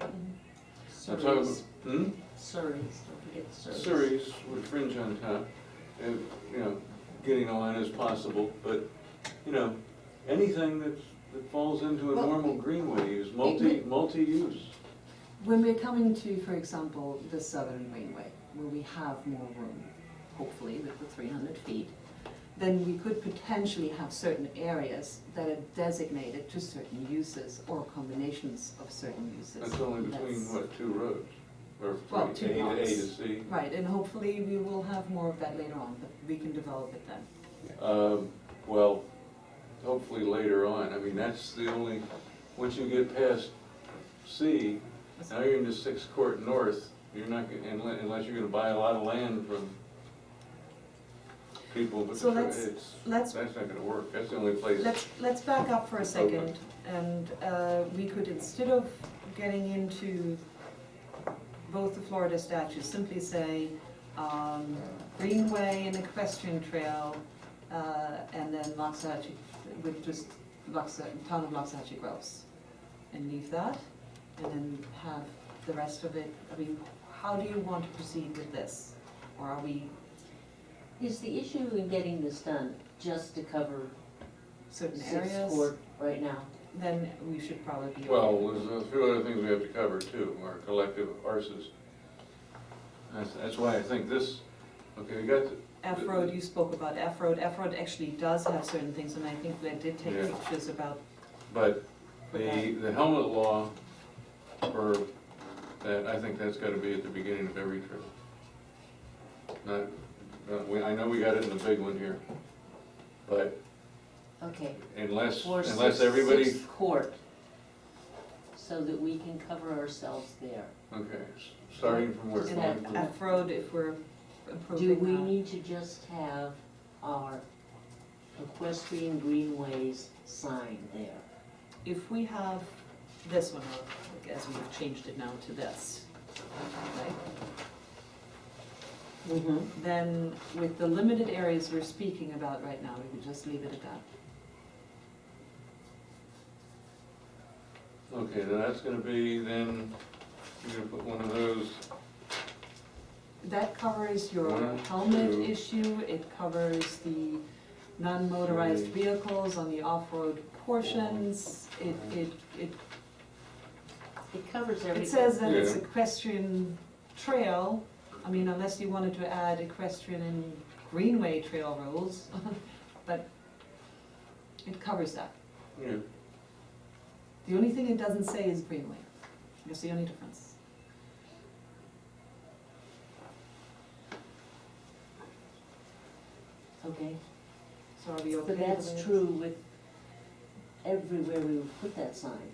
I'm talking about, Surreys, surreys, don't forget the surreys. Surreys with fringe on top, and, you know, getting on as possible, but, you know, anything that falls into a Well, normal greenway use, multi-use. when we're coming to, for example, the Southern Greenway, where we have more room, hopefully with the 300 feet, then we could potentially have certain areas that are designated to certain uses or combinations of certain uses. That's only between, That's- what, 2 roads? Or Well, 3, 2 A to blocks. C? Right, and hopefully we will have more of that later on, but we can develop it then. well, hopefully later on. I mean, that's the only, once you get past C, now you're into Sixth Court North, you're not, unless you're gonna buy a lot of land from people, but So it's, let's- that's not gonna work, that's the only place. Let's back up for a second, and we could, instead of getting into both the Florida statutes, simply say, greenway and equestrian trail, and then Loxahatchee, with just town of Loxahatchee Groves. And leave that, and then have the rest of it, I mean, how do you want to proceed with this? Or are we Is the issue in getting this done just to cover certain Sixth areas? Court right now? Then we should probably be. Well, there's a few other things we have to cover too, our collective arses. That's why I think this, okay, we got the. F-Road, you spoke about F-Road. F-Road actually does have certain things, and I think I did take Yeah. pictures about, But the helmet law for that, I think that's gotta be at the beginning of every trip. I know we got it in the big one here, but Okay. unless For everybody, Sixth Court, so that we can cover ourselves there. okay, starting from where? Just and F-Road, if we're Do approving we that. need to just have our equestrian greenways sign there? If we have this one, or as we've changed it now to this, right? Mm-hmm. Then with the limited areas we're speaking about right now, we could just leave it at that. Okay, then that's gonna be, then, you're gonna put one of those, That covers your One, helmet two. issue, it covers the non-motorized Three. vehicles on the off-road portions. It It covers everything. It says that it's Yeah. equestrian trail, I mean, unless you wanted to add equestrian and greenway trail rules, but it covers that. yeah, The only thing it doesn't say is greenway, that's the only difference. Okay, So are we okay but with that's it? true with everywhere we would put that sign.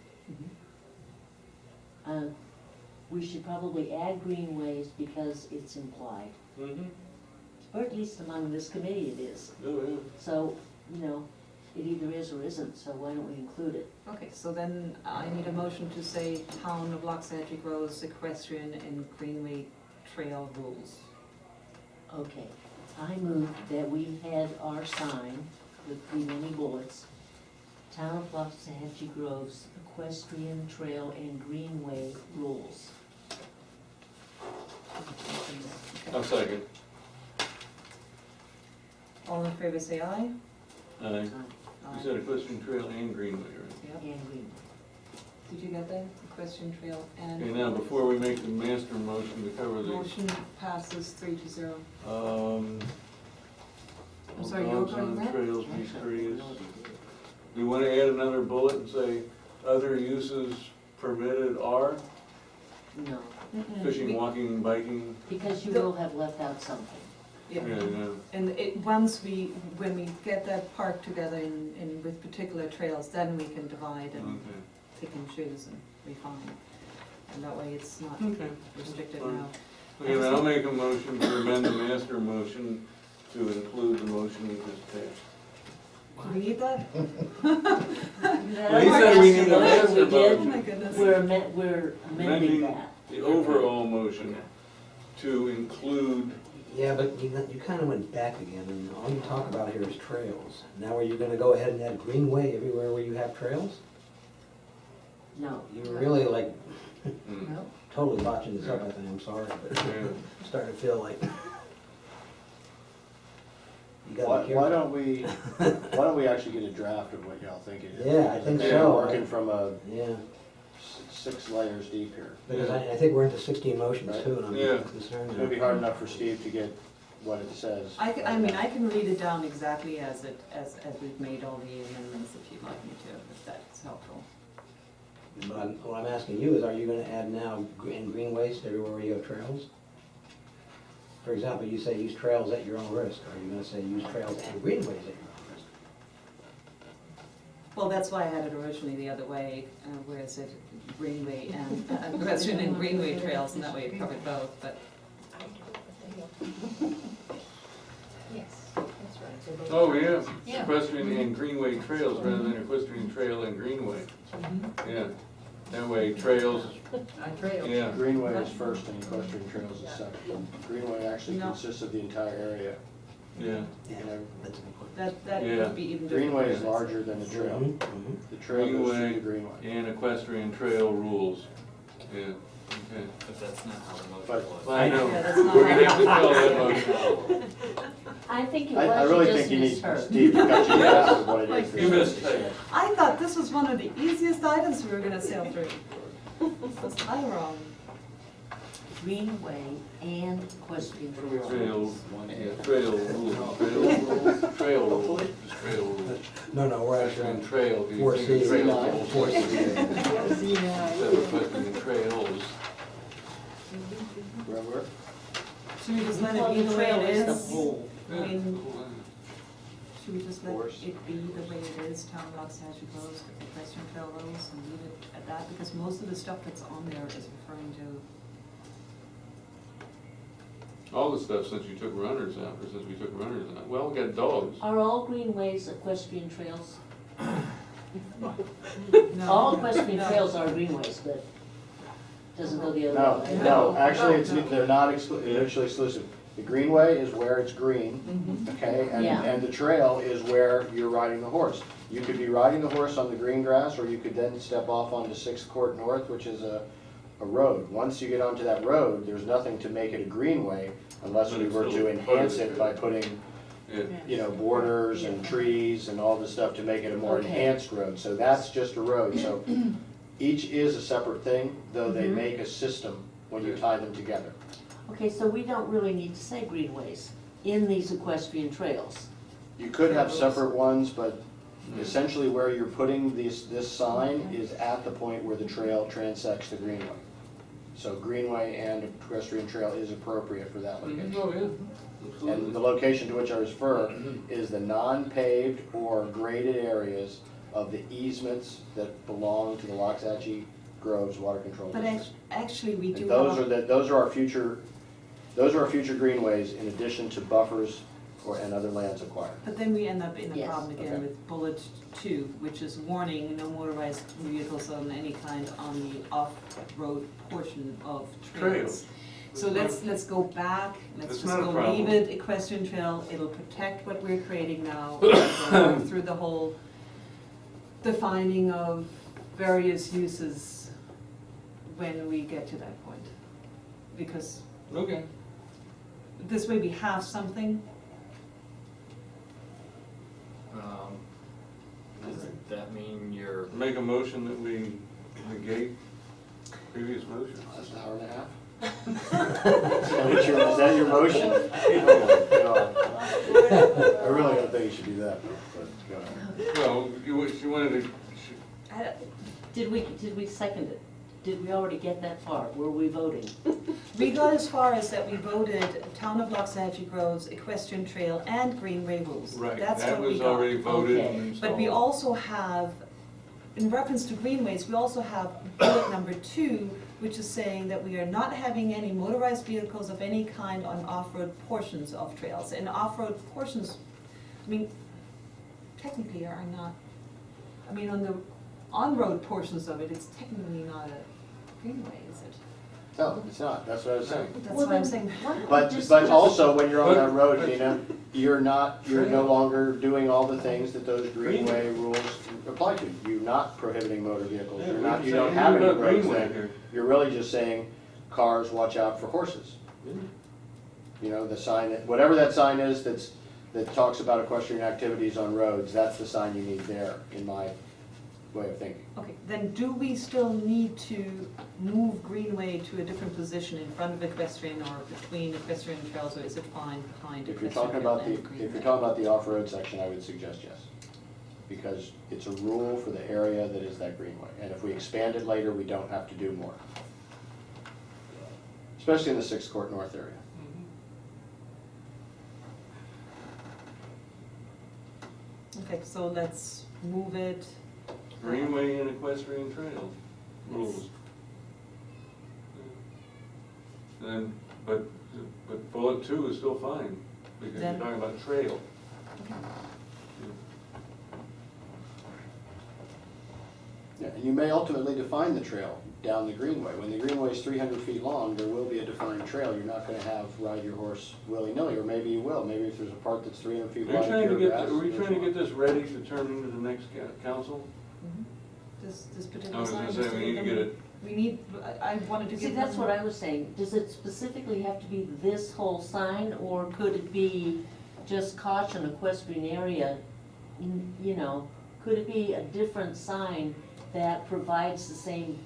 Mhm. We should probably add greenways because it's implied, mm-hmm, or at least among this committee it is. oh, yeah. So, it either is or isn't, so why don't we include it? Okay, so then I need a motion to say town of Loxahatchee Groves equestrian and greenway trail rules. Okay, I move that we had our sign with the many bullets, Town of Loxahatchee Groves equestrian trail and greenway rules. I'll second. All in favor say aye. You said equestrian trail and greenway, right? Yep. And greenway. Did you get that? Equestrian trail and. Okay, now, before we make the master motion to cover the, Motion passes 3-0. I'm sorry, you were going on that? trails, be courteous. Do you wanna add another bullet and say, other uses permitted are No, fishing, walking, biking? because you will have left out something. Yeah, Yeah. and when we get that park together in with particular trails, then we can divide and Okay, pick and choose and refine. And that way it's not okay. restricted Fine. now. Okay, then I'll make a motion to amend the master motion to include the motion we just passed. Do we need that? Well, he said we need a master We did. Oh my goodness. We're amending Amending that. the overall motion to include, Yeah, but you kind of went back again, and all you talk about here is trails. Now are you gonna go ahead and add greenway everywhere where you have trails? No, You're really like No? totally botching this up, I think, I'm sorry, but yeah, I'm starting to feel like. You gotta Why be careful. why don't we actually get a draft of what y'all think it is? Yeah, I think Because so. we're working from Yeah, 6 layers deep here. because I think we're into 16 motions Right. too, and Yeah. I'm concerned. It's gonna be hard enough for Steve to get what it says. I can read it down exactly as we've made all the amendments if you'd like me to, if that's helpful. But what I'm asking you is, are you gonna add now greenways to everywhere where you have trails? For example, you say use trails at your own risk. Are you gonna say use trails and greenways at your own risk? Well, that's why I had it originally the other way, where it said greenway and pedestrian and greenway trails, and that way it covered both, but. Yes, that's right. Oh, yeah, Yeah. equestrian and greenway trails rather than equestrian trail and greenway. Yeah, that way trails, yeah. Greenway is first and equestrian trails is second. Greenway actually No. consists of the entire area. Yeah, You know, That Yeah. would be even different. Greenway is larger than the trail. The trail goes through the greenway. and equestrian trail rules, yeah, okay. But that's not how the motion But- was. I know, Yeah, that's not we're gonna have to how- fill that motion. I think it I was, really you think just you need misheard. Steve to cut you down with what it is. You missed it. I thought this was one of the easiest items we were gonna sail through. Was I wrong? Greenway and equestrian trails. Trail, yeah, trail rules, trail rules, trail rules. No, we're Equestrian actually trail, do you 4C. think trail rules? 4C. Instead of equestrian trails. Where? Should we just let it Well, be the the way trail it is the is? whole. I mean, should we just let Course. it be the way it is, town rock statute rules, equestrian trail rules, and leave it at that? Because most of the stuff that's on there is referring to, All the stuff since you took runners out, or since we took runners out, well, we got dogs. Are all greenways equestrian trails? no. All equestrian no. trails are greenways, but doesn't go the other No, way. no, actually, No. they're not mutually exclusive. The greenway is where it's green, Mhm. okay? Yeah. And the trail is where you're riding the horse. You could be riding the horse on the green grass, or you could then step off onto Sixth Court North, which is a road. Once you get onto that road, there's nothing to make it a greenway unless But we it's were still to enhance part of it it. by putting, Yeah, borders and trees and all this stuff to make it a more Okay. enhanced road. So that's just a road. So each is a separate thing, though they Mhm. make a system when you tie them together. Okay, so we don't really need to say greenways in these equestrian trails. You could have separate ones, but Hmm. essentially where you're putting this sign is at the point where the trail transects the greenway. So greenway and equestrian trail is appropriate for that location. oh, yeah, And absolutely. the location to which I refer is the non-paved or graded areas of the easements that belong to the Loxahatchee Groves Water Control But District. actually, we do And have. those are our future greenways in addition to buffers and other lands acquired. But then we end up in a Yes. problem again Okay. with bullet 2, which is warning no motorized vehicles of any kind on the off-road portion of trails. Trails. So let's go back, let's That's just not a go problem. leave it equestrian trail, it'll protect what we're creating now. We'll go through the whole defining of various uses when we get to that point. Because Okay, this way we have something. Does that mean you're, make a motion that we negate previous motion. That's an hour and a half? Is that your motion? Oh my God. I really don't think you should do that, but go ahead. Well, you wanted to, Did we second it? Did we already get that far? Were we voting? We got as far as that we voted Town of Loxahatchee Groves, equestrian trail, and greenway rules. right, That's that what we was got. already voted Okay. and But we installed. also have, in reference to greenways, we also have bullet number 2, which is saying that we are not having any motorized vehicles of any kind on off-road portions of trails. And off-road portions, I mean, technically are not, I mean, on the on-road portions of it, it's technically not a greenway, is it? No, it's not, that's what I was saying. That's what I'm saying. But also, when you're on that road, Nina, you're no longer doing all the things that those greenway rules apply to. You're not prohibiting motor vehicles, you don't have any roads there. You're really just saying, cars, watch out for horses. You know, the sign, whatever that sign is that talks about equestrian activities on roads, that's the sign you need there, in my way of thinking. Okay, then do we still need to move greenway to a different position in front of equestrian or between equestrian trails, or is it fine behind If you're equestrian talking trail about and if greenway? you're talking about the off-road section, I would suggest yes. Because it's a rule for the area that is that greenway, and if we expand it later, we don't have to do more. Especially in the Sixth Court North area. Okay, so let's move it Greenway and equestrian trail rules. And, but bullet 2 is still fine, because you're Then- talking about trail. Yeah, and you may ultimately define the trail down the greenway. When the greenway is 300 feet long, there will be a defined trail. You're not gonna have ride your horse willy-nilly, or maybe you will. Maybe if there's a part that's 300 feet Are you wide, trying to pure get, grass, are we that's trying to fine. get this ready to turn into the next council? This I particular was sign. gonna say, we need to get it, We need, I wanted to See, give that's them- what I was saying. Does it specifically have to be this whole sign, or could it be just caution equestrian area? You know, could it be a different sign that provides the same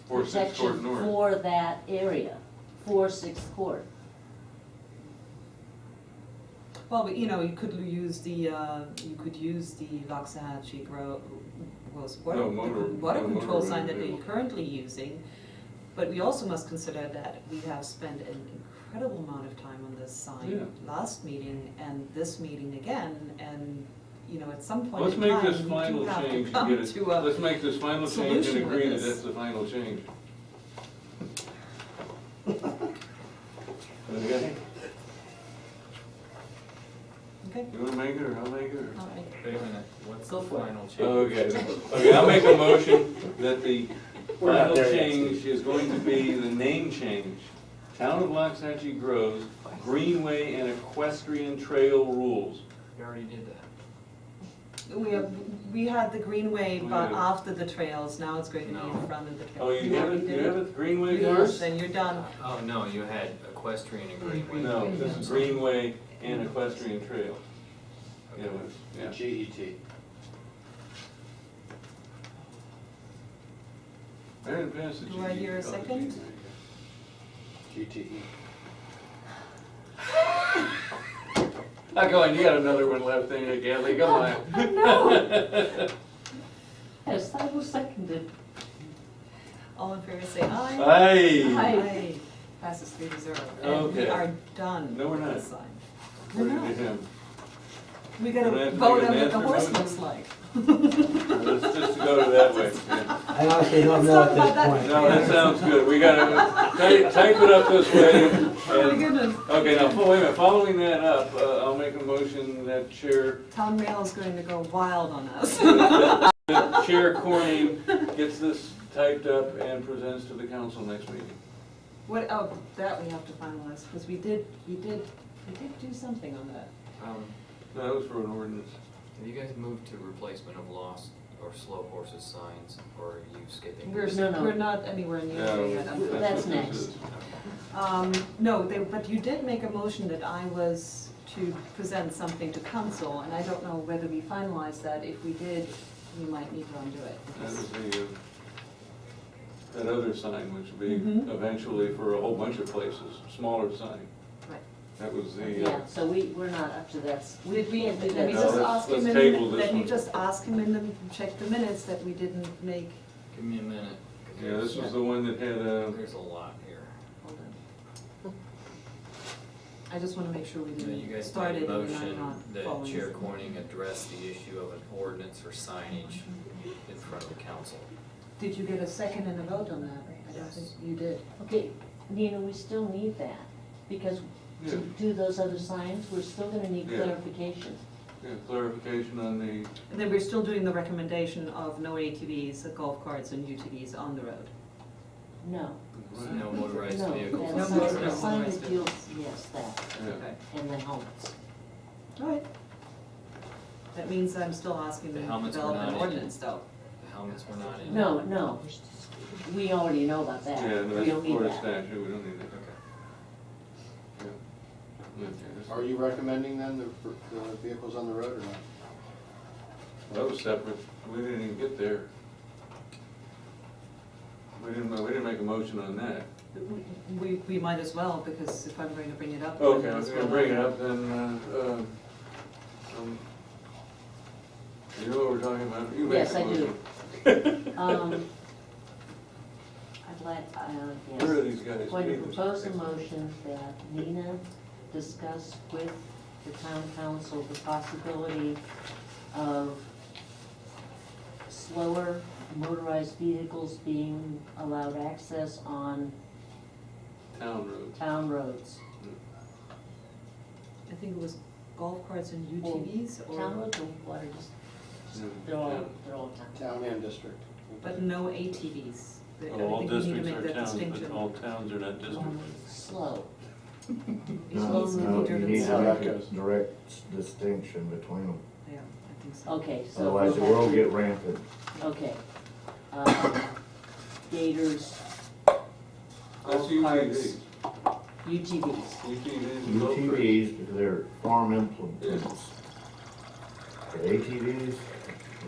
for 6th Court protection North. for that area, for Sixth Court? Well, you know, you could use the Waxahachie No, motor- water no control motor sign that vehicle. we're currently using. But we also must consider that we have spent an incredible amount of time on this Yeah. sign last meeting and this meeting again, and, you know, at some point Let's in make time, this we final do have to change and come get it, to a let's make this final change and solution with agree that this. that's the final change. Okay, Okay, you wanna make it, or I'll make it, or? all right. Wait a minute, what's Go the for it. final change? Okay, I'll make a motion that the We're not final there yet, change Steve. is going to be the name change. Town of Waxahachie Groves Greenway and Equestrian Trail Rules. We already did that. We had the greenway, We but had it. after the trails, now it's going to be in No. front of the trails. Oh, you have already it, did you have it Greenway Yes, first? then you're done. Oh, no, you had equestrian and greenway. No, this is Greenway and Equestrian Trail. Yeah, it was, yeah. GET. I didn't pass the Do I hear a GE, call it second? GTE. Not going, you got another one left, ain't you, Kathy, come on. No. Yes, I was seconded. All in favor, say aye. Aye. Aye. Passes 3-0. And we Okay. are done No, we're with not. this sign. Where did it him? We We're gonna gotta have to vote make on an what the answer horse vote? looks like. Let's just go to that way. Yeah. I honestly don't Let's know talk at about this that. point. No, that sounds good, we gotta type it up this way. Oh my and- goodness. Okay, now, wait a minute, following that up, I'll make a motion that Town mail is going to go wild on us. that Chair Corning gets this typed up and presents to the council next meeting. What, oh, that we have to finalize, because we did do something on that. No, that was for an ordinance. Have you guys moved to replacement of lost or slow horses signs, or are you skipping? No. We're not anywhere near there yet. No, That's what next. this is. No, but you did make a motion that I was to present something to council, and I don't know whether we finalized that. If we did, we might need to undo it. That was the, that other sign, which would be Mhm. eventually for a whole bunch of places, smaller sign. Right. That was the, Yeah, so we're not up to that. Did we, can't do let me that. No, just let's- ask him let's table in, this let me one. just ask him in the, check the minutes that we didn't make, Give me a minute. 'cause yeah, this was the one that had, There's a lot here. hold on. I just wanna make sure we You didn't guys start made it a and I'm motion not that following. Chair this. Corning address the issue of an ordinance for signage in front of the council. Did you get a second and a vote on that? I don't think you did. Okay, Nina, we still need that, because to Yeah. do those other signs, we're still gonna need Yeah. clarification. yeah, clarification on the, And then we're still doing the recommendation of no ATVs, golf carts and UTVs on the road. No, No motorized no, vehicles. that's No not, motorized the sign that vehicles. deals, yes, that, yeah. and the helmets. All right. That means I'm still asking The them to helmets were develop an not in. ordinance though. The helmets were not in. No, we already know about that, Yeah, no, we that's don't need Florida that. statute, we don't need that. Okay. Yeah. Okay, this- Are you recommending then the vehicles on the road or not? That was separate, we didn't even get there. We didn't make a motion on that. We might as well, because if I'm going to bring it up. Okay, then I was as gonna well. bring it up then, you know what we're talking about? You make Yes, the I do. motion. I'd like, Where are yes, these guys? going to Meet this propose a place. motion that Nina discuss with the town council the possibility of slower motorized vehicles being allowed access on Town roads. town roads. I think it was golf carts and UTVs or? Town roads or what, or just, Yeah. they're all town. Town and district. But no ATVs. I All think we need to districts make are that towns, distinction. but all towns are not districts. Slow. No, Easily no, you driven need to How that make a goes. direct distinction between them, Yeah, I think so. Okay, so. otherwise the we'll have world to- get rampant. Okay. Gators, That's golf UTVs. carts, UTVs. UTVs and golf carts. UTVs, because they're farm implements. The ATVs,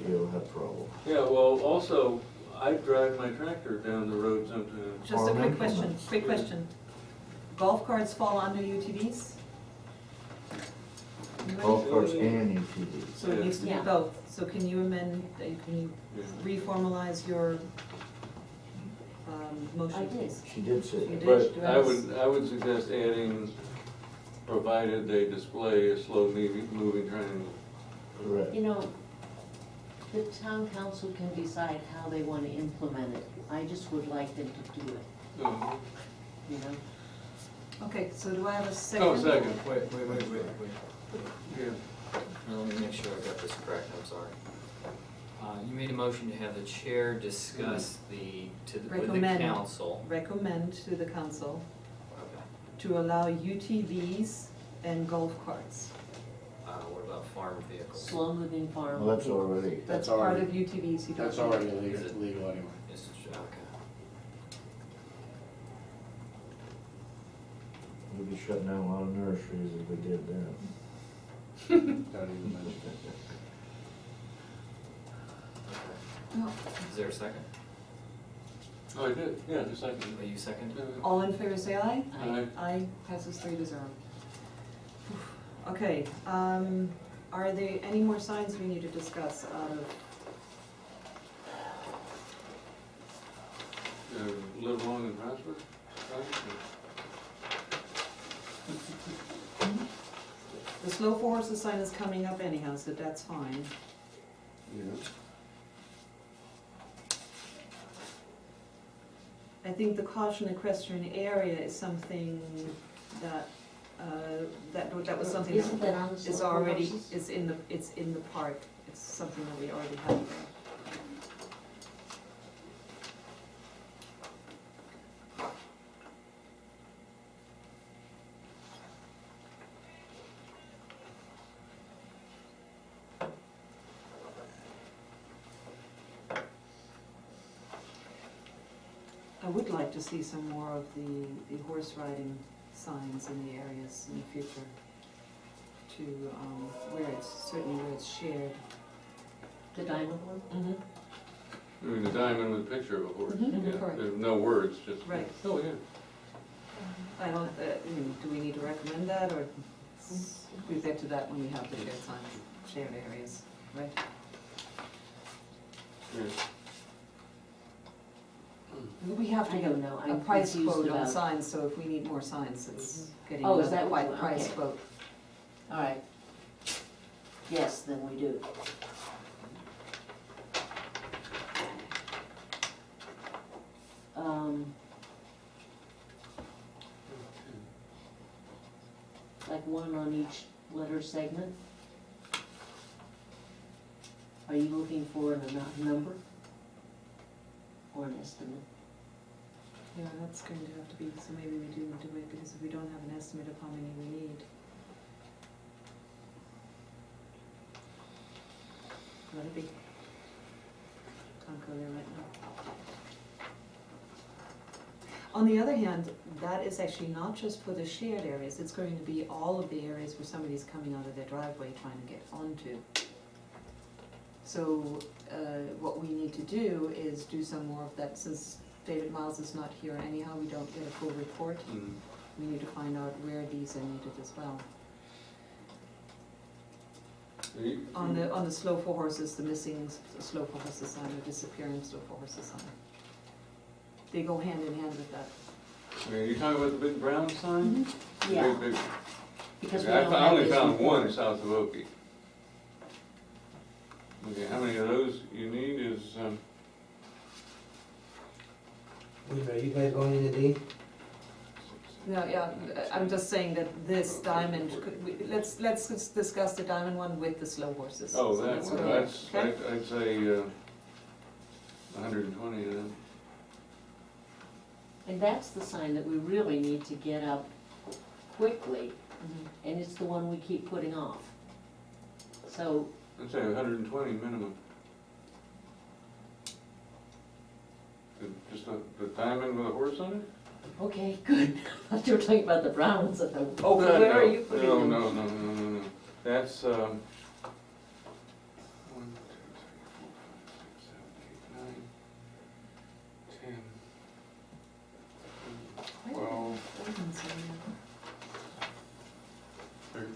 you'll have trouble. Yeah, well, also, I drive my tractor down the road sometimes. Just a Farm quick question, implements. quick question. Golf carts fall under UTVs? Golf carts and UTVs. So it needs to be Yeah. both. So can you amend, can you Yeah. reformalize your motion, I did. please? She did say You that. did? But Do I have a I would suggest adding, provided they display a slow moving triangle. Correct. You know, the town council can decide how they want to implement it. I just would like them to do it, Mhm. you know? Okay, so do I have a second? Oh, second, Wait. yeah. Now, let me make sure I got this correct, I'm sorry. You made a motion to have the chair discuss with the Recommend. council. Recommend to the council Okay. to allow UTVs and golf carts. What about farm vehicles? Slow-moving farm. Well, that's vehicles. already, That's That's part already- of UTVs, you don't. That's already Is it- legal anyway. It's, okay. we'd be shutting down a lot of nurseries if we did that. Don't even mention it. No. Is there a second? Oh, I did, yeah, just like. Are you second? All in favor, say aye. Aye. Aye, passes 3-0. Okay, are there any more signs we need to discuss out of, Live long and prosper? the slow for horses sign is coming up anyhow, so that's fine. Yeah. I think the caution equestrian area is something that, that was something Isn't that on the is slow for already, horses? it's in the park. It's something that we already have there. I would like to see some more of the horse riding signs in the areas in the future to, where it's, certainly where it's shared. The diamond one? Mm-hmm. I mean, the diamond with a picture of a horse, Mhm, yeah, correct. there's no words, just. Right. Oh, yeah. I don't, do we need to recommend that, or we get to that when we have the shared signs, shared areas, right? Yeah. We have to I get don't know, a I'm price confused quote on about- signs, so if we need more signs, it's getting Oh, is another that what you quite want? price Okay. quote. All right. Yes, then we do. Like one on each letter segment? Are you looking for a number? Or an estimate? Yeah, that's going to have to be, so maybe we do it, because if we don't have an estimate of how many we need. Let it be. Can't go there right now. On the other hand, that is actually not just for the shared areas, it's going to be all of the areas where somebody's coming out of their driveway trying to get onto. So, what we need to do is do some more of that, since David Miles is not here anyhow, we don't get a full report. Mm. We need to find out where these are needed as well. On the slow for horses, the missing slow for horses sign, the disappearing slow for horses sign. They go hand in hand with that. Are you talking about the big brown sign? The Yeah, big- because we I don't I have only this found one report. south of Oki. Okay, how many of those you need is, Are you guys going into D? No, yeah, I'm just saying that this diamond, let's just discuss the diamond one with the slow horses. oh, So that that's one, what that's, okay? I'd say, 120 of them. And that's the sign that we really need to get up quickly, Mhm. and it's the one we keep putting off. So, I'd say 120 minimum. Just the diamond with a horse on it? okay, good. I thought you were talking about the brown ones. I thought, Oh, where are you putting them? No. That's, 1, 2, 3, 4, 5, 6, 7, 8, 9, 10, 12, 13.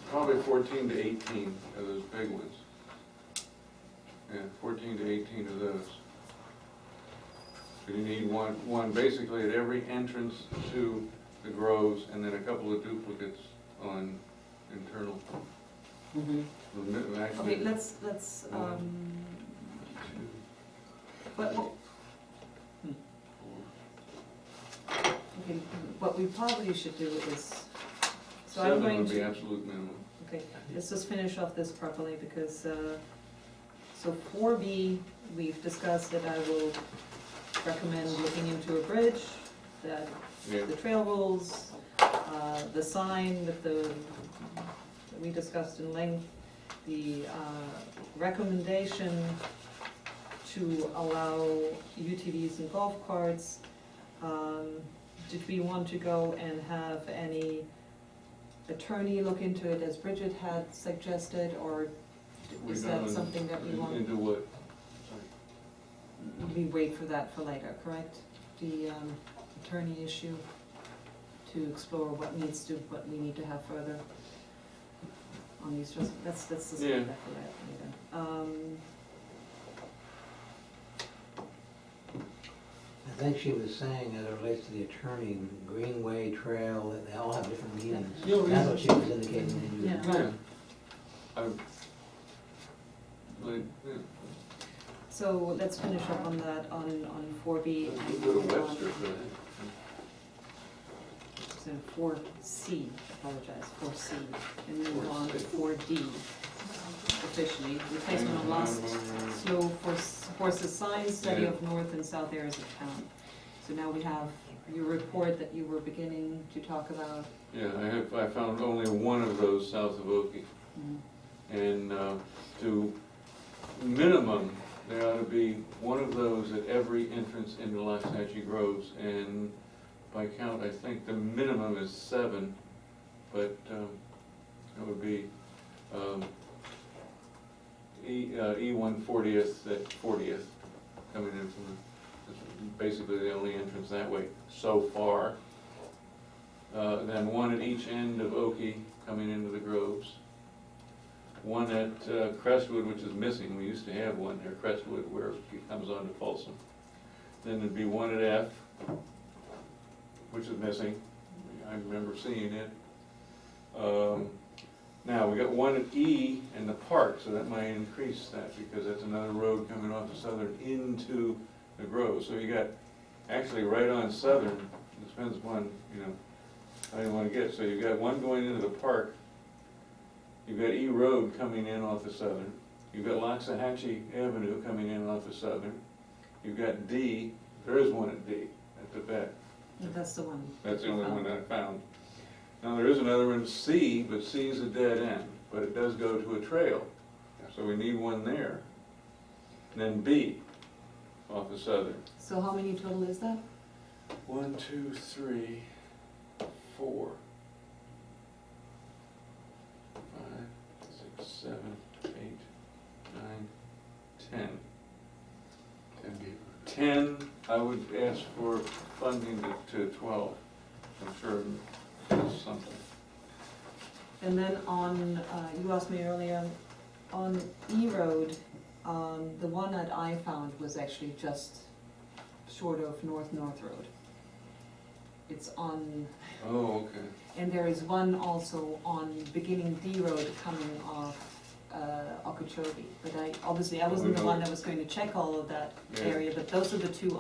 Probably 14 to 18 of those big ones. Yeah, 14 to 18 of those. So you need one basically at every entrance to the groves, and then a couple of duplicates on internal. Mhm. Actually, Okay, let's, but, okay, what we probably should do is, so I'm 7 going would be to, absolute minimum. okay, let's just finish off this properly, because, so 4B, we've discussed that I will recommend looking into a bridge, that Yeah. the trail rules, the sign with that we discussed in length, the recommendation to allow UTVs and golf carts. Did we want to go and have any attorney look into it as Bridget had suggested, or is that going something that we want? Into what? We wait for that for later, correct? The attorney issue, to explore what we need to have further on these, let's just Yeah. leave that for later. I think she was saying as it relates to the attorney, Greenway Trail, that they all have different meanings. Yeah. That's what she was indicating. Yeah. Yeah. Like, yeah. So let's finish up on that, on 4B. We'll and go to move on. Webster for that. So 4C, apologize, 4C, and move on to 4D officially. Replacement of lost slow horses signs, study Yeah. of north and south areas of town. So now we have your report that you were beginning to talk about. Yeah, I found only one of those south of Okie. And to minimum, there ought to be one of those at every entrance into Loxahatchee Groves. And by count, I think the minimum is 7, but it would be E140th at 40th coming in from basically the only entrance that way so far. Then one at each end of Okie coming into the groves. One at Crestwood, which is missing. We used to have one there, Crestwood, where it comes on to Folsom. Then there'd be one at F, which is missing. I remember seeing it. Now, we got one at E in the park, so that might increase that, because that's another road coming off of Southern into the Grove. So you got, actually right on Southern, it depends upon, how you wanna get. So you've got one going into the park, you've got E Road coming in off of Southern, you've got Loxahatchee Avenue coming in off of Southern, you've got D, there is one at D, at the vet. That's the one. That's the only one I found. Now, there is another one, C, but C is a dead end, but it does go to a trail, so we need one there. And then B, off of Southern. So how many total is that? 1, 2, 3, 4, 5, 6, 7, 8, 9, 10. 10, I would ask for funding to 12. I'm sure there's something. And then on, you asked me earlier, on E Road, the one that I found was actually just short of North Road. It's on, Oh, okay. And there is one also on beginning D Road coming off Okeechobee. But I wasn't the one that was going to check all of that Yeah. area, but those are the two